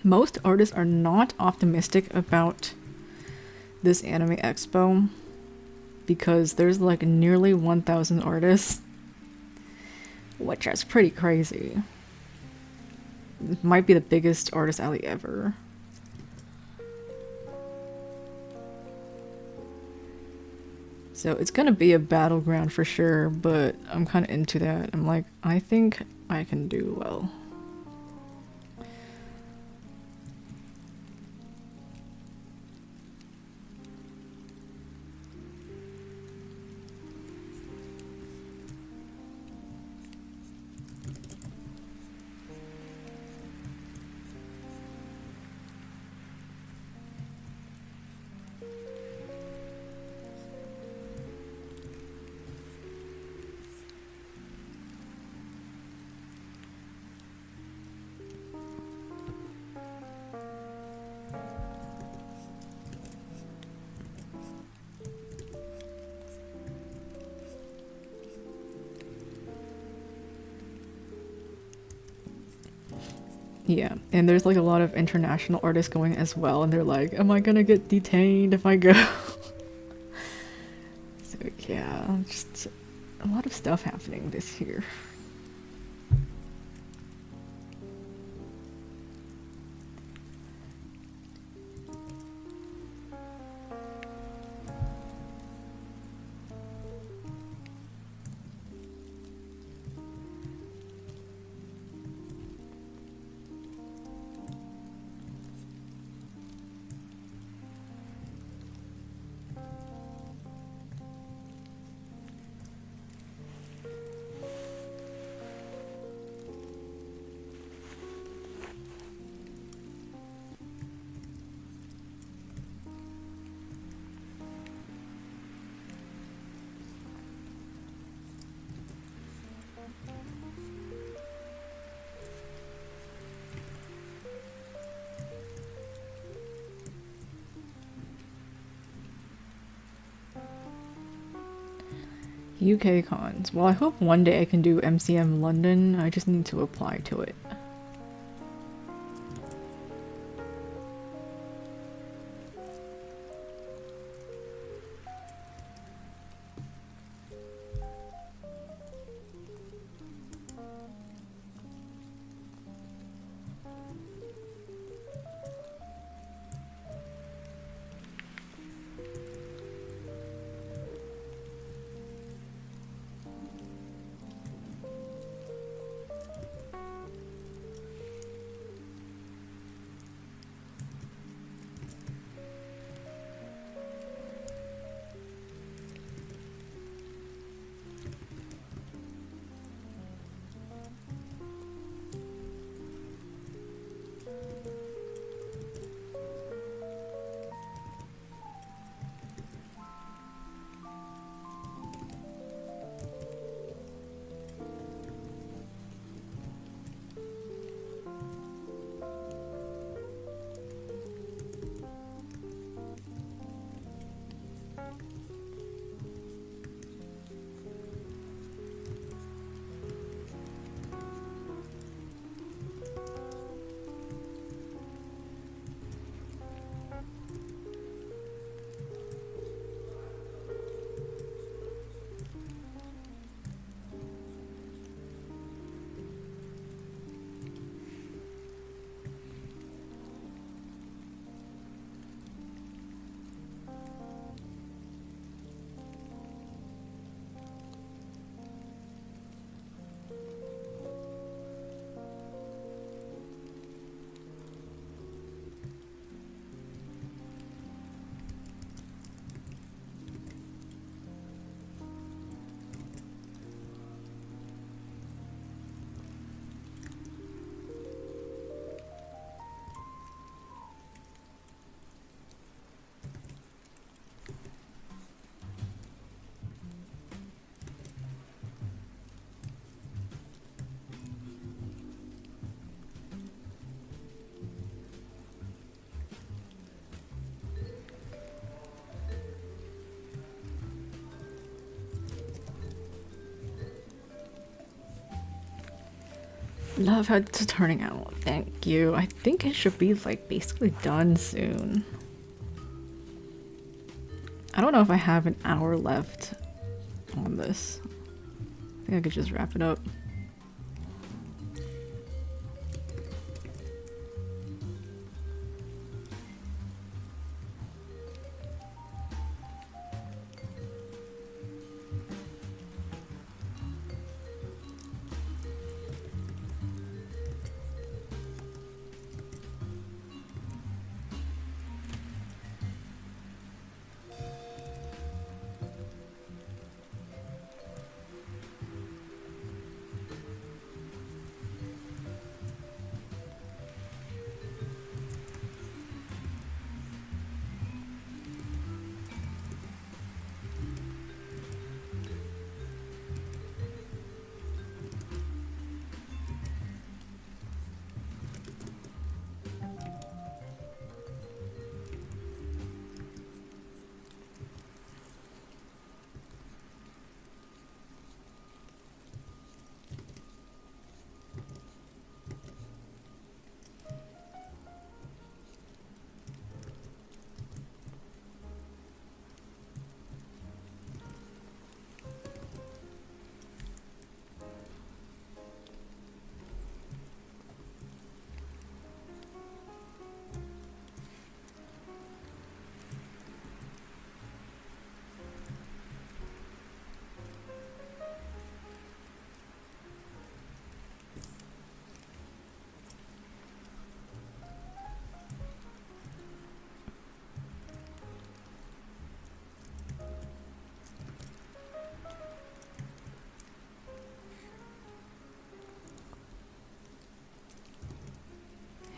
Most artists are not optimistic about this anime expo because there's like nearly 1,000 artists, which is pretty crazy. It might be the biggest artist alley ever. So it's gonna be a battleground for sure, but I'm kind of into that. I'm like, I think I can do well. Yeah, and there's like a lot of international artists going as well, and they're like, am I gonna get detained if I go? So yeah, just a lot of stuff happening this year. UK cons. Well, I hope one day I can do MCM London. I just need to apply to it. Love how it's turning out. Thank you. I think it should be like basically done soon. I don't know if I have an hour left on this. I think I could just wrap it up.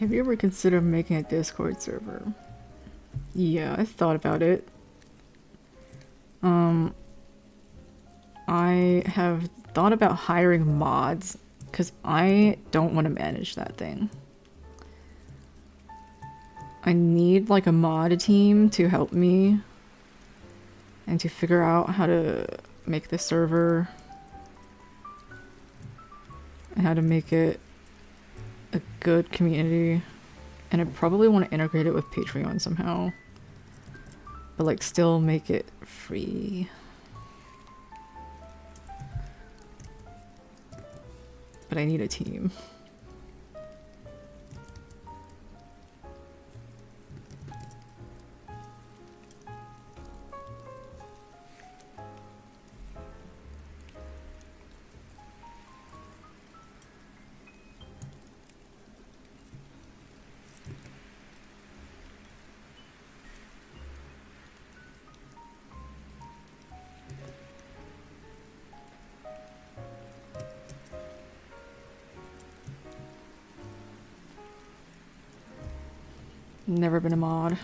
Have you ever considered making a Discord server? Yeah, I thought about it. I have thought about hiring mods because I don't want to manage that thing. I need like a mod team to help me and to figure out how to make the server and how to make it a good community. And I probably want to integrate it with Patreon somehow, but like still make it free. But I need a team. Never been a mod.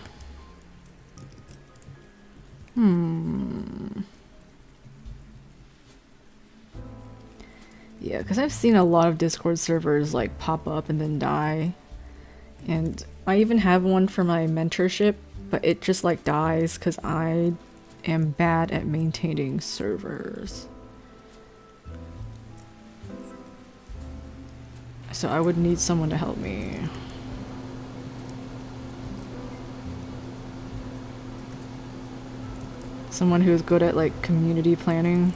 Yeah, because I've seen a lot of Discord servers like pop up and then die. And I even have one for my mentorship, but it just like dies because I am bad at maintaining servers. So I would need someone to help me. Someone who's good at like community planning.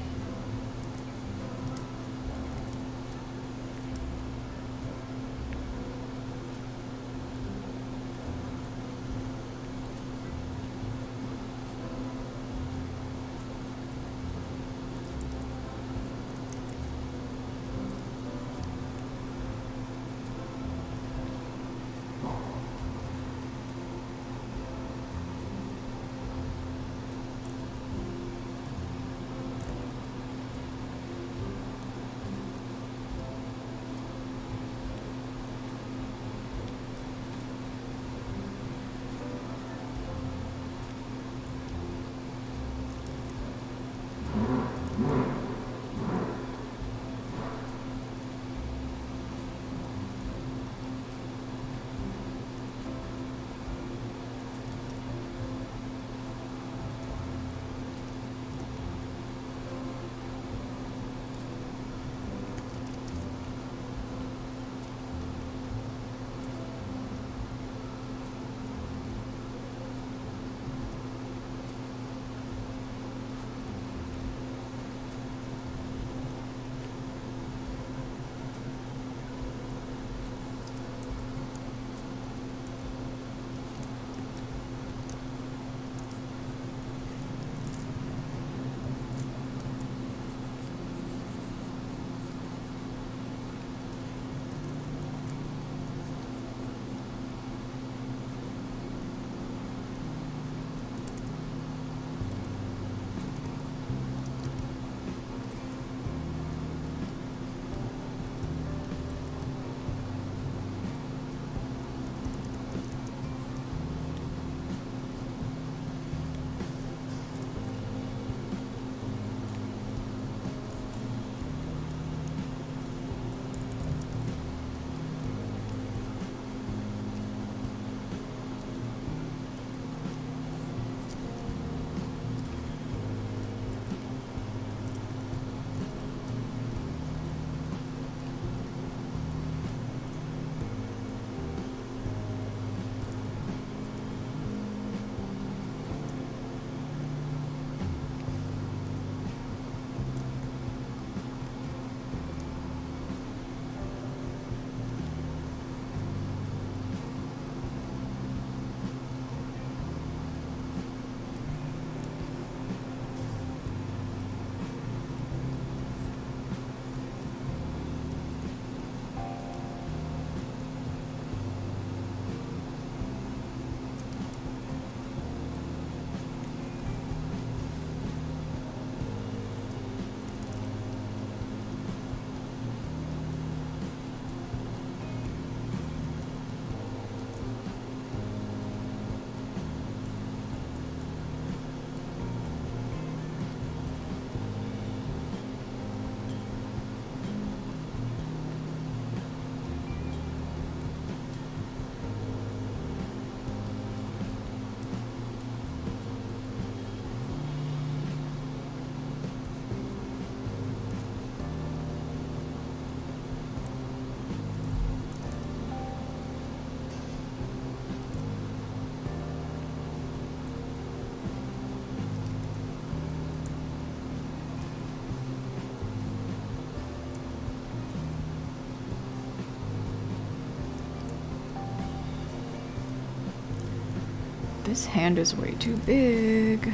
This hand is way too big.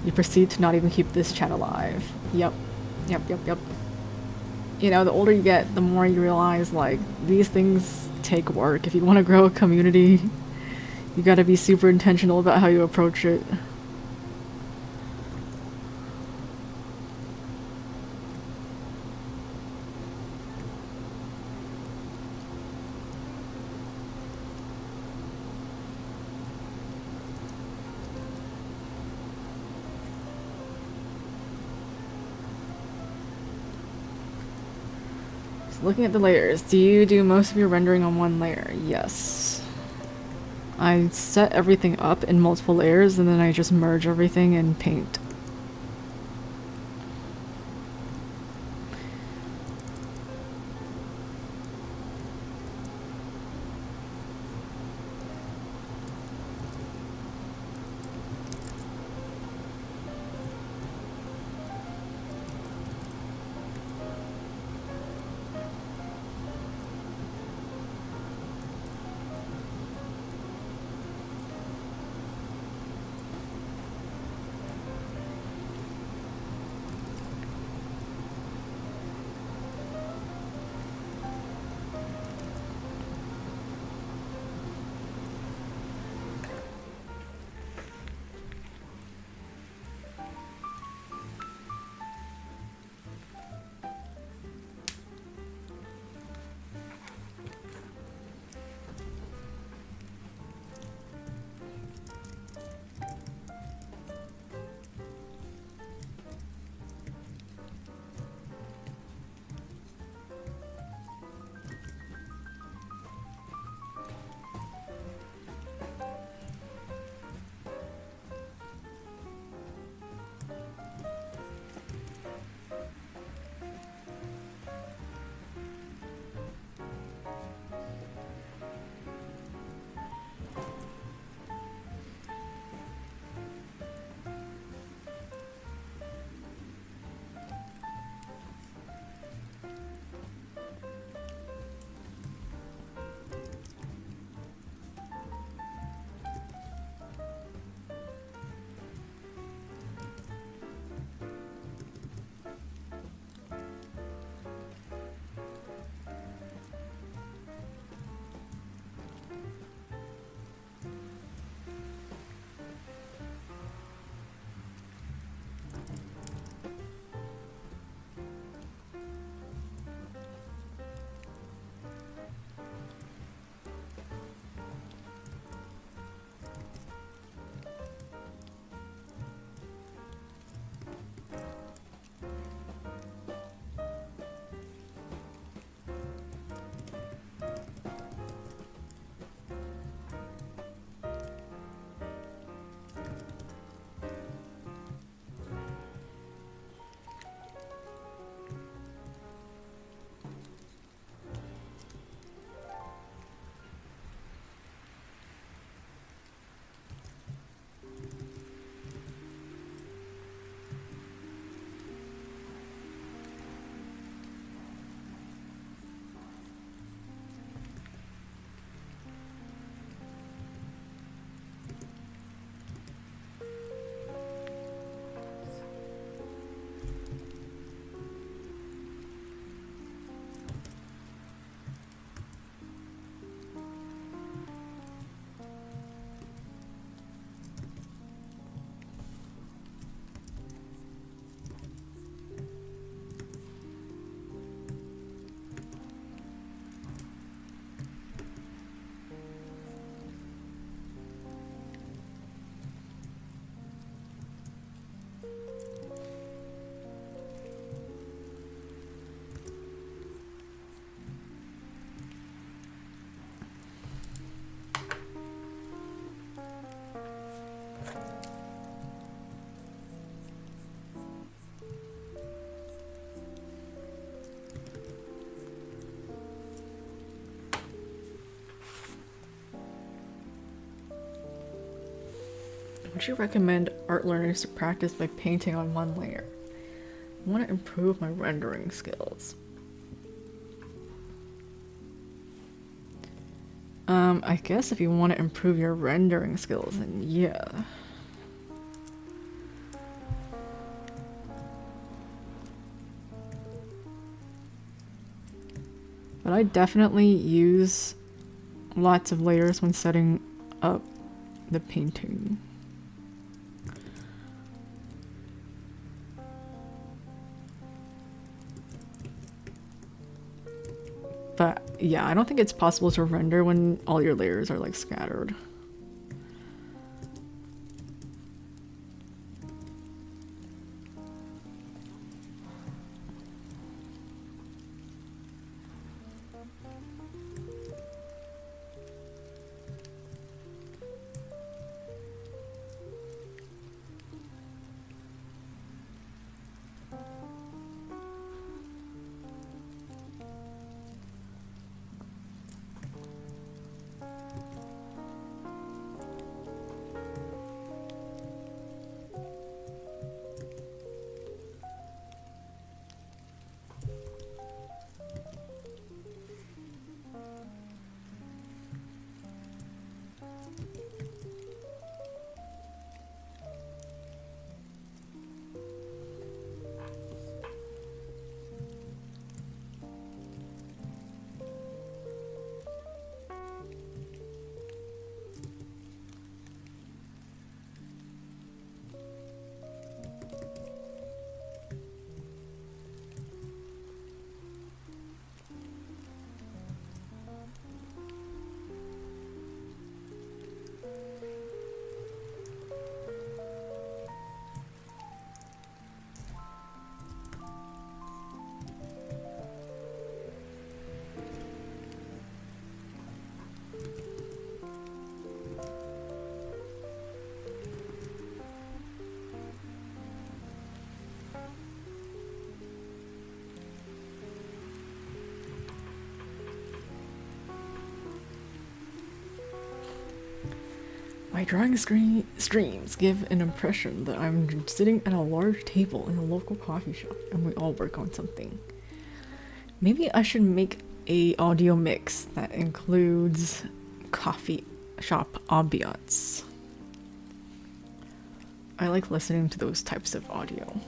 You proceed to not even keep this chat alive. Yep. Yep. You know, the older you get, the more you realize, like, these things take work. If you want to grow a community, you gotta be super intentional about how you approach it. Looking at the layers, do you do most of your rendering on one layer? Yes. I set everything up in multiple layers and then I just merge everything in Paint. Would you recommend art learners to practice by painting on one layer? I want to improve my rendering skills. I guess if you want to improve your rendering skills, then yeah. But I definitely use lots of layers when setting up the painting. But yeah, I don't think it's possible to render when all your layers are like scattered. My drawing streams give an impression that I'm sitting at a large table in a local coffee shop and we all work on something. Maybe I should make a audio mix that includes coffee shop ambiance. I like listening to those types of audio.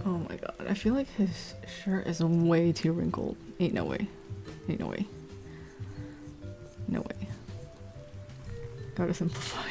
Oh my god, I feel like his shirt is way too wrinkled. Ain't no way. Ain't no way. No way. Gotta simplify.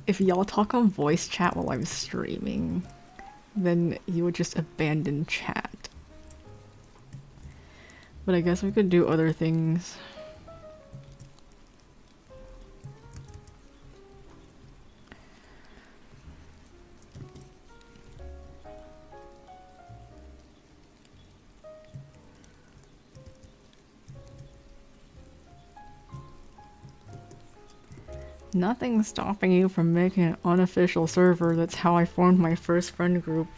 if y'all talk on voice chat while I'm streaming, then you would just abandon chat. But I guess we could do other things. Nothing's stopping you from making an unofficial server. That's how I formed my first friend group.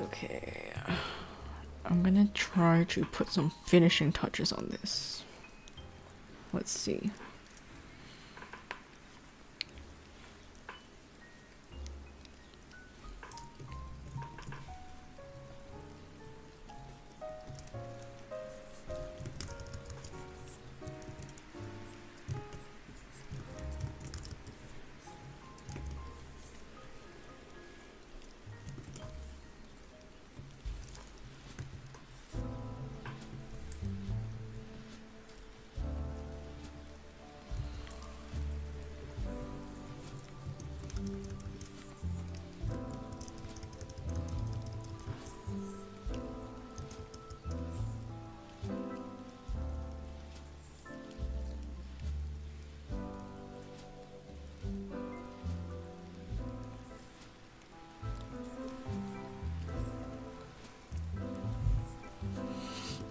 Okay, I'm gonna try to put some finishing touches on this. Let's see.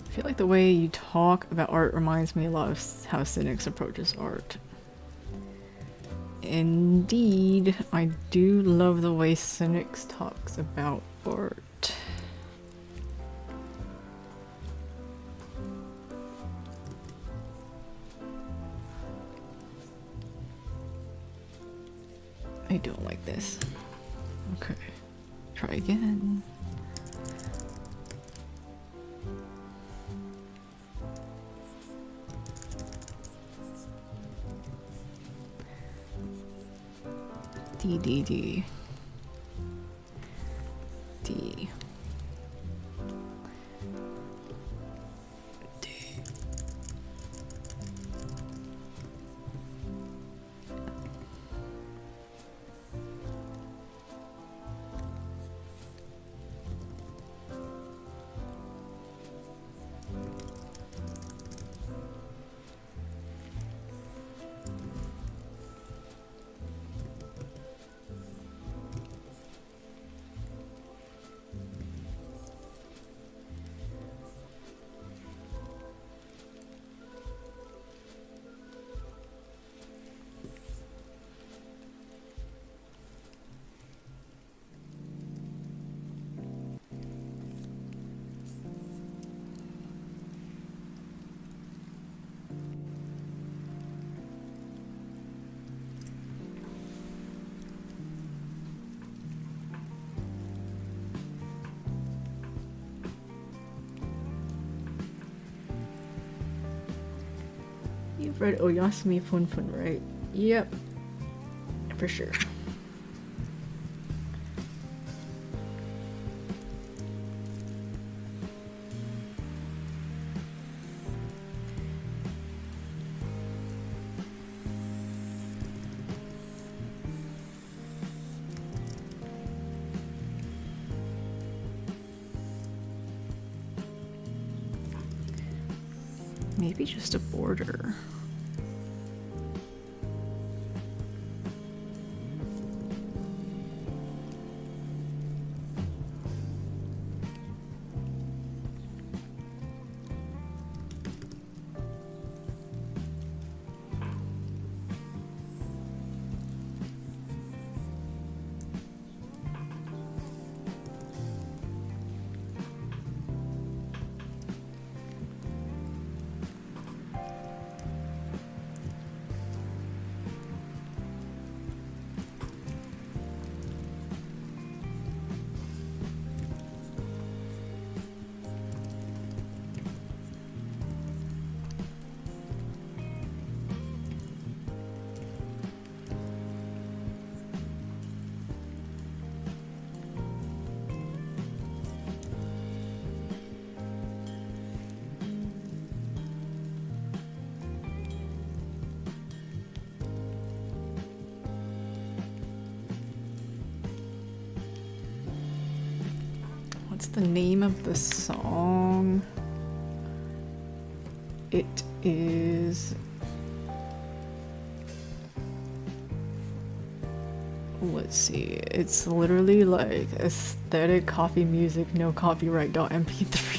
I feel like the way you talk about art reminds me a lot of how Cynics approaches art. Indeed, I do love the way Cynics talks about art. I don't like this. Okay, try again. D D D D D. You've read Oyasumi Funfun, right? Yep, for sure. Maybe just a border. What's the name of the song? It is... Let's see. It's literally like aesthetic coffee music, no copyright .mp3.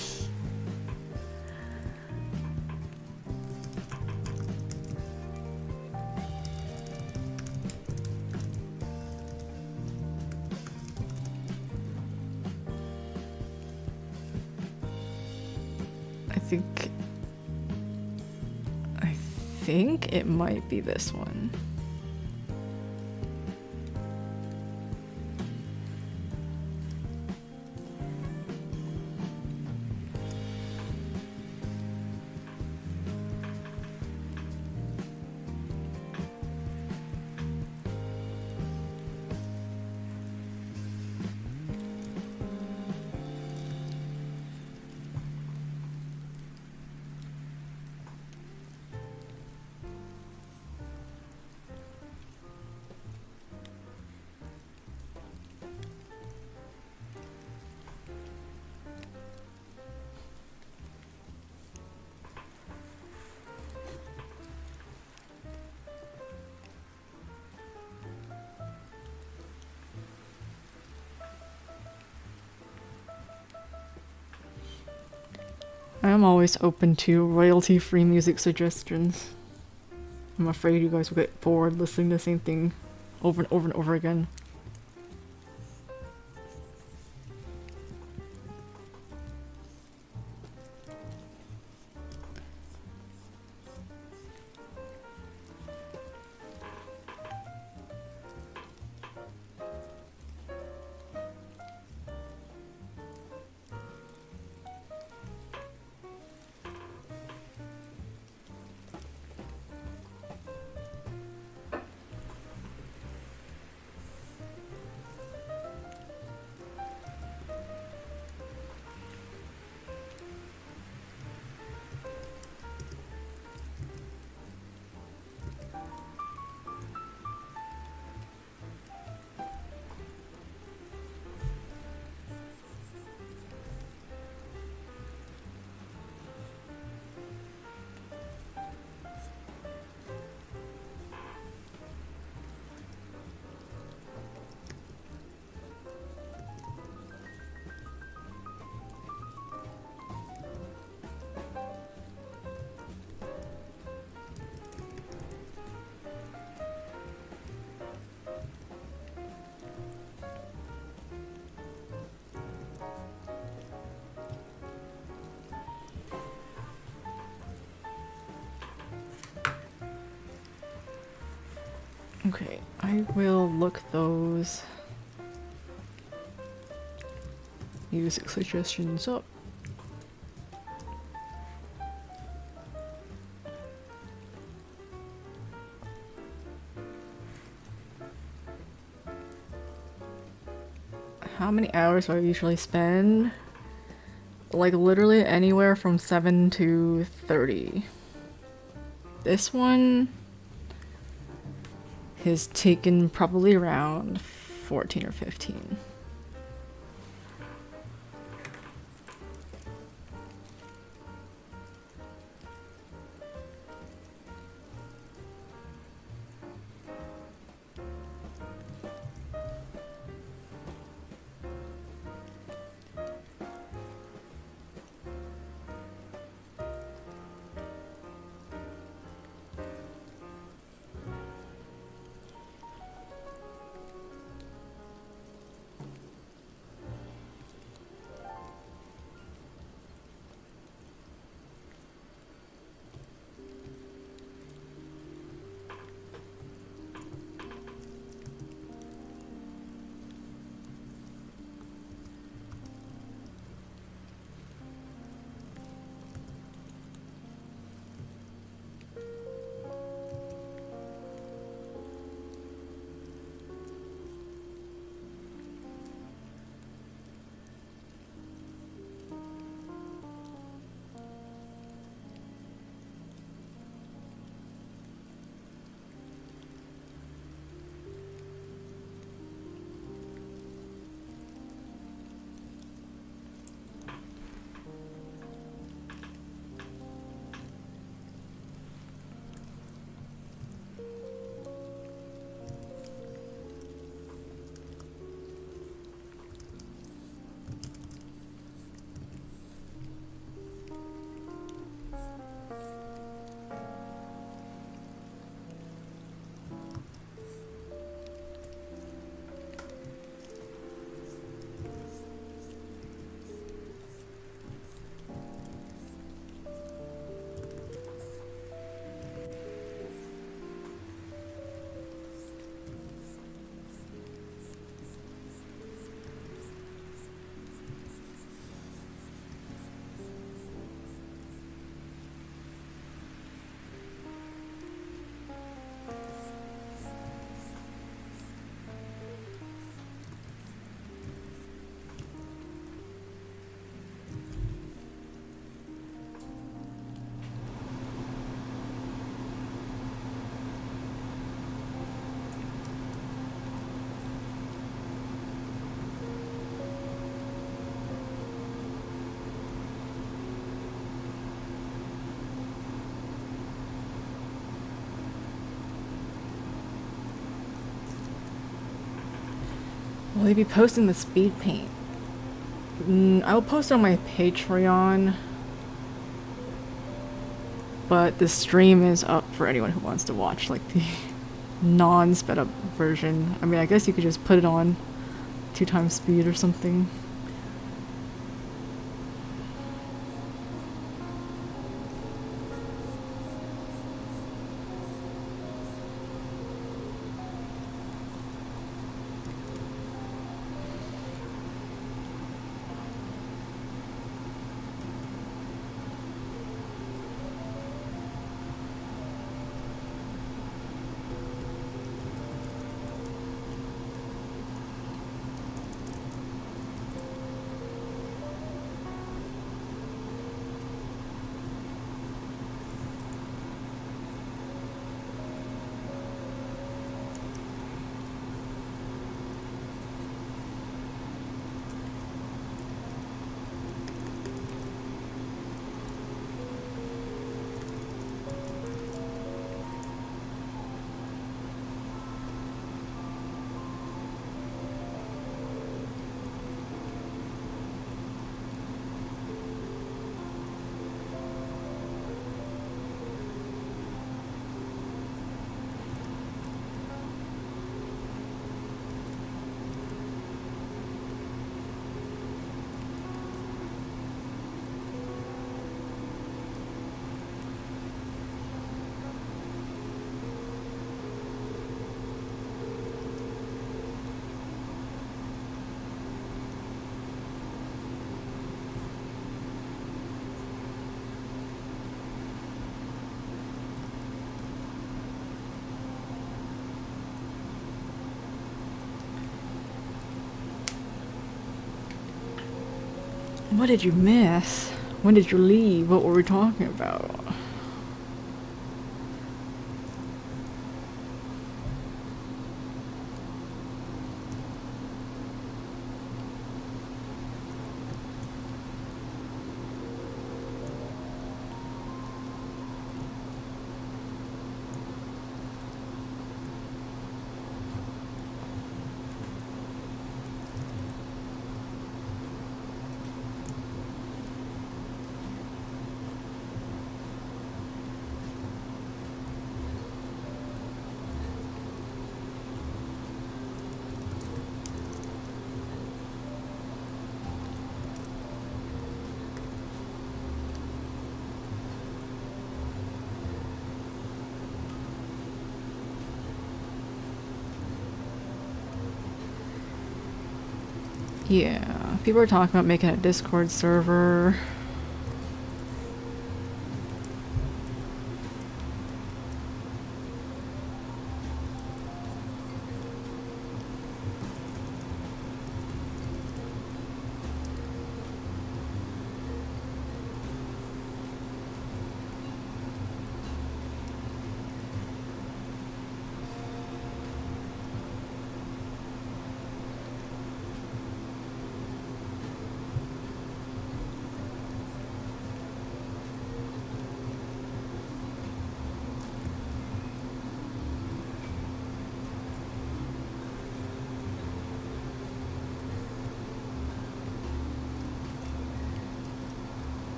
I think it might be this one. I am always open to royalty-free music suggestions. I'm afraid you guys will get bored listening to the same thing over and over and over again. Okay, I will look those music suggestions up. How many hours do I usually spend? Like literally anywhere from 7 to 30. This one has taken probably around 14 or 15. Will they be posting the speed paint? I will post it on my Patreon. But the stream is up for anyone who wants to watch, like, the non-sped up version. I mean, I guess you could just put it on 2x speed or something. What did you miss? When did you leave? What were we talking about? Yeah, people are talking about making a Discord server.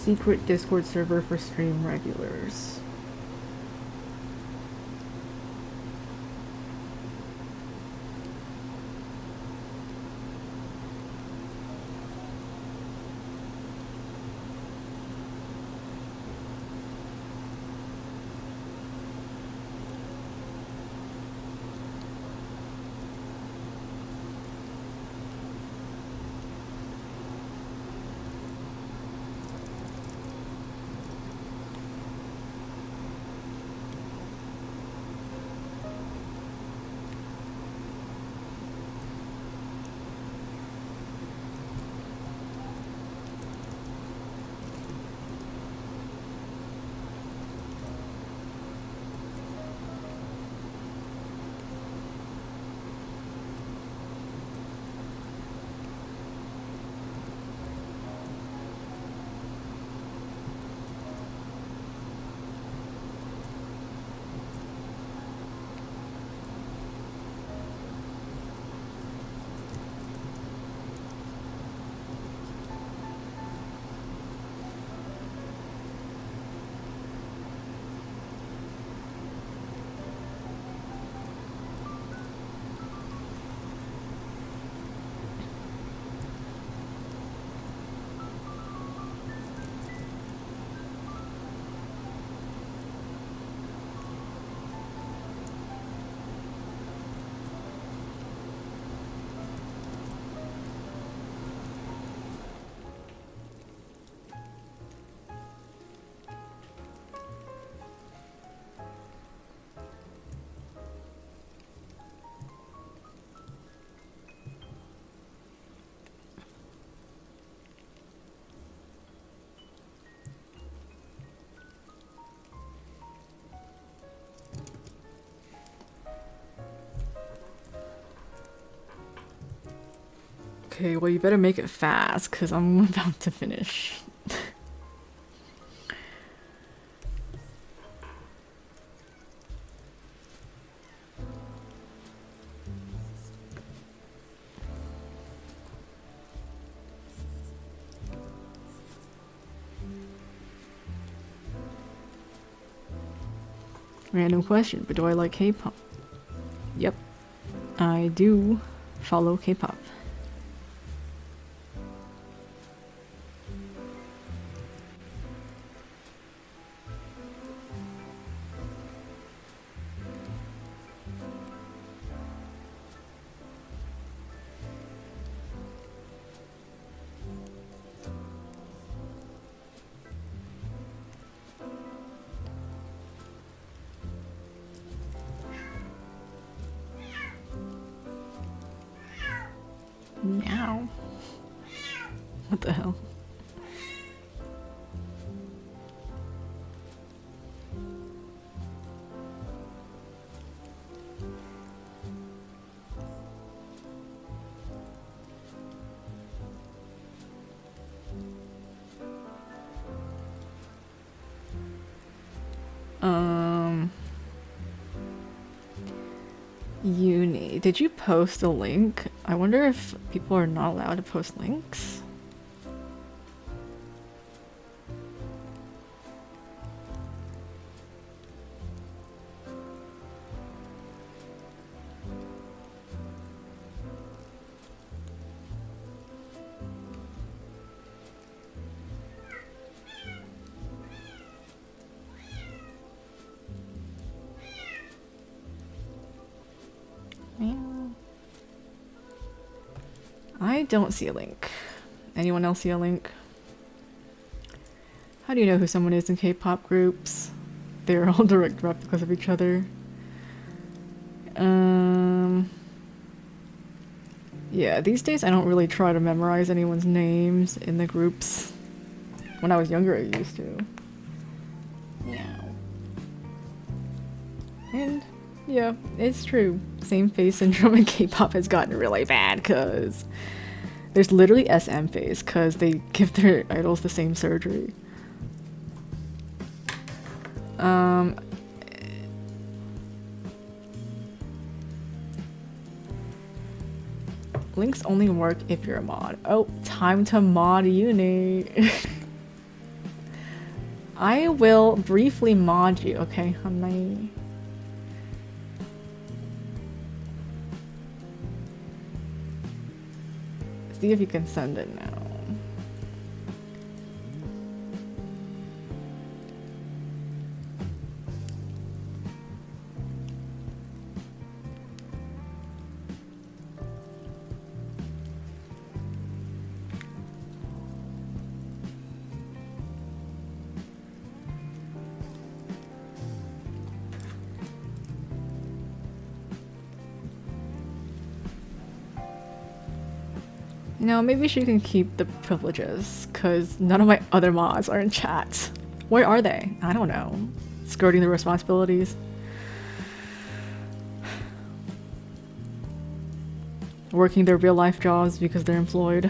Secret Discord server for stream regulars. Okay, well you better make it fast, because I'm about to finish. Random question, but do I like K-pop? Yep, I do follow K-pop. Meow. What the hell? Uni. Did you post a link? I wonder if people are not allowed to post links. I don't see a link. Anyone else see a link? How do you know who someone is in K-pop groups? They're all direct replicas of each other. Yeah, these days I don't really try to memorize anyone's names in the groups. When I was younger, I used to. Meow. And yeah, it's true. Same face syndrome in K-pop has gotten really bad because there's literally SM face because they give their idols the same surgery. Links only work if you're a mod. Oh, time to mod uni. I will briefly mod you, okay, honey? See if you can send it now. You know, maybe she can keep the privileges, because none of my other mods are in chat. Where are they? I don't know. Skirting the responsibilities. Working their real life jobs because they're employed.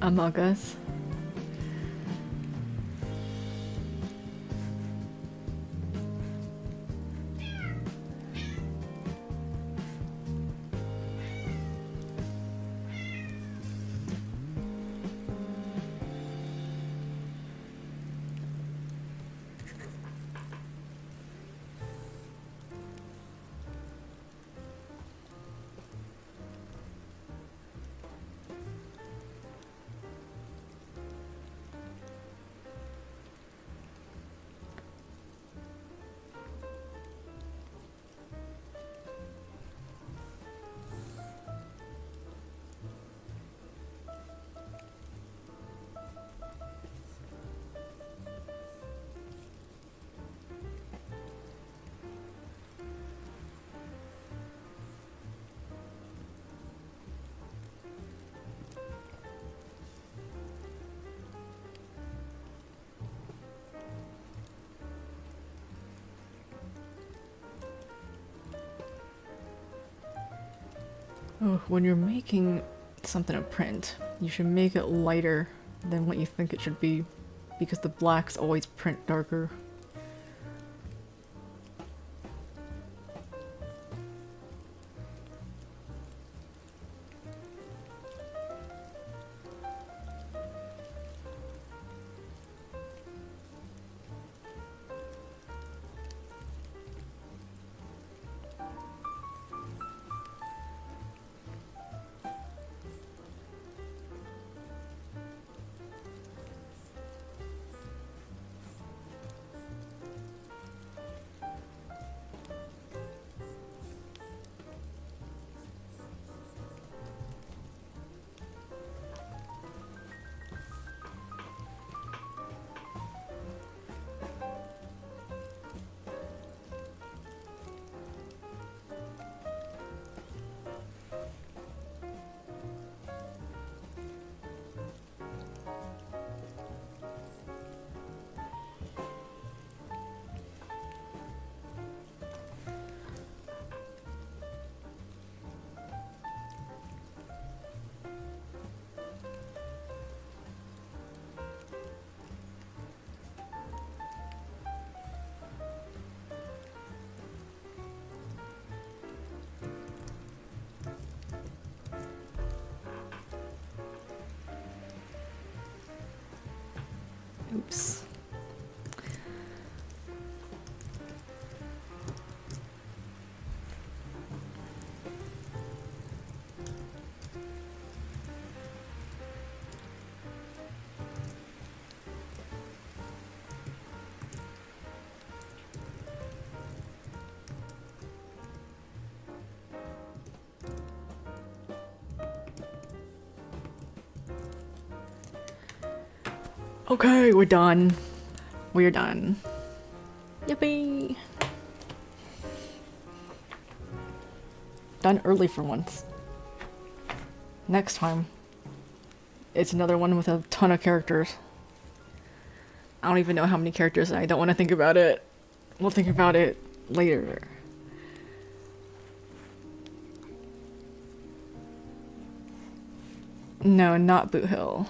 Among Us. Oh, when you're making something to print, you should make it lighter than what you think it should be, because the blacks always print darker. Oops. Okay, we're done. We're done. Yippee! Done early for once. Next time, it's another one with a ton of characters. I don't even know how many characters, and I don't want to think about it. We'll think about it later. No, not Boot Hill.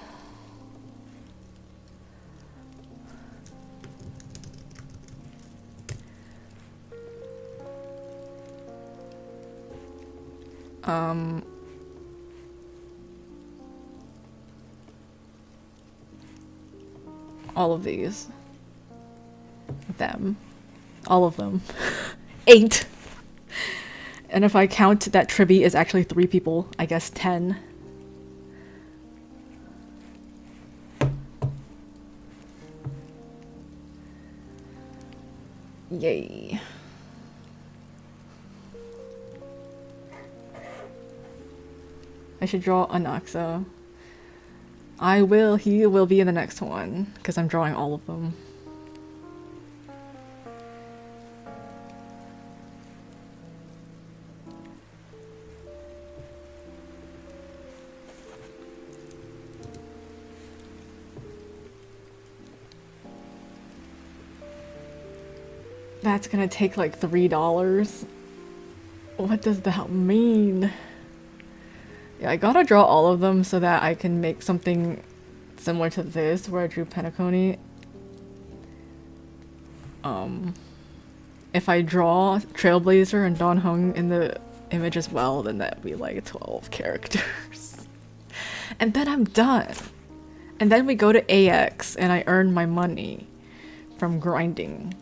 All of these. Them. All of them. 8! And if I count that Tribby is actually 3 people, I guess 10. Yay. I should draw Anaxa. I will, he will be in the next one, because I'm drawing all of them. That's gonna take like $3. What does that mean? Yeah, I gotta draw all of them so that I can make something similar to this, where I drew Penacony. If I draw Trailblazer and Don Hung in the image as well, then that'd be like 12 characters. And then I'm done. And then we go to AX and I earn my money from grinding.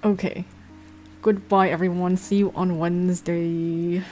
Okay. Goodbye, everyone. See you on Wednesday.